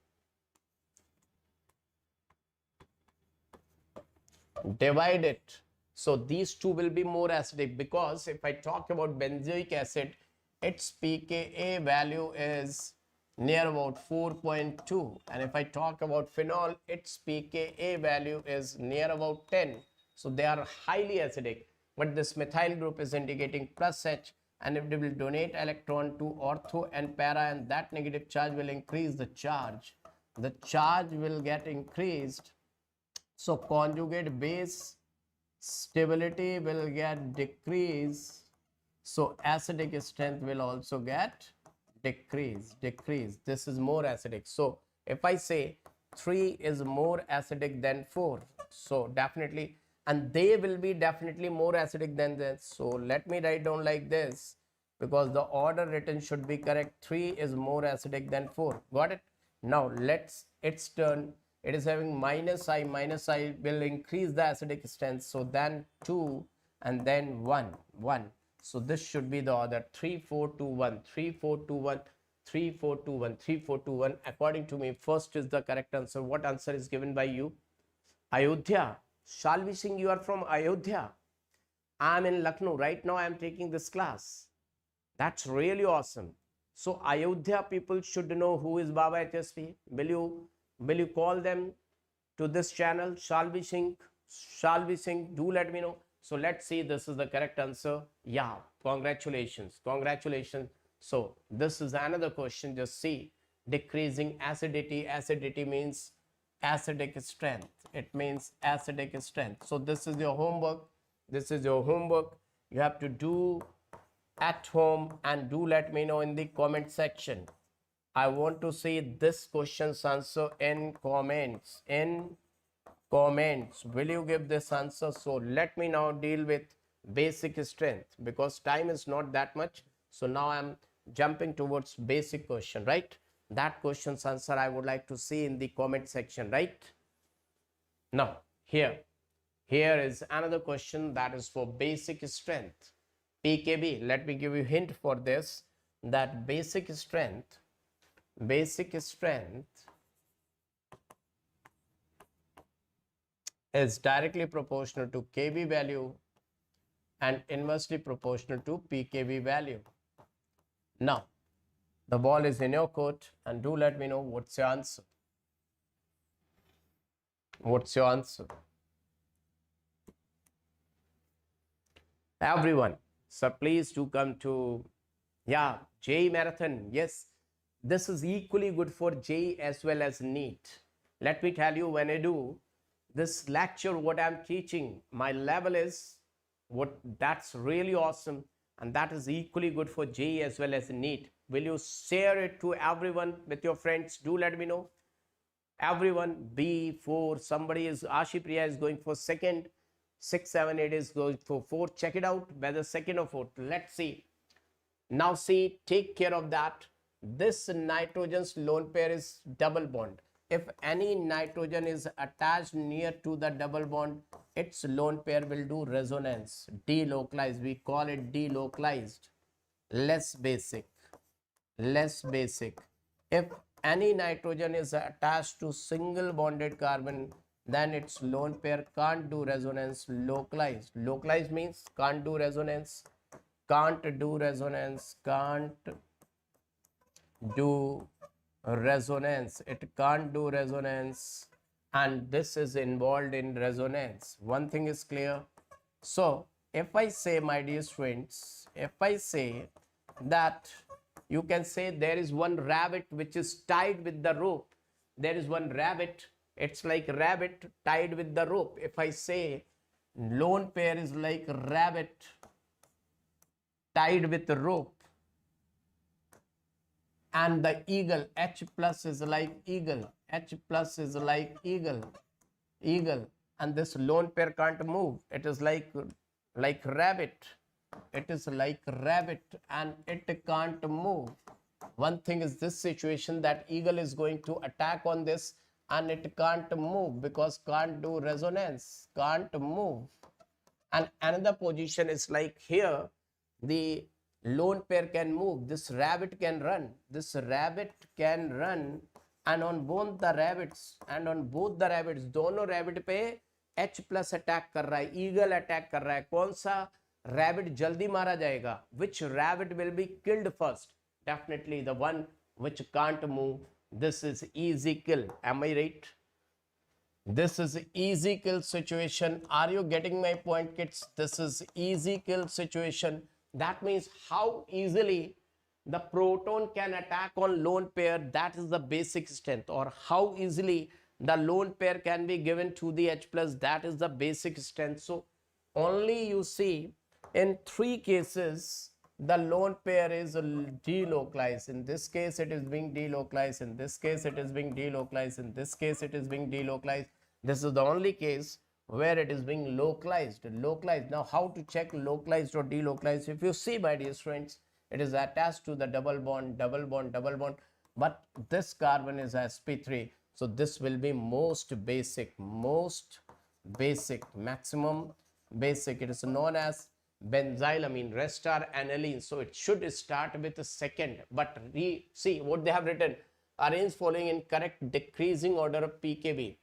Divide it. So these two will be more acidic, because if I talk about benzoic acid, its pKa value is near about 4.2, and if I talk about phenol, its pKa value is near about 10. So they are highly acidic, but this methyl group is indicating plus H, and if they will donate electron to ortho and para, and that negative charge will increase the charge. The charge will get increased. So conjugate base stability will get decreased. So acidic strength will also get decrease. This is more acidic. So if I say 3 is more acidic than 4, so definitely, and they will be definitely more acidic than this. So let me write down like this, because the order written should be correct. 3 is more acidic than 4. Got it? Now let's its turn. It is having minus I will increase the acidic strength. So then 2 and then 1. So this should be the order 3 4 2 1 3 4 2 1 3 4 2 1 3 4 2 1. According to me, first is the correct answer. What answer is given by you? Ayodhya. Shalvi Singh, you are from Ayodhya. I am in Lucknow right now. I am taking this class. That's really awesome. So Ayodhya people should know who is Baba HSP. Will you call them to this channel? Shalvi Singh, do let me know. So let's see, this is the correct answer. Yeah, congratulations. So this is another question. Just see, decreasing acidity. Acidity means acidic strength. It means acidic strength. So this is your homework. You have to do at home, and do let me know in the comment section. I want to see this question's answer in comments. Will you give this answer? So let me now deal with basic strength, because time is not that much. So now I'm jumping towards basic question, right? That question's answer I would like to see in the comment section, right? Now here is another question that is for basic strength, pKb. Let me give you a hint for this, that basic strength is directly proportional to Kb value and inversely proportional to pKb value. Now the ball is in your court, and do let me know what's your answer. Everyone, so please do come to JEE Marathon. Yes, this is equally good for JEE as well as Neet. Let me tell you, when I do this lecture, what I'm teaching, my level is what, that's really awesome, and that is equally good for JE as well as NEET. Will you share it to everyone with your friends? Do let me know. Everyone, B4, somebody is, Ashipriya is going for second, 6, 7, 8 is going for fourth. Check it out, whether second or fourth. Let's see. Now see, take care of that. This nitrogen's lone pair is double bond. If any nitrogen is attached near to the double bond, its lone pair will do resonance, delocalized. We call it delocalized, less basic, less basic. If any nitrogen is attached to single bonded carbon, then its lone pair can't do resonance, localized. Localized means can't do resonance, can't do resonance, can't do resonance, it can't do resonance, and this is involved in resonance. One thing is clear. So if I say, my dear students, if I say that, you can say there is one rabbit which is tied with the rope. There is one rabbit, it's like rabbit tied with the rope. If I say lone pair is like rabbit tied with the rope, and the eagle, H plus is like eagle, H plus is like eagle, eagle, and this lone pair can't move. It is like rabbit, it is like rabbit, and it can't move. One thing is this situation, that eagle is going to attack on this, and it can't move because can't do resonance, can't move. And another position is like here, the lone pair can move, this rabbit can run, this rabbit can run, and on both the rabbits, दोनों rabbit पे H plus attack कर रहा है, eagle attack कर रहा है. कौन सा rabbit जल्दी मारा जाएगा? Which rabbit will be killed first? Definitely the one which can't move. This is easy kill. Am I right? This is easy kill situation. Are you getting my point, kids? This is easy kill situation. That means how easily the proton can attack on lone pair, that is the basic strength, or how easily the lone pair can be given to the H plus, that is the basic strength. So only you see in 3 cases the lone pair is delocalized. In this case it is being delocalized, in this case it is being delocalized, in this case it is being delocalized. This is the only case where it is being localized. Now how to check localized or delocalized? If you see, my dear friends, it is attached to the double bond, but this carbon is sp3, so this will be most basic, maximum basic. It is known as benzylamine, rest are aniline, so it should start with a second. But see what they have written: arrange following in correct decreasing order of pkb.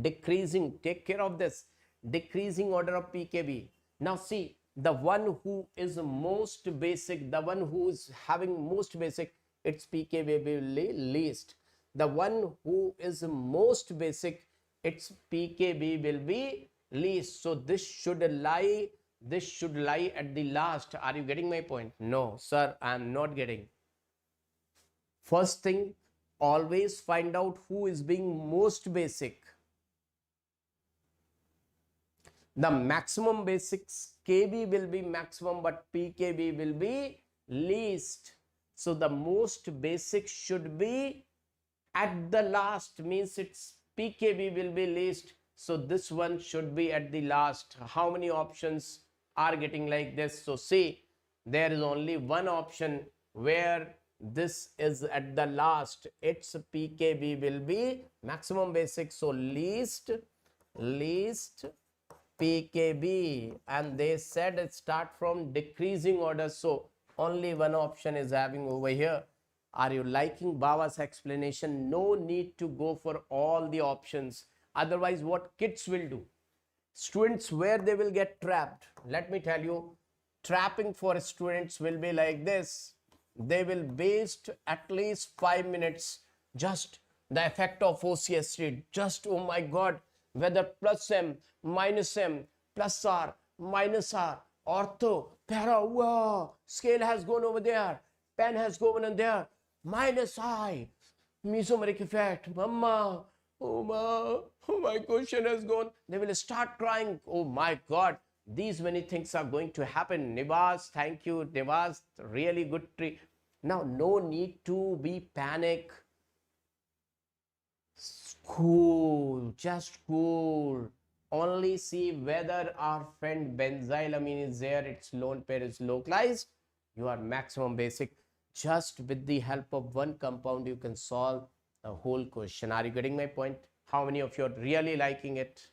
Decreasing, take care of this, decreasing order of pkb. Now see, the one who is most basic, the one who is having most basic, its pkb will be least. The one who is most basic, its pkb will be least. So this should lie at the last. Are you getting my point? No sir, I am not getting. First thing, always find out who is being most basic. The maximum basics kb will be maximum, but pkb will be least. So the most basic should be at the last, means its pkb will be least. So this one should be at the last. How many options are getting like this? So see, there is only one option where this is at the last. Its pkb will be maximum basic, so least pkb, and they said it start from decreasing order, so only one option is having over here. Are you liking Baba's explanation? No need to go for all the options, otherwise what kids will do, students, where they will get trapped. Let me tell you, trapping for students will be like this: they will waste at least 5 minutes just the effect of OCS, just oh my god, whether plus m, minus m, plus r, minus r, ortho, para, wow, scale has gone over there, pen has gone in there, minus I, mesomeric effect, mama, oh my question has gone. They will start crying. Oh my God, these many things are going to happen. Nivas, thank you. Nivas, really good tree. Now, no need to be panic. Cool, just cool. Only see whether our friend benzylamine is there, its lone pair is localized. You are maximum basic. Just with the help of one compound, you can solve a whole question. Are you getting my point? How many of you are really liking it?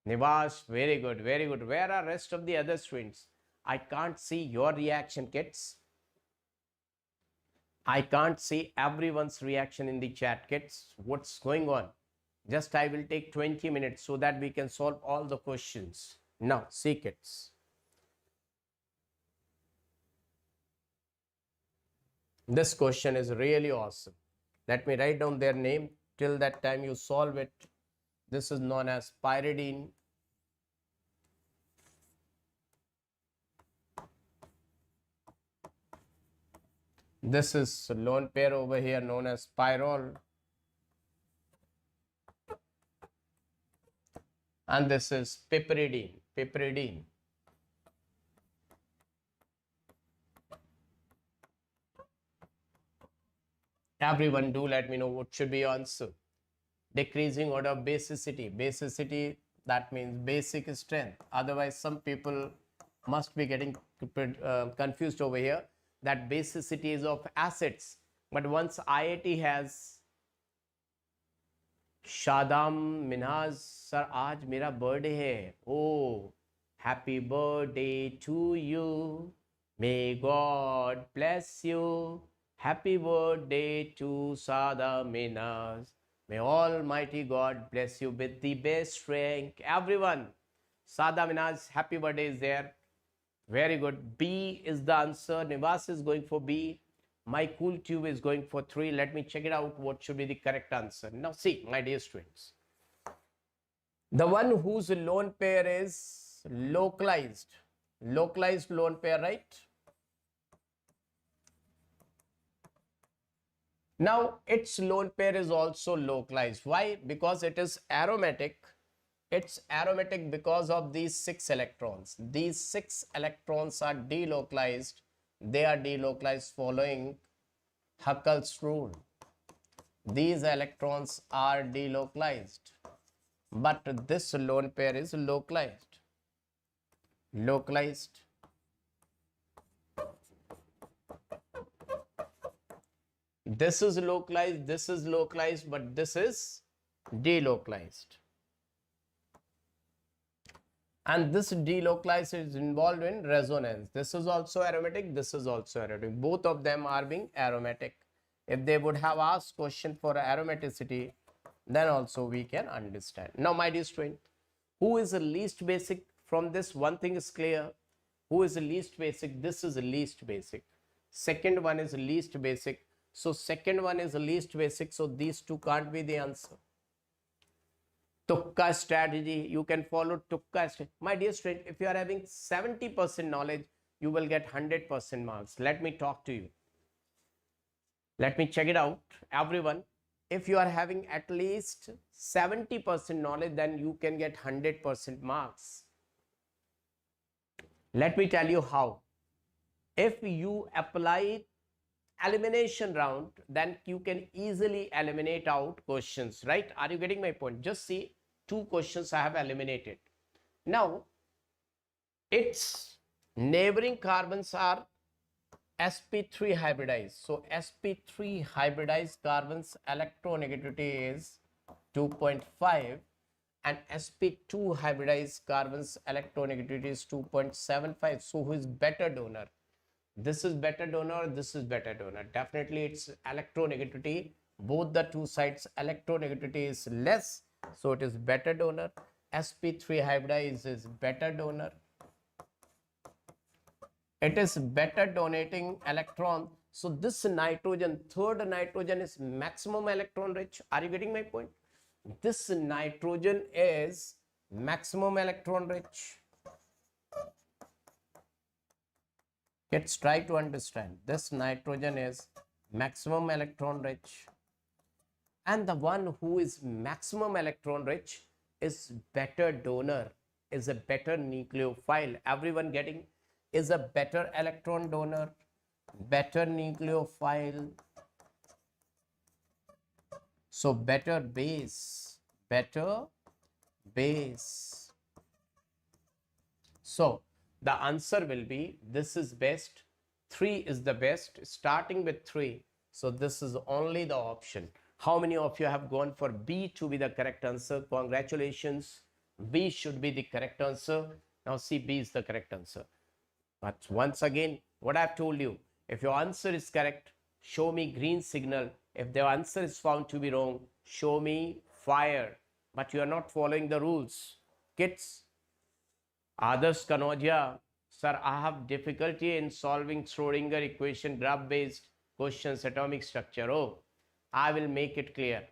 Nivas, very good, very good. Where are rest of the other students? I can't see your reaction kits. I can't see everyone's reaction in the chat kits. What's going on? Just I will take 20 minutes so that we can solve all the questions. Now, see kits. This question is really awesome. Let me write down their name. Till that time you solve it. This is known as pyridine. This is lone pair over here known as pyrrole. And this is piperidine. Everyone do let me know what should be answer. Decreasing order of basicity. Basicity, that means basic strength. Otherwise, some people must be getting confused over here that basicity is of acids. But once IIT has Shadam Minaj sir आज मेरा birthday है oh happy birthday to you may God bless you happy birthday to Sada Minaj may almighty God bless you with the best rank. Everyone, Sada Minaj, happy birthday is there. Very good. B is the answer. Nivas is going for B. My cool tube is going for 3. Let me check it out. What should be the correct answer? Now see, my dear students. The one whose lone pair is localized. Localized lone pair, right? Now, its lone pair is also localized. Why? Because it is aromatic. It's aromatic because of these 6 electrons. These 6 electrons are delocalized. They are delocalized following Huckel's rule. These electrons are delocalized. But this lone pair is localized. Localized. This is localized, but this is delocalized. And this delocalized is involved in resonance. This is also aromatic, this is also aromatic. Both of them are being aromatic. If they would have asked question for aromaticity, then also we can understand. Now, my dear student, who is the least basic? From this, one thing is clear. Who is the least basic? This is the least basic. Second one is least basic. So second one is the least basic. So these two can't be the answer. Tukka strategy. You can follow Tukka strategy. My dear student, if you are having 70% knowledge, you will get 100% marks. Let me talk to you. Let me check it out. Everyone, if you are having at least 70% knowledge, then you can get 100% marks. Let me tell you how. If you apply elimination round, then you can easily eliminate out questions, right? Are you getting my point? Just see, 2 questions I have eliminated. Now, its neighboring carbons are sp3 hybridized. So sp3 hybridized carbons electronegativity is 2.5 and sp2 hybridized carbons electronegativity is 2.75. So who is better donor? This is better donor, this is better donor. Definitely it's electronegativity. Both the two sides electronegativity is less. So it is better donor. sp3 hybridized is better donor. It is better donating electron. So this nitrogen, third nitrogen is maximum electron rich. Are you getting my point? This nitrogen is maximum electron rich. Let's try to understand. This nitrogen is maximum electron rich. And the one who is maximum electron rich is better donor, is a better nucleophile. Everyone getting, is a better electron donor, better nucleophile. So better base, better base. So the answer will be, this is best, 3 is the best, starting with 3. So this is only the option. How many of you have gone for B to be the correct answer? Congratulations. B should be the correct answer. Now see, B is the correct answer. But once again, what I've told you, if your answer is correct, show me green signal. If the answer is found to be wrong, show me fire. But you are not following the rules. Kids, Adarsh Kanodia, sir, I have difficulty in solving Schrodinger equation graph-based questions, atomic structure. Oh, I will make it clear.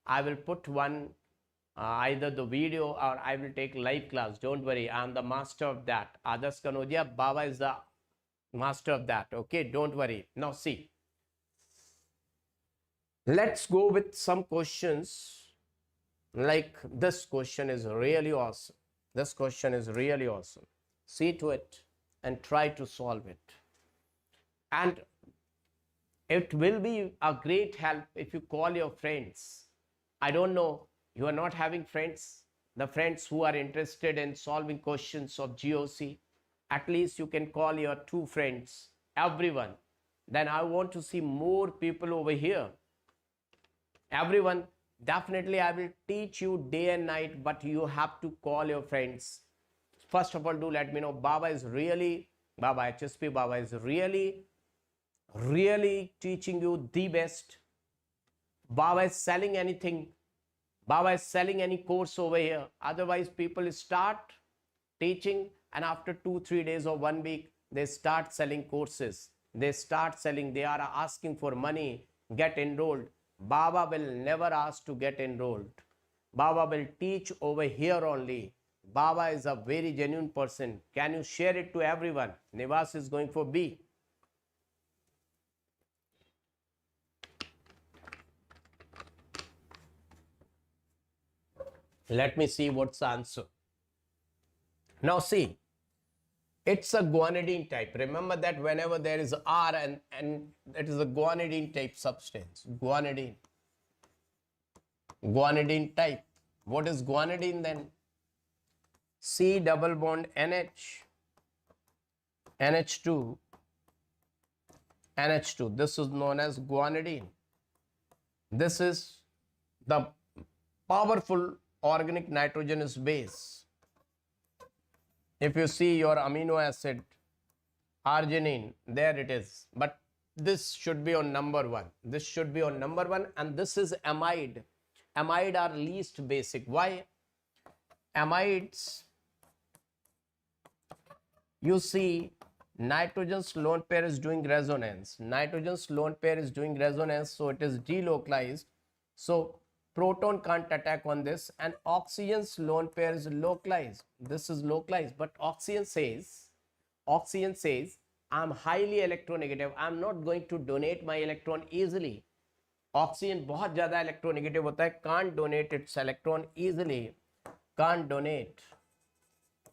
I will put one, either the video or I will take live class. Don't worry, I am the master of that. Adarsh Kanodia, Baba is the master of that. Okay, don't worry. Now see, let's go with some questions. Like this question is really awesome. This question is really awesome. See to it and try to solve it. And it will be a great help if you call your friends. I don't know, you are not having friends, the friends who are interested in solving questions of GOC. At least you can call your 2 friends, everyone. Then I want to see more people over here. Everyone, definitely I will teach you day and night, but you have to call your friends. First of all, do let me know, Baba is really, Baba, HSP Baba is really teaching you the best. Baba is selling anything. Baba is selling any course over here. Otherwise, people start teaching and after 2-3 days or 1 week, they start selling courses. They start selling, they are asking for money, get enrolled. Baba will never ask to get enrolled. Baba will teach over here only. Baba is a very genuine person. Can you share it to everyone? Nivas is going for B. Let me see what's the answer. Now see, it's a guanidine type. Remember that whenever there is R and it is a guanidine type substance. Guanidine. Guanidine type. What is guanidine then? C double bond NH. NH2. NH2. This is known as guanidine. This is the powerful organic nitrogenous base. If you see your amino acid arginine, there it is. But this should be on number 1. This should be on number 1, and this is amide. Amide are least basic. Why? Amides, you see, nitrogen's lone pair is doing resonance. Nitrogen's lone pair is doing resonance, so it is delocalized. So proton can't attack on this, and oxygen's lone pair is localized. This is localized, but oxygen says, I'm highly electronegative. I'm not going to donate my electron easily. Oxygen बहुत ज़्यादा electronegative होता है, can't donate its electron easily. Can't donate.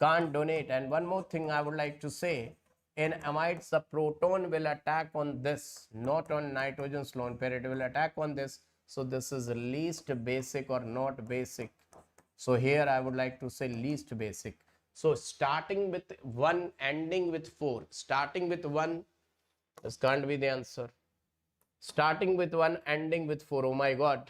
And one more thing I would like to say, in amides, the proton will attack on this, not on nitrogen's lone pair. It will attack on this. So this is least basic or not basic. So here I would like to say least basic. So starting with 1, ending with 4. Starting with 1, this can't be the answer. Starting with 1, ending with 4. Oh my God.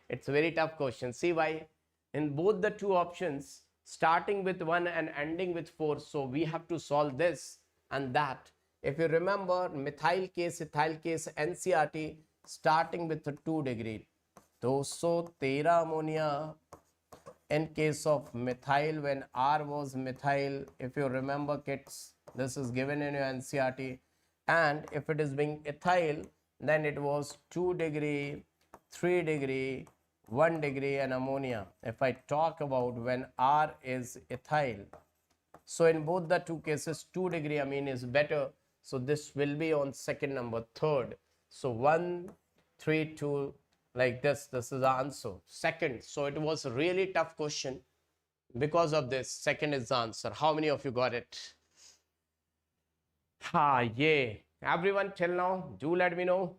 It's a very tough question. See why? In both the 2 options, starting with 1 and ending with 4. So we have to solve this and that. If you remember methyl case, ethyl case, NCERT, starting with 2 degree. 213 ammonia. In case of methyl, when R was methyl, if you remember kids, this is given in your NCERT. And if it is being ethyl, then it was 2 degree, 3 degree, 1 degree and ammonia. If I talk about when R is ethyl, so in both the 2 cases 2 degree amine is better. So this will be on second number, third. So 1, 3, 2, like this. This is the answer. Second. So it was a really tough question. Because of this, second is the answer. How many of you got it? Ha, yeah. Everyone till now, do let me know.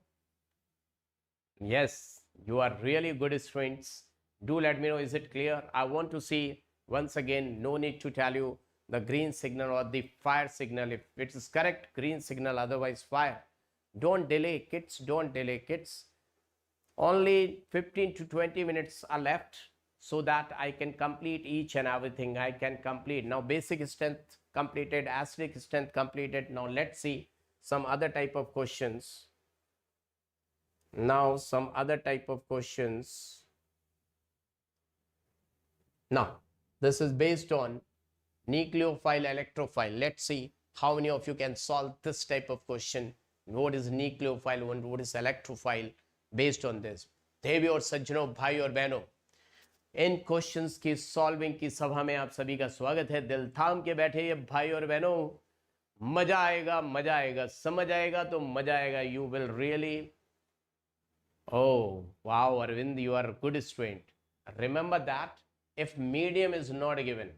Yes, you are really good students. Do let me know, is it clear? I want to see once again, no need to tell you the green signal or the fire signal. If it is correct, green signal, otherwise fire. Don't delay, kids, don't delay, kids. Only 15 to 20 minutes are left so that I can complete each and everything. I can complete. Now basic strength completed, acidic strength completed. Now let's see some other type of questions. Now some other type of questions. Now this is based on nucleophile, electrophile. Let's see how many of you can solve this type of question. What is nucleophile and what is electrophile based on this? देवी और सज्जनों, भाई और बहनों, इन questions की solving की सभा में आप सभी का स्वागत है। दिल थाम के बैठे ये भाई और बहनों, मजा आएगा, मजा आएगा, समझ आएगा तो मजा आएगा। You will really, oh wow, Arvind, you are a good student. Remember that if medium is not given,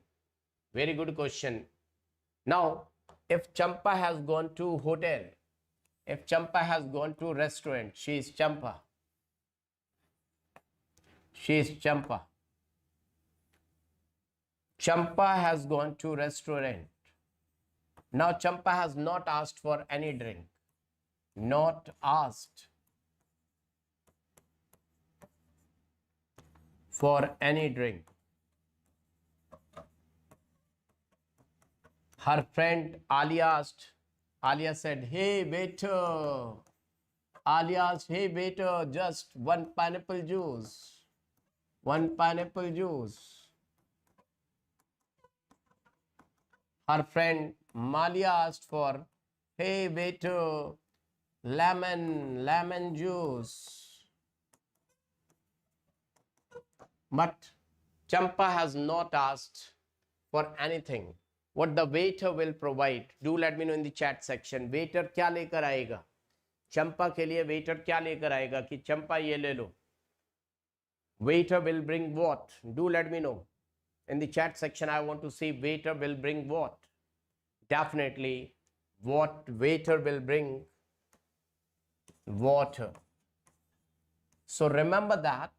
very good question. Now if Champa has gone to hotel, if Champa has gone to restaurant, she is Champa, she is Champa. Champa has gone to restaurant. Now Champa has not asked for any drink, not asked for any drink. Her friend Alia asked, Alia said, hey waiter. Alia asked, hey waiter, just one pineapple juice. One pineapple juice. Her friend Malia asked for, hey waiter, lemon juice. But Champa has not asked for anything. What the waiter will provide, do let me know in the chat section. Waiter क्या लेकर आएगा? Champa के लिए waiter क्या लेकर आएगा कि Champa ये ले लो? Waiter will bring what? Do let me know in the chat section. I want to see waiter will bring what. Definitely, what waiter will bring? Water. So remember that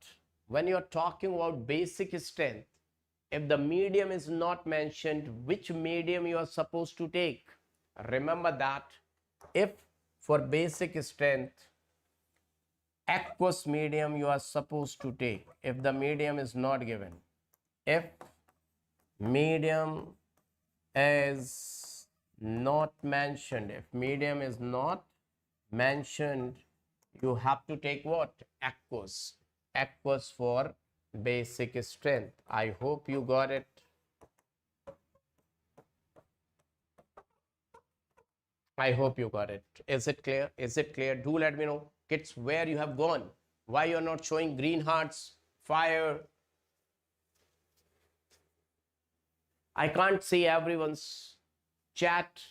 when you're talking about basic strength, if the medium is not mentioned, which medium you are supposed to take? Remember that if for basic strength, aqueous medium you are supposed to take. If the medium is not given, if medium is not mentioned, if medium is not mentioned, you have to take what? Aqueous. Aqueous for basic strength. I hope you got it. I hope you got it. Is it clear? Is it clear? Do let me know, kids, where you have gone. Why you're not showing green hearts, fire? I can't see everyone's chat.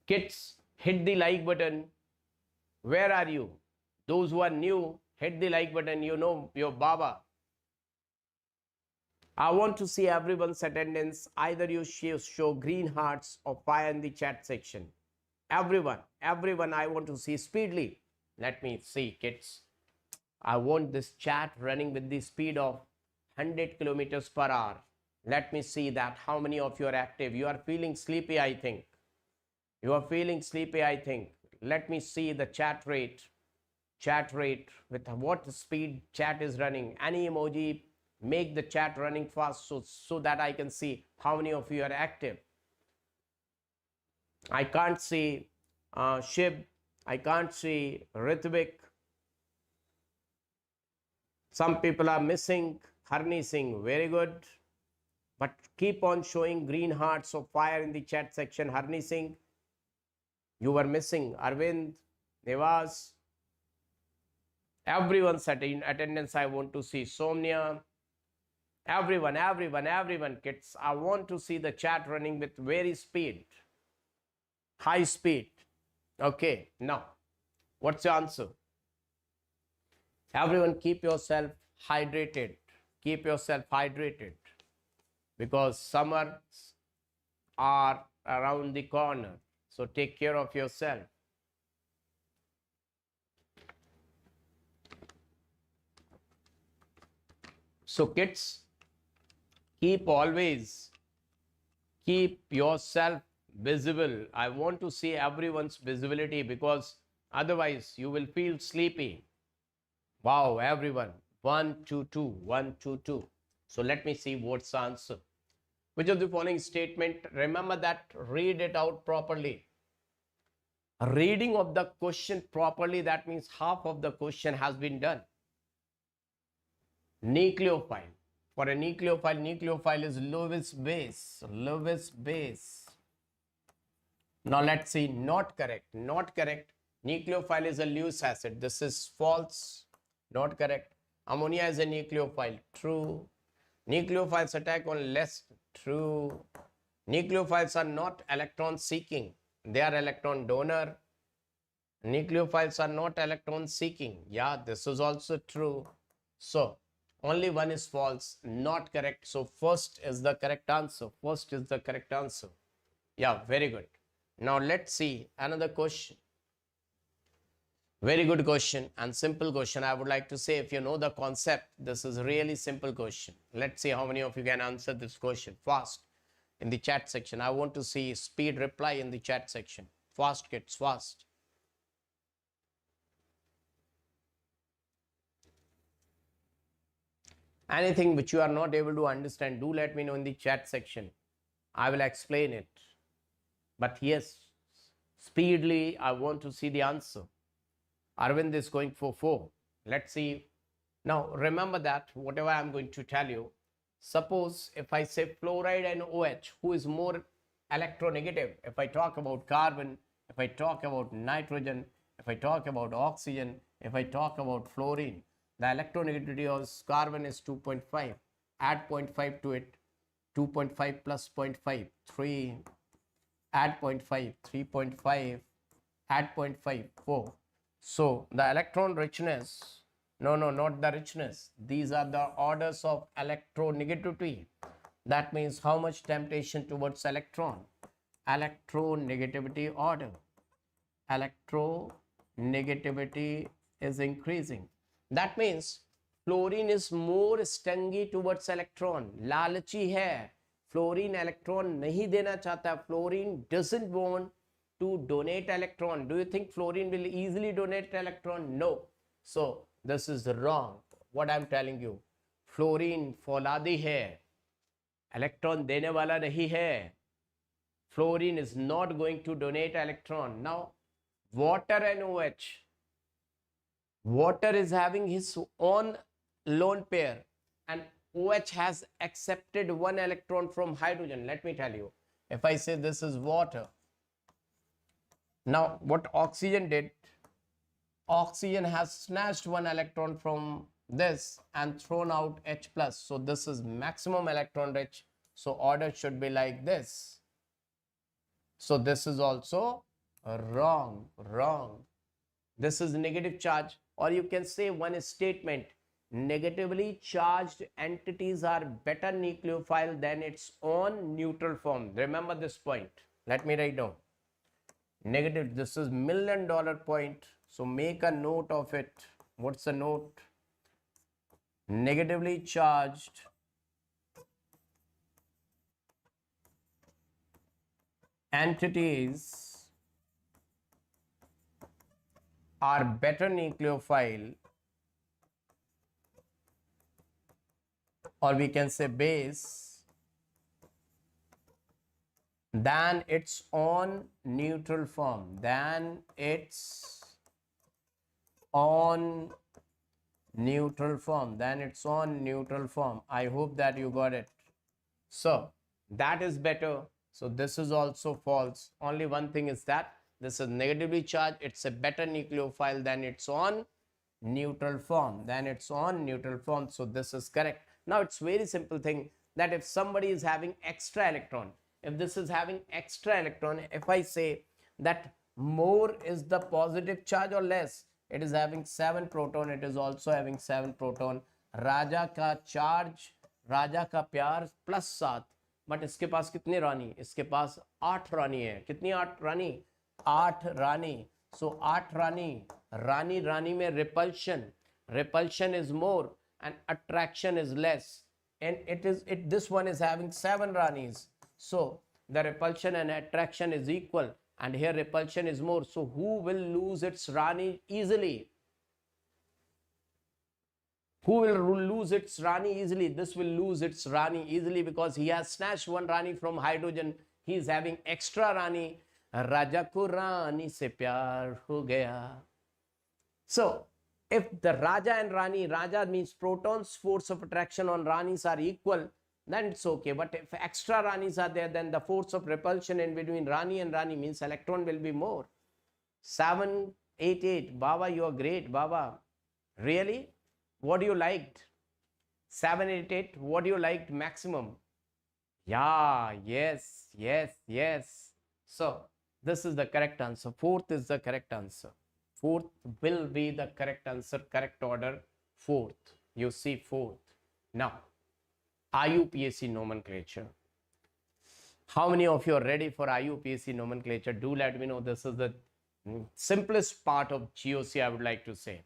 Kids, hit the like button. Where are you? Those who are new, hit the like button. You know your Baba. I want to see everyone's attendance. Either you show green hearts or fire in the chat section. Everyone, I want to see speedily. Let me see, kids. I want this chat running with the speed of 100 kilometers per hour. Let me see that how many of you are active. You are feeling sleepy, I think. You are feeling sleepy, I think. Let me see the chat rate. Chat rate, with what speed chat is running. Any emoji, make the chat running fast so that I can see how many of you are active. I can't see Shib. I can't see Ritvik. Some people are missing. Harni Singh, very good. But keep on showing green hearts of fire in the chat section. Harni Singh, you were missing. Arvind, Nevas, everyone's attendance I want to see. Somnia, everyone, kids. I want to see the chat running with very speed, high speed. Okay, now, what's your answer? Everyone keep yourself hydrated. Keep yourself hydrated because summers are around the corner. So take care of yourself. So kids, keep yourself visible. I want to see everyone's visibility because otherwise you will feel sleepy. Wow, everyone. 1, 2, 2, 1, 2, 2. So let me see what's the answer. Which of the following statement? Remember that, read it out properly. Reading of the question properly, that means half of the question has been done. Nucleophile. For a nucleophile is Lewis base. Lewis base. Now let's see, not correct. Not correct. Nucleophile is a Lewis acid. This is false. Not correct. Ammonia is a nucleophile. True. Nucleophiles attack on less. True. Nucleophiles are not electron seeking. They are electron donor. Nucleophiles are not electron seeking. Yeah, this is also true. So only one is false, not correct. So first is the correct answer. First is the correct answer. Yeah, very good. Now let's see another question. Very good question and simple question. I would like to say, if you know the concept, this is really simple question. Let's see how many of you can answer this question fast in the chat section. I want to see speed reply in the chat section. Fast kids, fast. Anything which you are not able to understand, do let me know in the chat section. I will explain it. But yes, speedily, I want to see the answer. Arvind is going for 4. Let's see. Now, remember that whatever I'm going to tell you, suppose if I say fluoride and OH, who is more electronegative? If I talk about carbon, if I talk about nitrogen, if I talk about oxygen, if I talk about fluorine, the electronegativity of carbon is 2.5. Add 0.5 to it. 2.5 plus 0.5, 3. Add 0.5, 3.5. Add 0.5, 4. So the electron richness, no, not the richness. These are the orders of electronegativity. That means how much temptation towards electron. Electronegativity order. Electronegativity is increasing. That means fluorine is more stingy towards electron. लालची है. Fluorine electron नहीं देना चाहता. Fluorine doesn't want to donate electron. Do you think fluorine will easily donate electron? No. So this is wrong. What I'm telling you. Fluorine फौलादी है. Electron देने वाला नहीं है. Fluorine is not going to donate electron. Now, water and OH. Water is having his own lone pair and OH has accepted one electron from hydrogen. Let me tell you, if I say this is water, now what oxygen did, oxygen has snatched one electron from this and thrown out H plus. So this is maximum electron rich. So order should be like this. So this is also wrong. This is negative charge. Or you can say one statement, negatively charged entities are better nucleophile than its own neutral form. Remember this point. Let me write down. Negative, this is $1 million point. So make a note of it. What's the note? Negatively charged entities are better nucleophile, or we can say base, than its own neutral form, I hope that you got it. So that is better. So this is also false. Only one thing is that this is negatively charged. It's a better nucleophile than its own neutral form. So this is correct. Now it's very simple thing that if somebody is having extra electron, if this is having extra electron, if I say that more is the positive charge or less, it is having 7 proton, it is also having 7 proton. राजा का charge, राजा का प्यार plus 7, but इसके पास कितनी रानी, इसके पास 8 रानी है. कितनी 8 रानी, 8 रानी. सो 8 रानी, रानी रानी में repulsion is more and attraction is less, and this one is having 7 ranis. So the repulsion and attraction is equal, and here repulsion is more. So who will lose its rani easily? Who will lose its rani easily? This will lose its rani easily because he has snatched 1 rani from hydrogen. He is having extra rani. Raja ko rani se pyar ho gaya. So if the Raja and Rani, Raja means protons, force of attraction on Ranis are equal, then it's okay. But if extra Ranis are there, then the force of repulsion in between Rani and Rani means electron will be more. 788, Baba, you are great, Baba. Really? What do you liked? 788, what do you liked maximum? Yeah, yes. So this is the correct answer. 4th is the correct answer. 4th will be the correct answer, correct order, 4th. You see 4th. Now, IUPAC nomenclature. How many of you are ready for IUPAC nomenclature? Do let me know. This is the simplest part of GOC, I would like to say.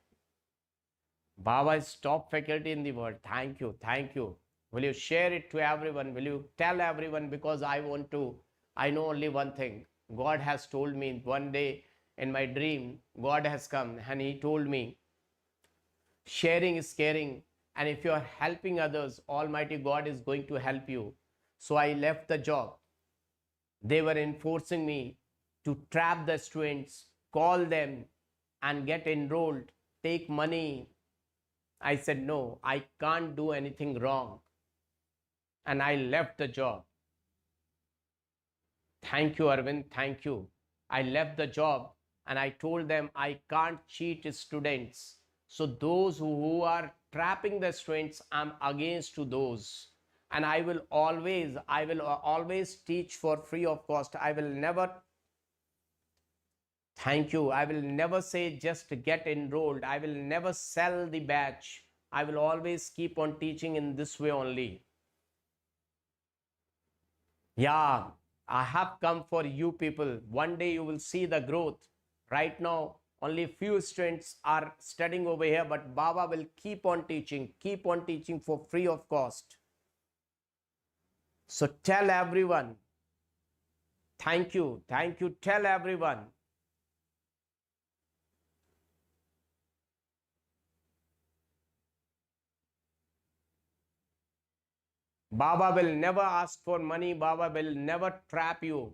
Baba is top faculty in the world. Thank you. Will you share it to everyone? Will you tell everyone? Because I know only one thing. God has told me one day, in my dream, God has come and he told me, sharing is caring, and if you are helping others, Almighty God is going to help you. So I left the job. They were enforcing me to trap the students, call them and get enrolled, take money. I said, no, I can't do anything wrong. And I left the job. Thank you, Arvind. Thank you. I left the job. And I told them I can't cheat students. So those who are trapping the students, I'm against to those. And I will always teach for free of cost. I will never, thank you, I will never say just get enrolled. I will never sell the batch. I will always keep on teaching in this way only. Yeah, I have come for you people. One day you will see the growth. Right now, only few students are studying over here, but Baba will keep on teaching for free of cost. So tell everyone. Thank you. Tell everyone. Baba will never ask for money. Baba will never trap you.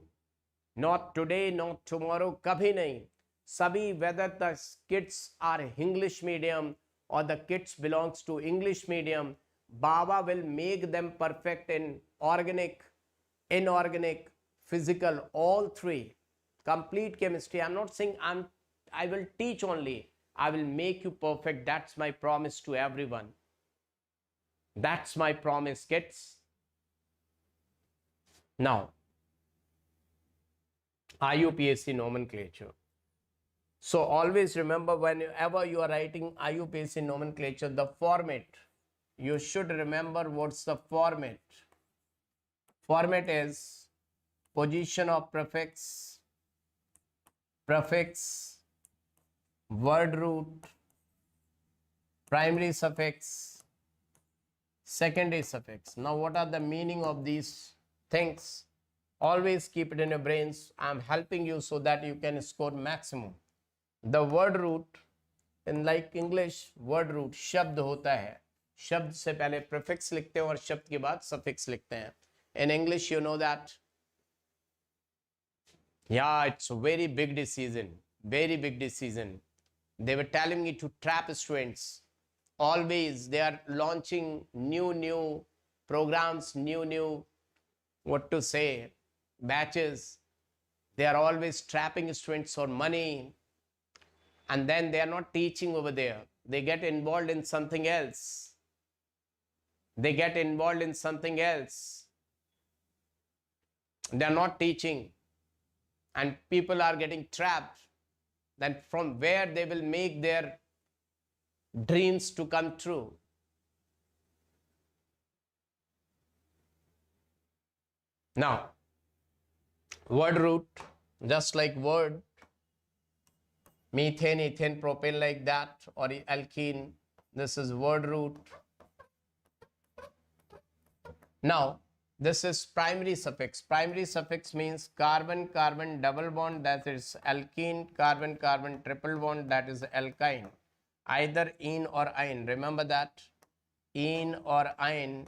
Not today, not tomorrow, kabhi nahi. Sabhi, whether the kids are English medium or the kids belongs to English medium, Baba will make them perfect in organic, inorganic, physical, all three. Complete chemistry. I'm not saying I will teach only. I will make you perfect. That's my promise to everyone. That's my promise, kids. Now, IUPAC nomenclature. So always remember, whenever you are writing IUPAC nomenclature, the format, you should remember what's the format. Format is position of prefix, word root, primary suffix, secondary suffix. Now what are the meaning of these things? Always keep it in your brains. I'm helping you so that you can score maximum. The word root, in like English, word root शब्द होता है. शब्द से पहले prefix लिखते हैं और शब्द के बाद suffix लिखते हैं. In English, you know that. Yeah, it's a very big decision. Very big decision. They were telling me to trap students. Always they are launching new programs, new what to say, batches. They are always trapping students for money. And then they are not teaching over there. They get involved in something else. They are not teaching. And people are getting trapped. then from where they will make their dreams to come true. Now, word root, just like word, methane, ethane, propane, like that, or alkene, this is word root. Now, this is primary suffix. Primary suffix means carbon, carbon, double bond, that is alkene, carbon, carbon, triple bond, that is alkyne. Either in or ein. Remember that? In or ein.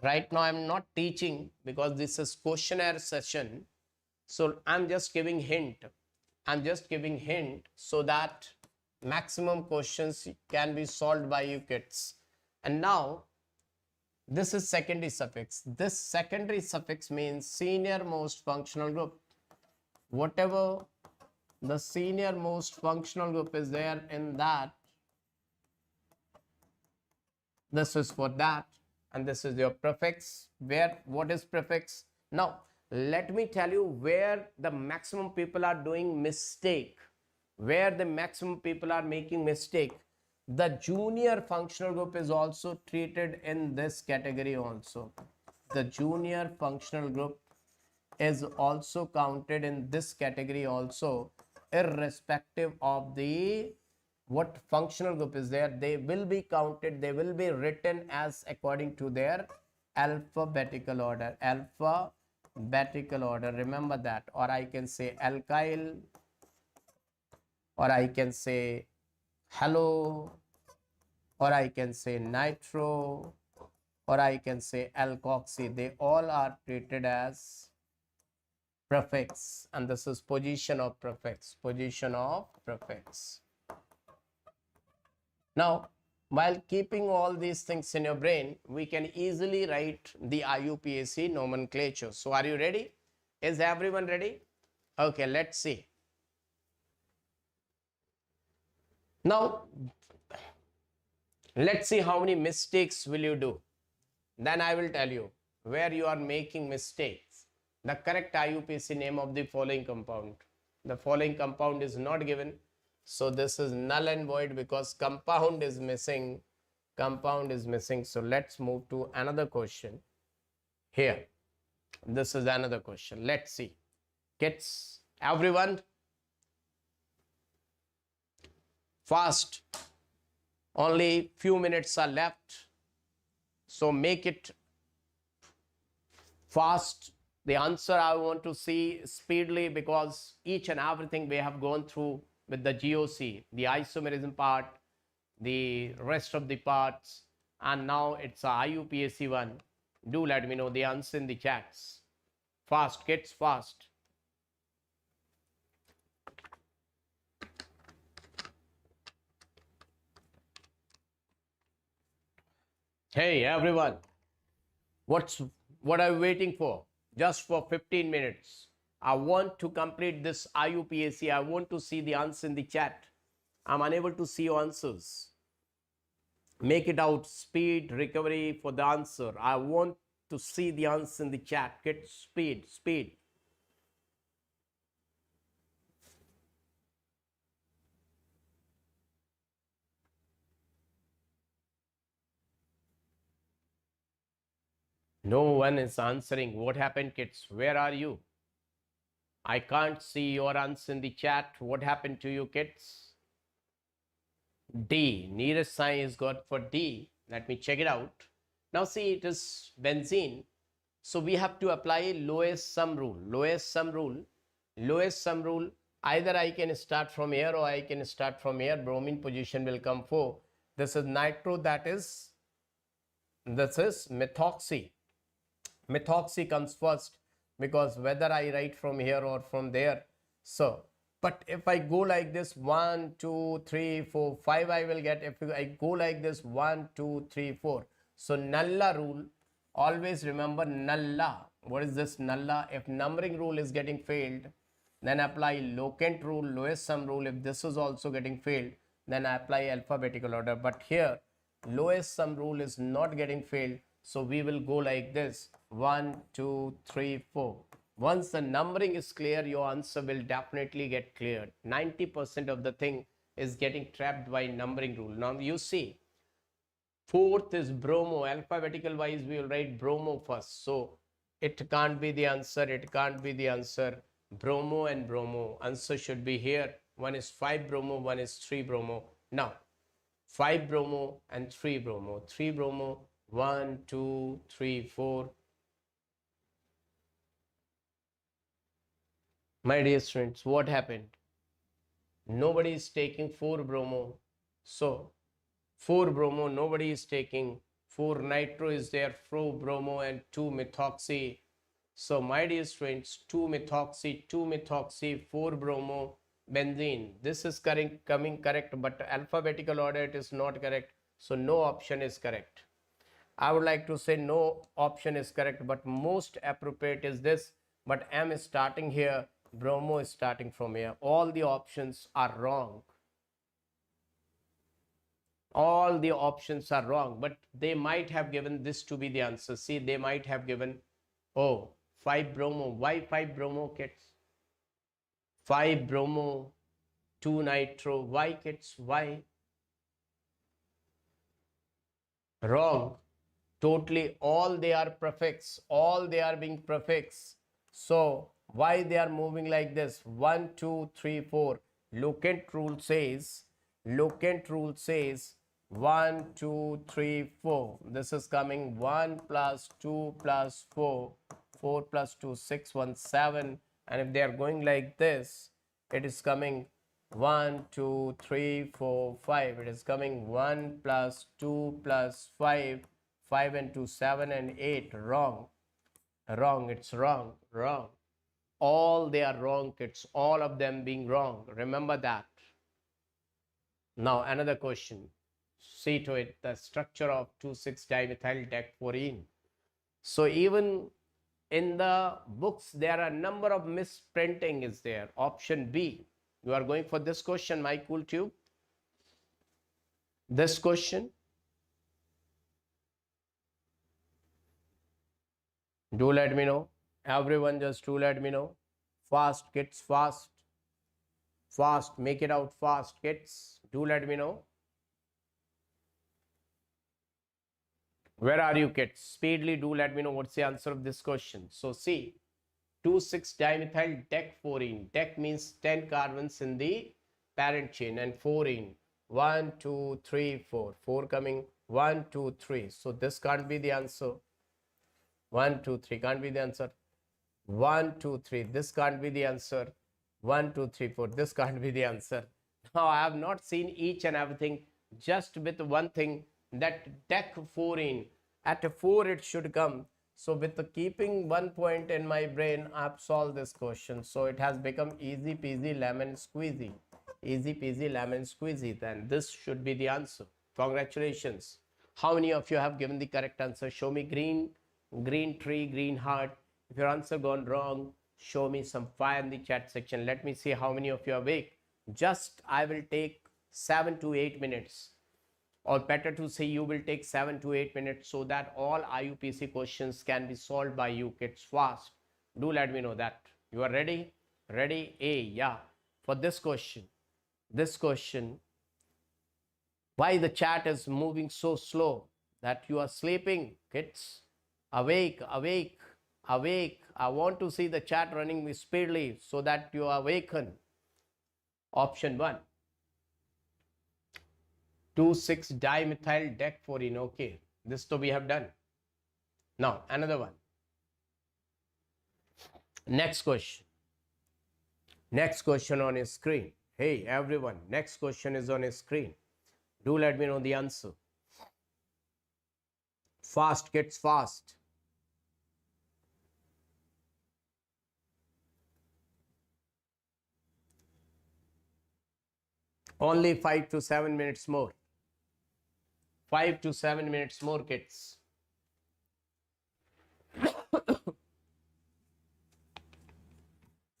Right now, I am not teaching because this is questionnaire session. So, I am just giving hint. I am just giving hint so that maximum questions can be solved by you kids. And now, this is secondary suffix. This secondary suffix means senior most functional group. Whatever the senior most functional group is there in that, this is for that, and this is your prefix. Where, what is prefix? Now, let me tell you where the maximum people are doing mistake, where the maximum people are making mistake. The junior functional group is also treated in this category also. The junior functional group is also counted in this category also, irrespective of the what functional group is there. They will be counted, they will be written as according to their alphabetical order. Alphabetical order, remember that. Or I can say alkyl, or I can say halo, or I can say nitro, or I can say alkoxy. They all are treated as prefix, and this is position of prefix, position of prefix. Now, while keeping all these things in your brain, we can easily write the IUPAC nomenclature. So, are you ready? Is everyone ready? Okay, let's see. Now, let's see how many mistakes will you do. Then I will tell you where you are making mistakes. The correct IUPAC name of the following compound. The following compound is not given. So this is null and void because compound is missing. Compound is missing. So let's move to another question. Here, this is another question. Let's see. Kids, everyone, fast. Only few minutes are left. So make it fast. The answer I want to see speedily because each and everything we have gone through with the GOC, the isomerism part, the rest of the parts, and now it's a IUPAC one. Do let me know the answer in the chats. Fast, kids, fast. Hey everyone, what are you waiting for? Just for 15 minutes. I want to complete this IUPAC. I want to see the answer in the chat. I'm unable to see your answers. Make it out. Speed, recovery for the answer. I want to see the answer in the chat. Get speed, speed. No one is answering. What happened, kids? Where are you? I can't see your answer in the chat. What happened to you, kids? D. Nearest sign is got for D. Let me check it out. Now see, it is benzene. So we have to apply lowest sum rule. Lowest sum rule. Lowest sum rule. Either I can start from here or I can start from here. Bromine position will come 4. This is nitro. This is methoxy. Methoxy comes first because whether I write from here or from there. So, but if I go like this 1, 2, 3, 4, 5 I will get. If I go like this 1, 2, 3, 4. So nulla rule, always remember nulla. What is this nulla? If numbering rule is getting failed, then apply locant rule, lowest sum rule. If this is also getting failed, then I apply alphabetical order. But here lowest sum rule is not getting failed. So we will go like this 1, 2, 3, 4. Once the numbering is clear, your answer will definitely get cleared. 90% of the thing is getting trapped by numbering rule. Now you see, fourth is bromo. Alphabetical wise, we will write bromo first. So it can't be the answer. It can't be the answer. Bromo and bromo. Answer should be here. One is 5 bromo, one is 3 bromo. Now, 5 bromo and 3 bromo. 3 bromo, 1, 2, 3, 4. My dear students, what happened? Nobody is taking 4 bromo. So 4 bromo, nobody is taking. 4 nitro is there, 4 bromo and 2 methoxy. So my dear students, 2 methoxy, 4 bromo, benzene. This is coming correct, but alphabetical order it is not correct. So no option is correct. I would like to say no option is correct, but most appropriate is this. But M is starting here, bromo is starting from here. All the options are wrong. All the options are wrong, but they might have given this to be the answer. See, they might have given, oh, 5 bromo. Why 5 bromo, kids? 5 bromo, 2 nitro. Why, kids? Why? Wrong. Totally, all they are prefix. All they are being prefix. So, why they are moving like this? 1, 2, 3, 4. Locant rule says, 1, 2, 3, 4. This is coming 1 plus 2 plus 4. 4 plus 2, 6, 1, 7. And if they are going like this, it is coming 1, 2, 3, 4, 5. It is coming 1 plus 2 plus 5. 5 and 2, 7 and 8. Wrong. Wrong. It's wrong. Wrong. All they are wrong, kids. All of them being wrong. Remember that. Now another question. See to it, the structure of 2,6-dimethyl decfluorine. So even in the books, there are a number of misprinting is there. Option B. You are going for this question, my cool tube. This question. Do let me know. Everyone just do let me know. Fast, kids, fast. Fast, make it out fast, kids. Do let me know. Where are you, kids? Speedily do let me know what's the answer of this question. So see, 2,6-dimethyl decfluorine. Dec means 10 carbons in the parent chain and fluorine. 1, 2, 3, 4. 4 coming. 1, 2, 3. So this can't be the answer. 1, 2, 3 can't be the answer. 1, 2, 3. This can't be the answer. 1, 2, 3, 4. This can't be the answer. Now I have not seen each and everything, just with one thing, that decfluorine. At 4 it should come. So with the keeping 1 point in my brain, I have solved this question. So it has become easy peasy lemon squeezy. Easy peasy lemon squeezy. Then this should be the answer. Congratulations. How many of you have given the correct answer? Show me green, green tree, green heart. If your answer gone wrong, show me some fire in the chat section. Let me see how many of you are awake. Just I will take 7 to 8 minutes. Or better to say, you will take 7 to 8 minutes so that all IUPAC questions can be solved by you kids fast. Do let me know that. You are ready? Ready? A, yeah. For this question, why the chat is moving so slow? That you are sleeping, kids? Awake, awake, awake. I want to see the chat running speedily so that you awaken. Option 1. 2,6-dimethyl decfluorine. Okay, this to we have done. Now another one. Next question. Next question on a screen. Hey everyone, next question is on a screen. Do let me know the answer. Fast, kids, fast. Only 5 to 7 minutes more. 5 to 7 minutes more, kids.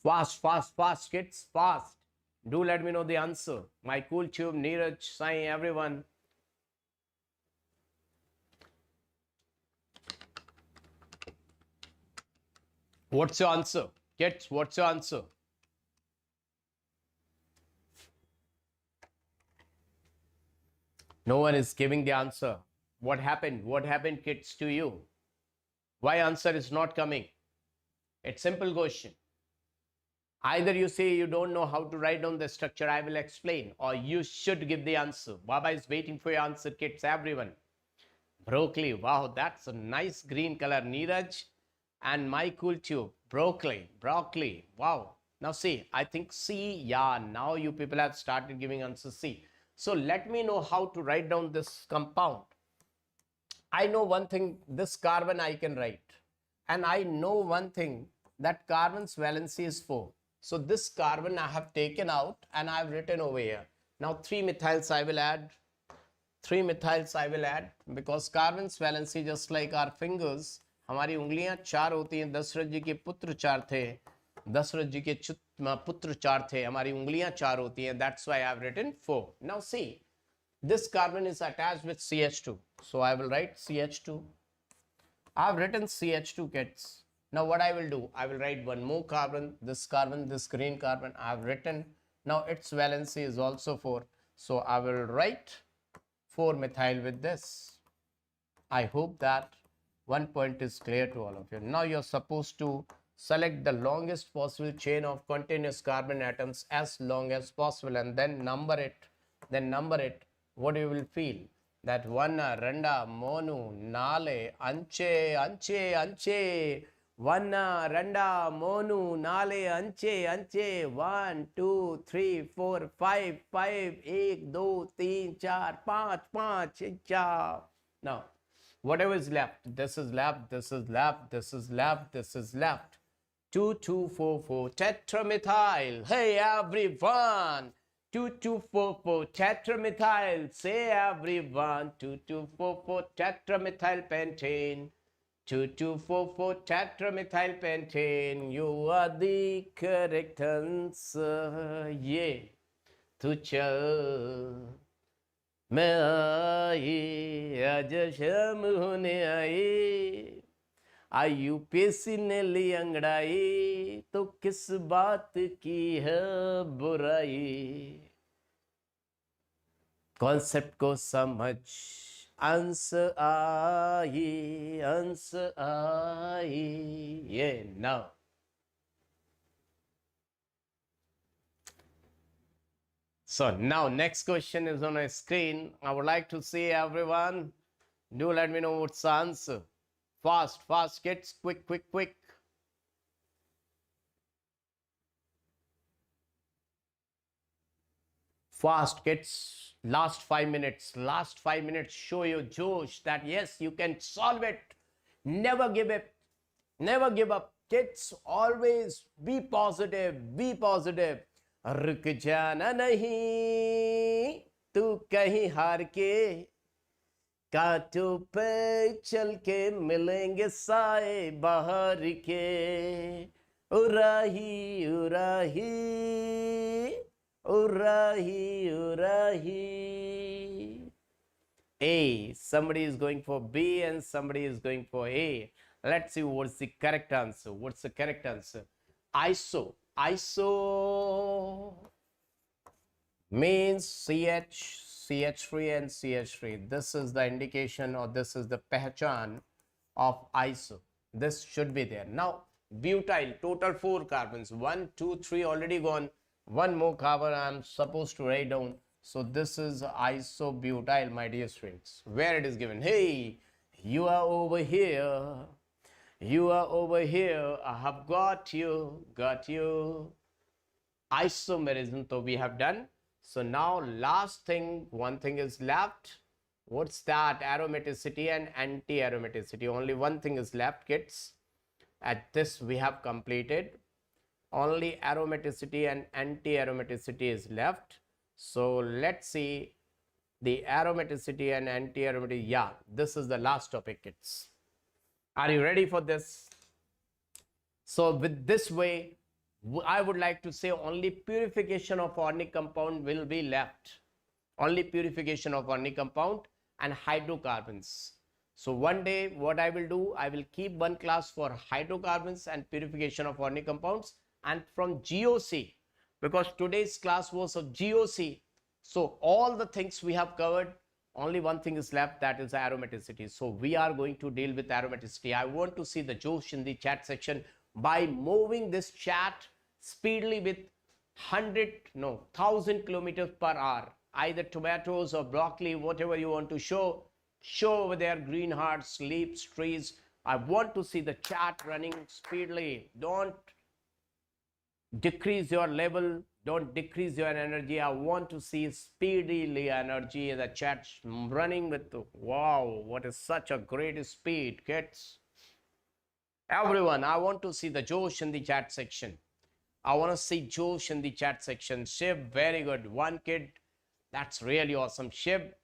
Fast, fast, fast, kids, fast. Do let me know the answer. My cool tube, Neeraj, Sai, everyone. What's your answer? Kids, what's your answer? No one is giving the answer. What happened? What happened, kids, to you? Why answer is not coming? It's simple question. Either you say you don't know how to write down the structure, I will explain, or you should give the answer. Baba is waiting for your answer, kids, everyone. Broccoli, wow, that's a nice green color. Neeraj and my cool tube, broccoli, wow. Now see, I think C, yeah, now you people have started giving answer C. So let me know how to write down this compound. I know one thing, this carbon I can write. And I know one thing, that carbon's valency is 4. So this carbon I have taken out and I have written over here. Now 3 methyls I will add. 3 methyls I will add because carbon's valency just like our fingers. हमारी उंगलियां 4 होती हैं. दशरथ जी के पुत्र 4 थे. दशरथ जी के पुत्र 4 थे. हमारी उंगलियां 4 होती हैं. That's why I have written 4. Now see, this carbon is attached with CH2. So I will write CH2. I have written CH2, kids. Now what I will do, I will write one more carbon, this green carbon I have written. Now its valency is also 4. So I will write 4 methyl with this. I hope that one point is clear to all of you. Now you're supposed to select the longest possible chain of continuous carbon atoms as long as possible and then number it. What you will feel? That vanna, randa, monu, nale, anche. Vanna, randa, monu, nale, anche. 1, 2, 3, 4, 5, 1, 2, 3, 4, 5, 6. Now, whatever is left, this is left. 2, 2, 4, 4, tetramethyl. Hey everyone! 2, 2, 4, 4, tetramethyl. Say everyone. 2, 2, 4, 4, tetramethyl pentane. 2, 2, 4, 4, tetramethyl pentane. You are the correct answer. Yeah. Tu chal. मैं आई आज शाम होने आई IUPAC ने ली अंगड़ाई तो किस बात की है बुराई कॉन्सेप्ट को समझ आंसर आई ये now So now next question is on a screen. I would like to see everyone. Do let me know what's the answer. Fast, kids, quick. Fast, kids. Last 5 minutes. Show your Josh that yes, you can solve it. Never give up. Kids, always be positive. रुक जाना नहीं तू कहीं हार के कांटों पे चल के मिलेंगे साए बाहर के उराही A, somebody is going for B and somebody is going for A. Let's see what's the correct answer. Iso means CH3 and CH3. This is the indication or this is the pehchan of iso. This should be there. Now, butyl, total 4 carbons. 1, 2, 3 already gone. One more carbon I am supposed to write down. So this is isobutyl, my dear students. Where it is given? Hey, you are over here. I have got you. Isomerism, so we have done. So now last thing, one thing is left. What's that? Aromaticity and anti-aromaticity. Only one thing is left, kids. At this we have completed. Only aromaticity and anti-aromaticity is left. So let's see the aromaticity and anti-aromaticity. Yeah, this is the last topic, kids. Are you ready for this? So with this way, I would like to say only purification of organic compound will be left. Only purification of organic compound and hydrocarbons. So one day what I will do, I will keep one class for hydrocarbons and purification of organic compounds, and from GOC, because today's class was of GOC. So all the things we have covered, only one thing is left, that is aromaticity. So we are going to deal with aromaticity. I want to see the Josh in the chat section by moving this chat speedily with 1,000 kilometers per hour. Either tomatoes or broccoli, whatever you want to show over there. Green hearts, leaves, trees. I want to see the chat running speedily. Don't decrease your level, don't decrease your energy. I want to see speedily energy in the chat running with, wow, what is such a great speed, kids. Everyone, I want to see the Josh in the chat section. I want to see Josh in the chat section. Shiv, very good. One kid, that's really awesome. Shiv,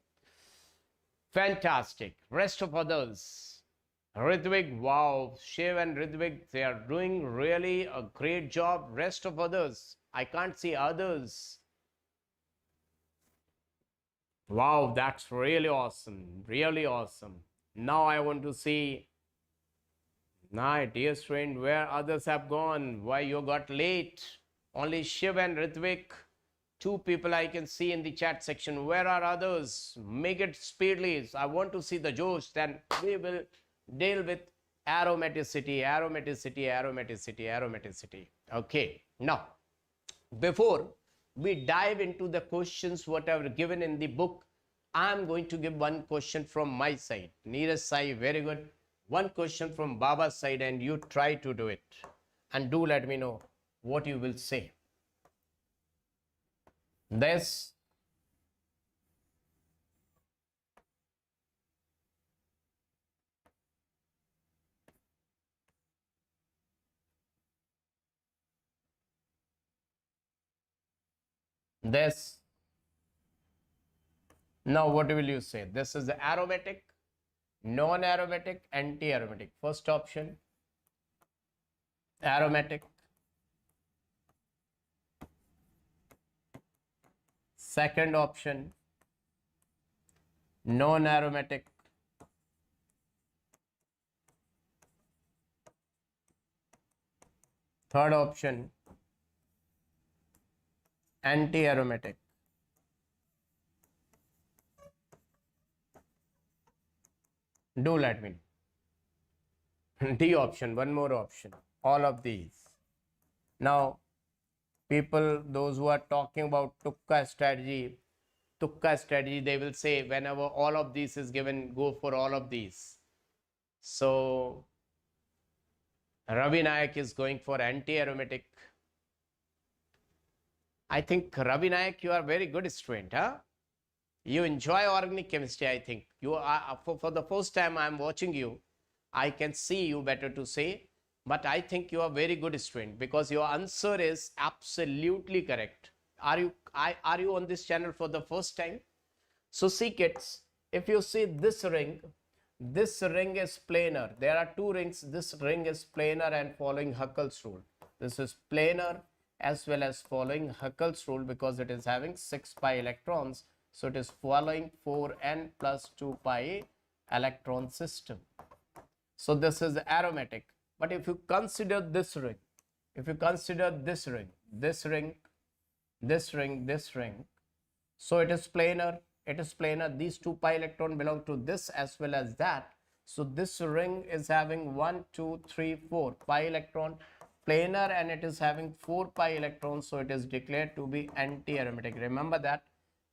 fantastic. Rest of others, Ridwig, wow, Shiv and Ridwig, they are doing really a great job. Rest of others, I can't see others. Wow, that's really awesome. Really awesome. Now I want to see. Nah, dear friend, where others have gone? Why you got late? Only Shiv and Ridwig. Two people I can see in the chat section. Where are others? Make it speedily. I want to see the Josh. Then we will deal with aromaticity, aromaticity, aromaticity, aromaticity. Okay. Now, before we dive into the questions whatever given in the book, I'm going to give one question from my side. Neeraj Sai, very good. One question from Baba's side, and you try to do it. And do let me know what you will say. This now what will you say? This is the aromatic, non-aromatic, anti-aromatic. First option, aromatic. Second option, non-aromatic. Third option, anti-aromatic. Do let me know. D option, one more option. All of these. Now, people, those who are talking about Tukka strategy, they will say whenever all of these is given, go for all of these. So, Ravi Nayak is going for anti-aromatic. I think Ravi Nayak, you are very good student, huh? You enjoy organic chemistry, I think. You are, for the first time I am watching you, I can see you, better to say, but I think you are very good student because your answer is absolutely correct. Are you on this channel for the first time? So see kids, if you see this ring is planar. There are two rings. This ring is planar and following Huckel's rule. This is planar as well as following Huckel's rule because it is having 6 pi electrons. So it is following 4n plus 2 pi electron system. So this is aromatic. But if you consider this ring, this ring, so it is planar. These 2 pi electron belong to this as well as that. So this ring is having 1, 2, 3, 4 pi electron, planar, and it is having 4 pi electrons. So it is declared to be anti-aromatic. Remember that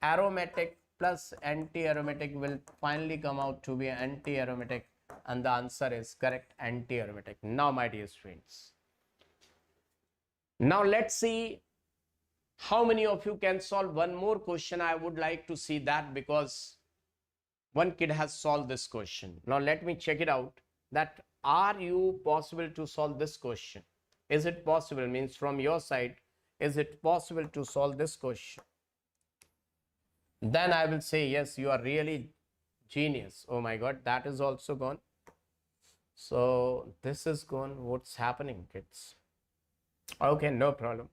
aromatic plus anti-aromatic will finally come out to be anti-aromatic, and the answer is correct, anti-aromatic. Now, my dear students, now let's see how many of you can solve one more question. I would like to see that because one kid has solved this question. Now let me check it out, that are you possible to solve this question? Is it possible? Means from your side, is it possible to solve this question? Then I will say yes, you are really genius. Oh my god, that is also gone. So this is gone. What's happening, kids? Okay, no problem.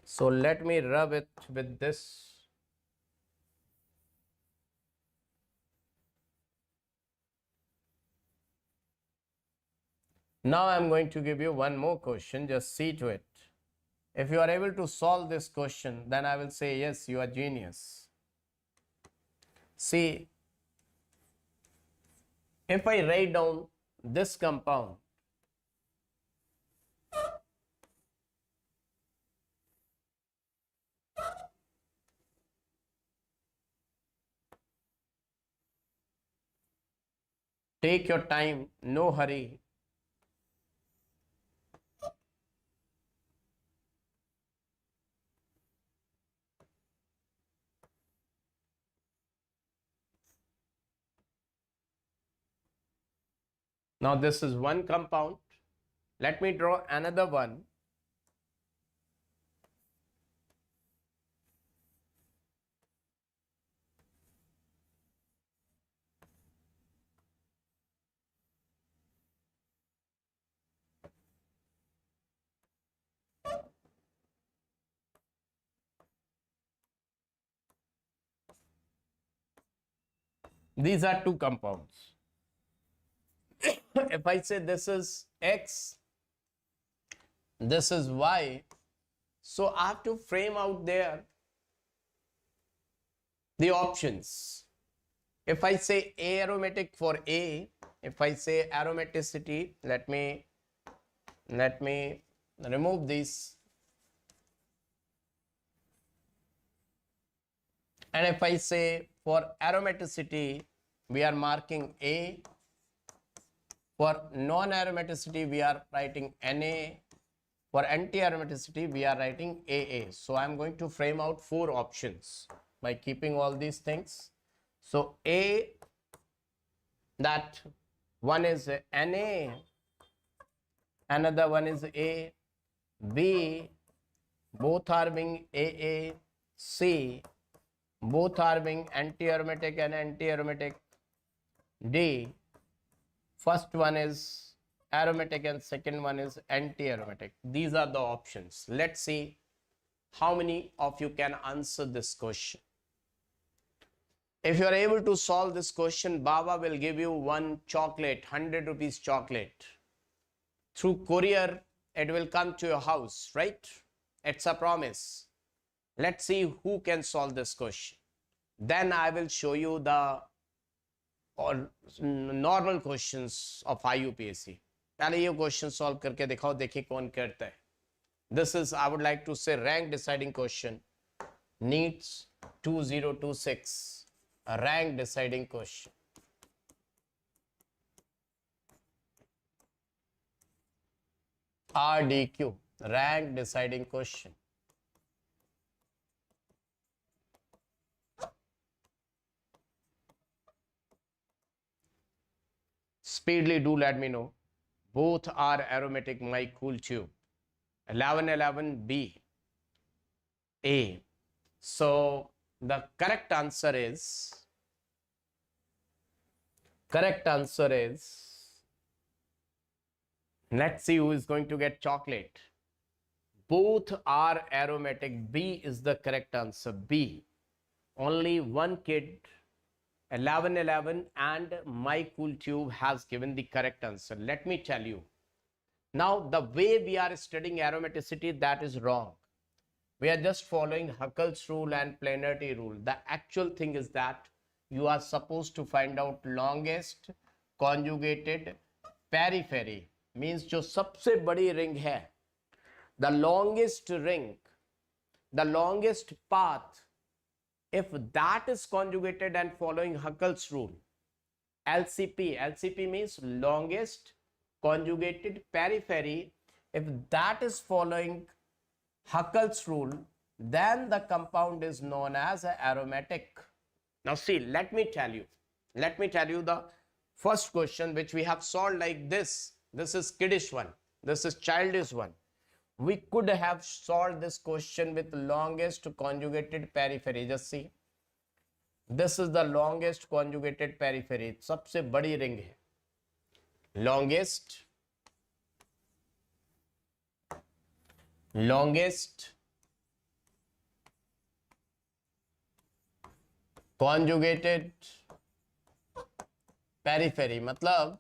So let me rub it with this. Now I'm going to give you one more question. Just see to it. If you are able to solve this question, then I will say yes, you are genius. See, if I write down this compound, take your time, no hurry. Now this is one compound. Let me draw another one. These are two compounds. If I say this is X, this is Y, so I have to frame out there the options. If I say aromatic for A, if I say aromaticity, let me remove this. And if I say for aromaticity, we are marking A. For non-aromaticity, we are writing Na. For anti-aromaticity, we are writing AA. So I'm going to frame out four options by keeping all these things. So A, that one is Na, another one is A, B, both are being AA, C, both are being anti-aromatic and anti-aromatic, D, first one is aromatic and second one is anti-aromatic. These are the options. Let's see how many of you can answer this question. If you are able to solve this question, Baba will give you one chocolate, 100 rupees chocolate. Through courier, it will come to your house, right? It's a promise. Let's see who can solve this question. Then I will show you the normal questions of IUPAC. पहले ये question solve करके दिखाओ, देखिए कौन करता है. This is, I would like to say, rank deciding question. Neets 2026, a rank deciding question. RDQ, rank deciding question. Speedily do let me know. Both are aromatic, my cool tube. 1111B, A. So the correct answer is, let's see who is going to get chocolate. Both are aromatic. B is the correct answer. B. Only one kid, 1111 and my cool tube, has given the correct answer. Let me tell you. Now, the way we are studying aromaticity, that is wrong. We are just following Huckel's rule and planarity rule. The actual thing is that you are supposed to find out longest conjugated periphery, means जो सबसे बड़ी ring है, the longest ring, the longest path, if that is conjugated and following Huckel's rule, LCP means longest conjugated periphery, if that is following Huckel's rule, then the compound is known as aromatic. Now see, let me tell you the first question which we have solved like this. This is kiddish one, this is childish one. We could have solved this question with longest conjugated periphery. Just see, this is the longest conjugated periphery, सबसे बड़ी ring है. longest conjugated periphery, मतलब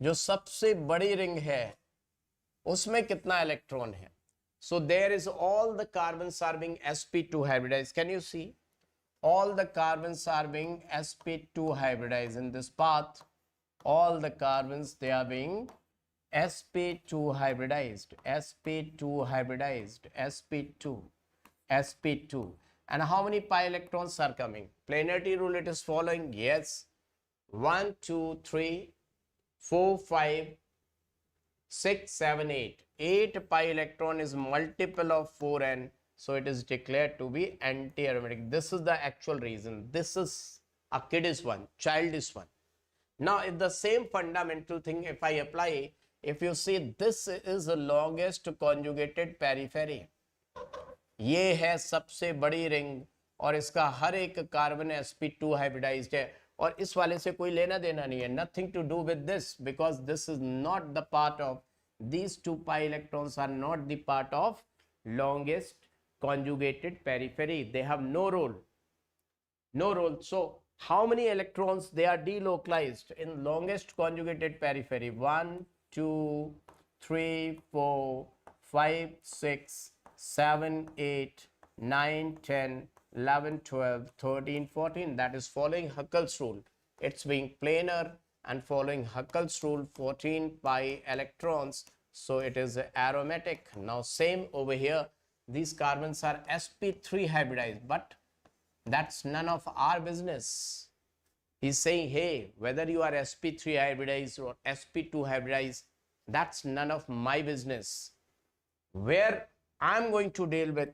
जो सबसे बड़ी ring है उसमें कितना इलेक्ट्रॉन है? So there is all the carbons are being sp2 hybridized. Can you see? All the carbons are being sp2 hybridized in this path. All the carbons, they are being sp2 hybridized, sp2 hybridized, sp2, sp2. And how many pi electrons are coming? Planarity rule it is following. Yes, 1 2 3 4 5 6 7 8. 8 pi electron is multiple of 4n, so it is declared to be anti-aromatic. This is the actual reason. This is a kiddish one, childish one. Now if the same fundamental thing if I apply, if you see this is the longest conjugated periphery, ये है सबसे बड़ी ring और इसका हर एक carbon sp2 hybridised है और इस वाले से कोई लेना देना नहीं है. Nothing to do with this because this is not the part of, these 2 pi electrons are not the part of longest conjugated periphery. They have no role, no role. So how many electrons they are delocalized in longest conjugated periphery? 1 2 3 4 5 6 7 8 9 10 11 12 13 14. That is following Huckel's rule. It's being planar and following Huckel's rule, 14 pi electrons, so it is aromatic. Now same over here, these carbons are sp3 hybridized, but that's none of our business. He's saying, hey, whether you are sp3 hybridized or sp2 hybridized, that's none of my business. Where I'm going to deal with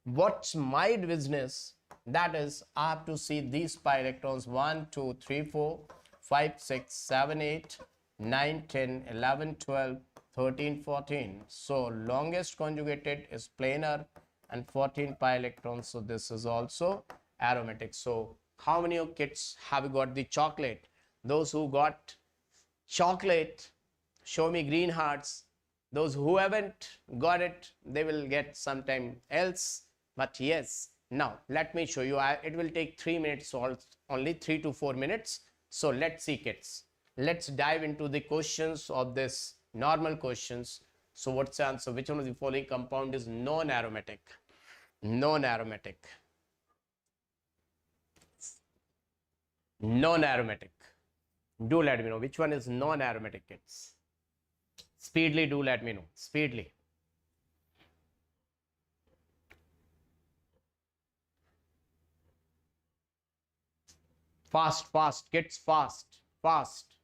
what's my business, that is I have to see these pi electrons 1 2 3 4 5 6 7 8 9 10 11 12 13 14. So longest conjugated is planar and 14 pi electrons, so this is also aromatic. So how many of kids have got the chocolate? Those who got chocolate, show me green hearts. Those who haven't got it, they will get sometime else. But yes, now let me show you. It will take 3 minutes, only 3 to 4 minutes. So let's see, kids. Let's dive into the questions of this normal questions. So what's the answer? Which one of the following compound is non-aromatic? Non-aromatic. Non-aromatic. Do let me know which one is non-aromatic, kids. Speedily, do let me know. Speedily. Fast, fast, kids, fast, fast.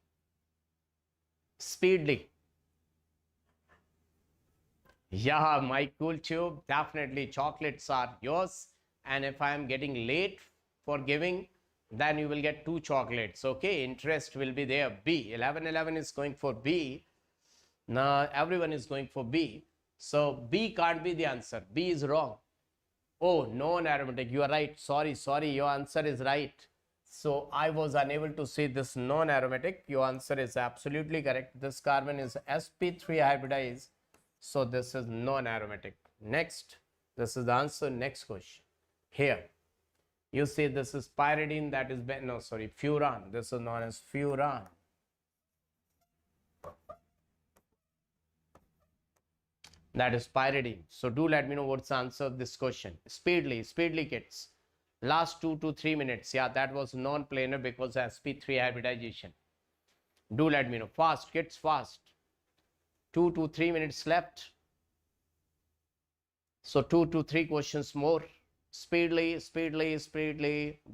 Speedily. Yeah, my cool tube, definitely chocolates are yours. And if I am getting late for giving, then you will get 2 chocolates. Okay, interest will be there. B, 11 is going for B. Now everyone is going for B. So B can't be the answer. B is wrong. Oh, non-aromatic. You are right. Sorry. Your answer is right. So I was unable to see this non-aromatic. Your answer is absolutely correct. This carbon is sp3 hybridized. So this is non-aromatic. Next, this is the answer. Next question. Here, you see this is pyridine, that is, furan. This is known as furan. That is pyridine. So do let me know what's the answer of this question. Speedily, kids. Last 2 to 3 minutes. Yeah, that was non-planar because sp3 hybridization. Do let me know. Fast, kids, fast. 2 to 3 minutes left. So 2 to 3 questions more. Speedily.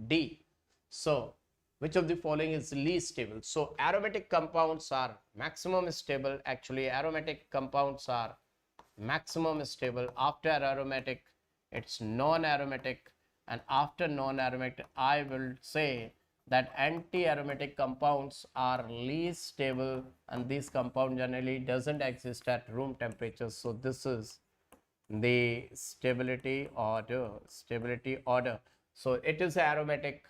D. So which of the following is least stable? So aromatic compounds are maximum stable. Actually, aromatic compounds are maximum stable. After aromatic, it's non-aromatic, and after non-aromatic, I will say that anti-aromatic compounds are least stable, and this compound generally doesn't exist at room temperature. So this is the stability order. So it is aromatic.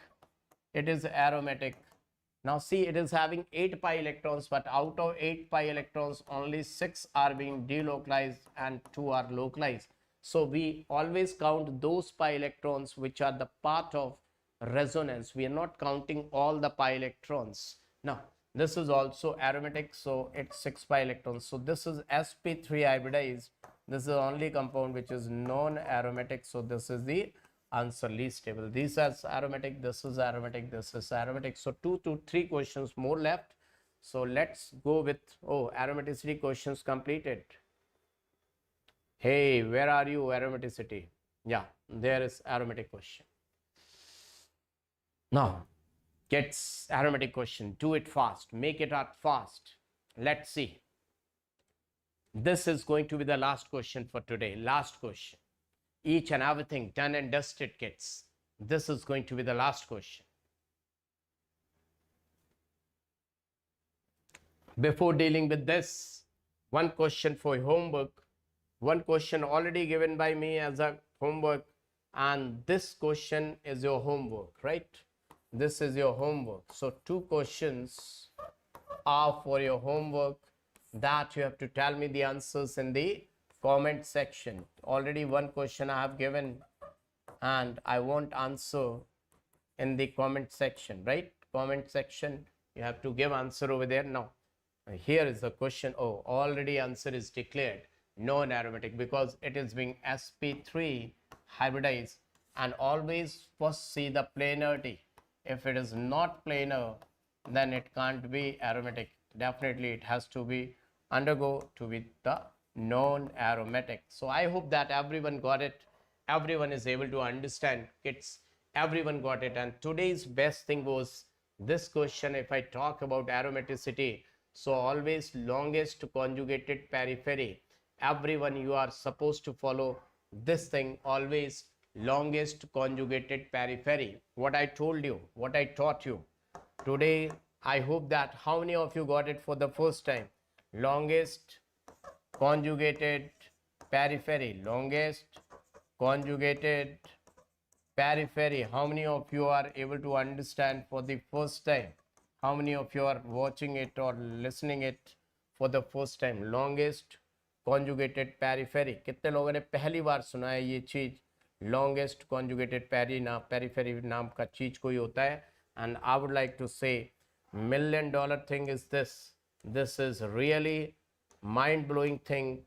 Now see, it is having 8 pi electrons, but out of 8 pi electrons, only 6 are being delocalized and 2 are localized. So we always count those pi electrons which are the part of resonance. We are not counting all the pi electrons. Now This is also aromatic, so it's 6 pi electrons. So this is sp3 hybridized. This is the only compound which is non-aromatic. So this is the answer, least stable. These are aromatic, this is aromatic, this is aromatic. So 2 to 3 questions more left. So let's go with, oh, aromaticity questions completed. Hey, where are you, aromaticity? Yeah, there is aromatic question. Now, gets aromatic question. Do it fast. Make it out fast. Let's see. This is going to be the last question for today. Last question. Each and everything done and dusted, kids. This is going to be the last question. Before dealing with this, one question for homework. One question already given by me as a homework, and this question is your homework, right? This is your homework. So 2 questions are for your homework that you have to tell me the answers in the comment section. Already 1 question I have given, and I want answer in the comment section, right? Comment section, you have to give answer over there. Now, here is the question. Oh, already answer is declared, non-aromatic, because it is being sp3 hybridized, and always first see the planarity. If it is not planar, then it can't be aromatic. Definitely it has to be undergo to be the non-aromatic. So I hope that everyone got it. Everyone is able to understand. Kids, everyone got it. And today's best thing was this question. If I talk about aromaticity, so always longest conjugated periphery. Everyone, you are supposed to follow this thing, always longest conjugated periphery. What I told you, what I taught you today, I hope that how many of you got it for the first time? Longest conjugated periphery, longest conjugated periphery. How many of you are able to understand for the first time? How many of you are watching it or listening it for the first time? Longest conjugated periphery. कितने लोगों ने पहली बार सुना है ये चीज? Longest conjugated periphery नाम का चीज कोई होता है? And I would like to say, $1 million thing is this. This is really mind-blowing thing,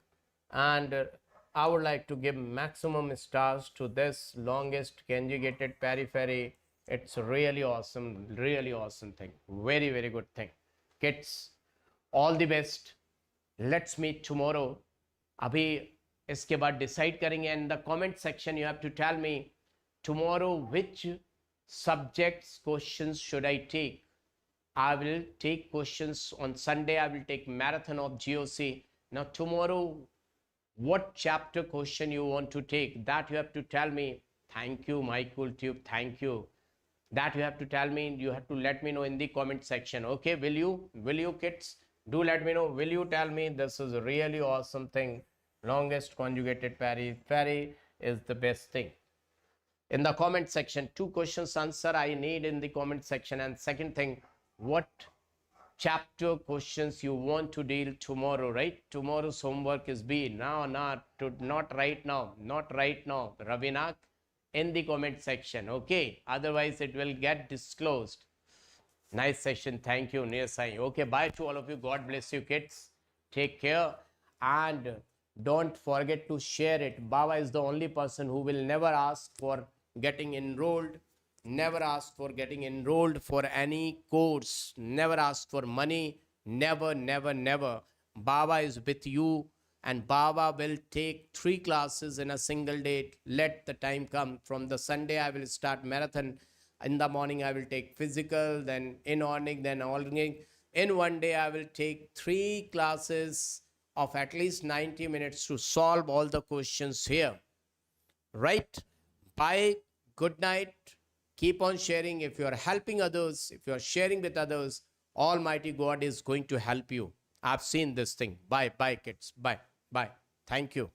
and I would like to give maximum stars to this longest conjugated periphery. It's really awesome thing. Very, very good thing. Kids, all the best. Let's meet tomorrow. अभी इसके बाद decide करेंगे. In the comment section you have to tell me tomorrow which subjects questions should I take. I will take questions on Sunday. I will take marathon of GOC. Now tomorrow, what chapter question you want to take, that you have to tell me. Thank you, MyCoolTube. Thank you. That you have to tell me. You have to let me know in the comment section. Okay, will you kids? Do let me know. Will you tell me? This is a really awesome thing. Longest conjugated periphery is the best thing. In the comment section, 2 questions answer I need in the comment section. And second thing, what chapter questions you want to deal tomorrow, right? Tomorrow's homework is B. Not right now, Ravinak, in the comment section, okay? Otherwise it will get disclosed. Nice session. Thank you, Neersai. Okay, bye to all of you. God bless you, kids. Take care, and don't forget to share it. Baba is the only person who will never ask for getting enrolled. Never ask for getting enrolled for any course. Never ask for money. Never. Baba is with you, and Baba will take 3 classes in a single day. Let the time come. From the Sunday I will start marathon. In the morning I will take physical, then inorganic, then organic. In one day I will take 3 classes of at least 90 minutes to solve all the questions here. Right? Bye. Good night. Keep on sharing. If you are helping others, if you are sharing with others, Almighty God is going to help you. I've seen this thing. Bye, kids. Bye. Thank you.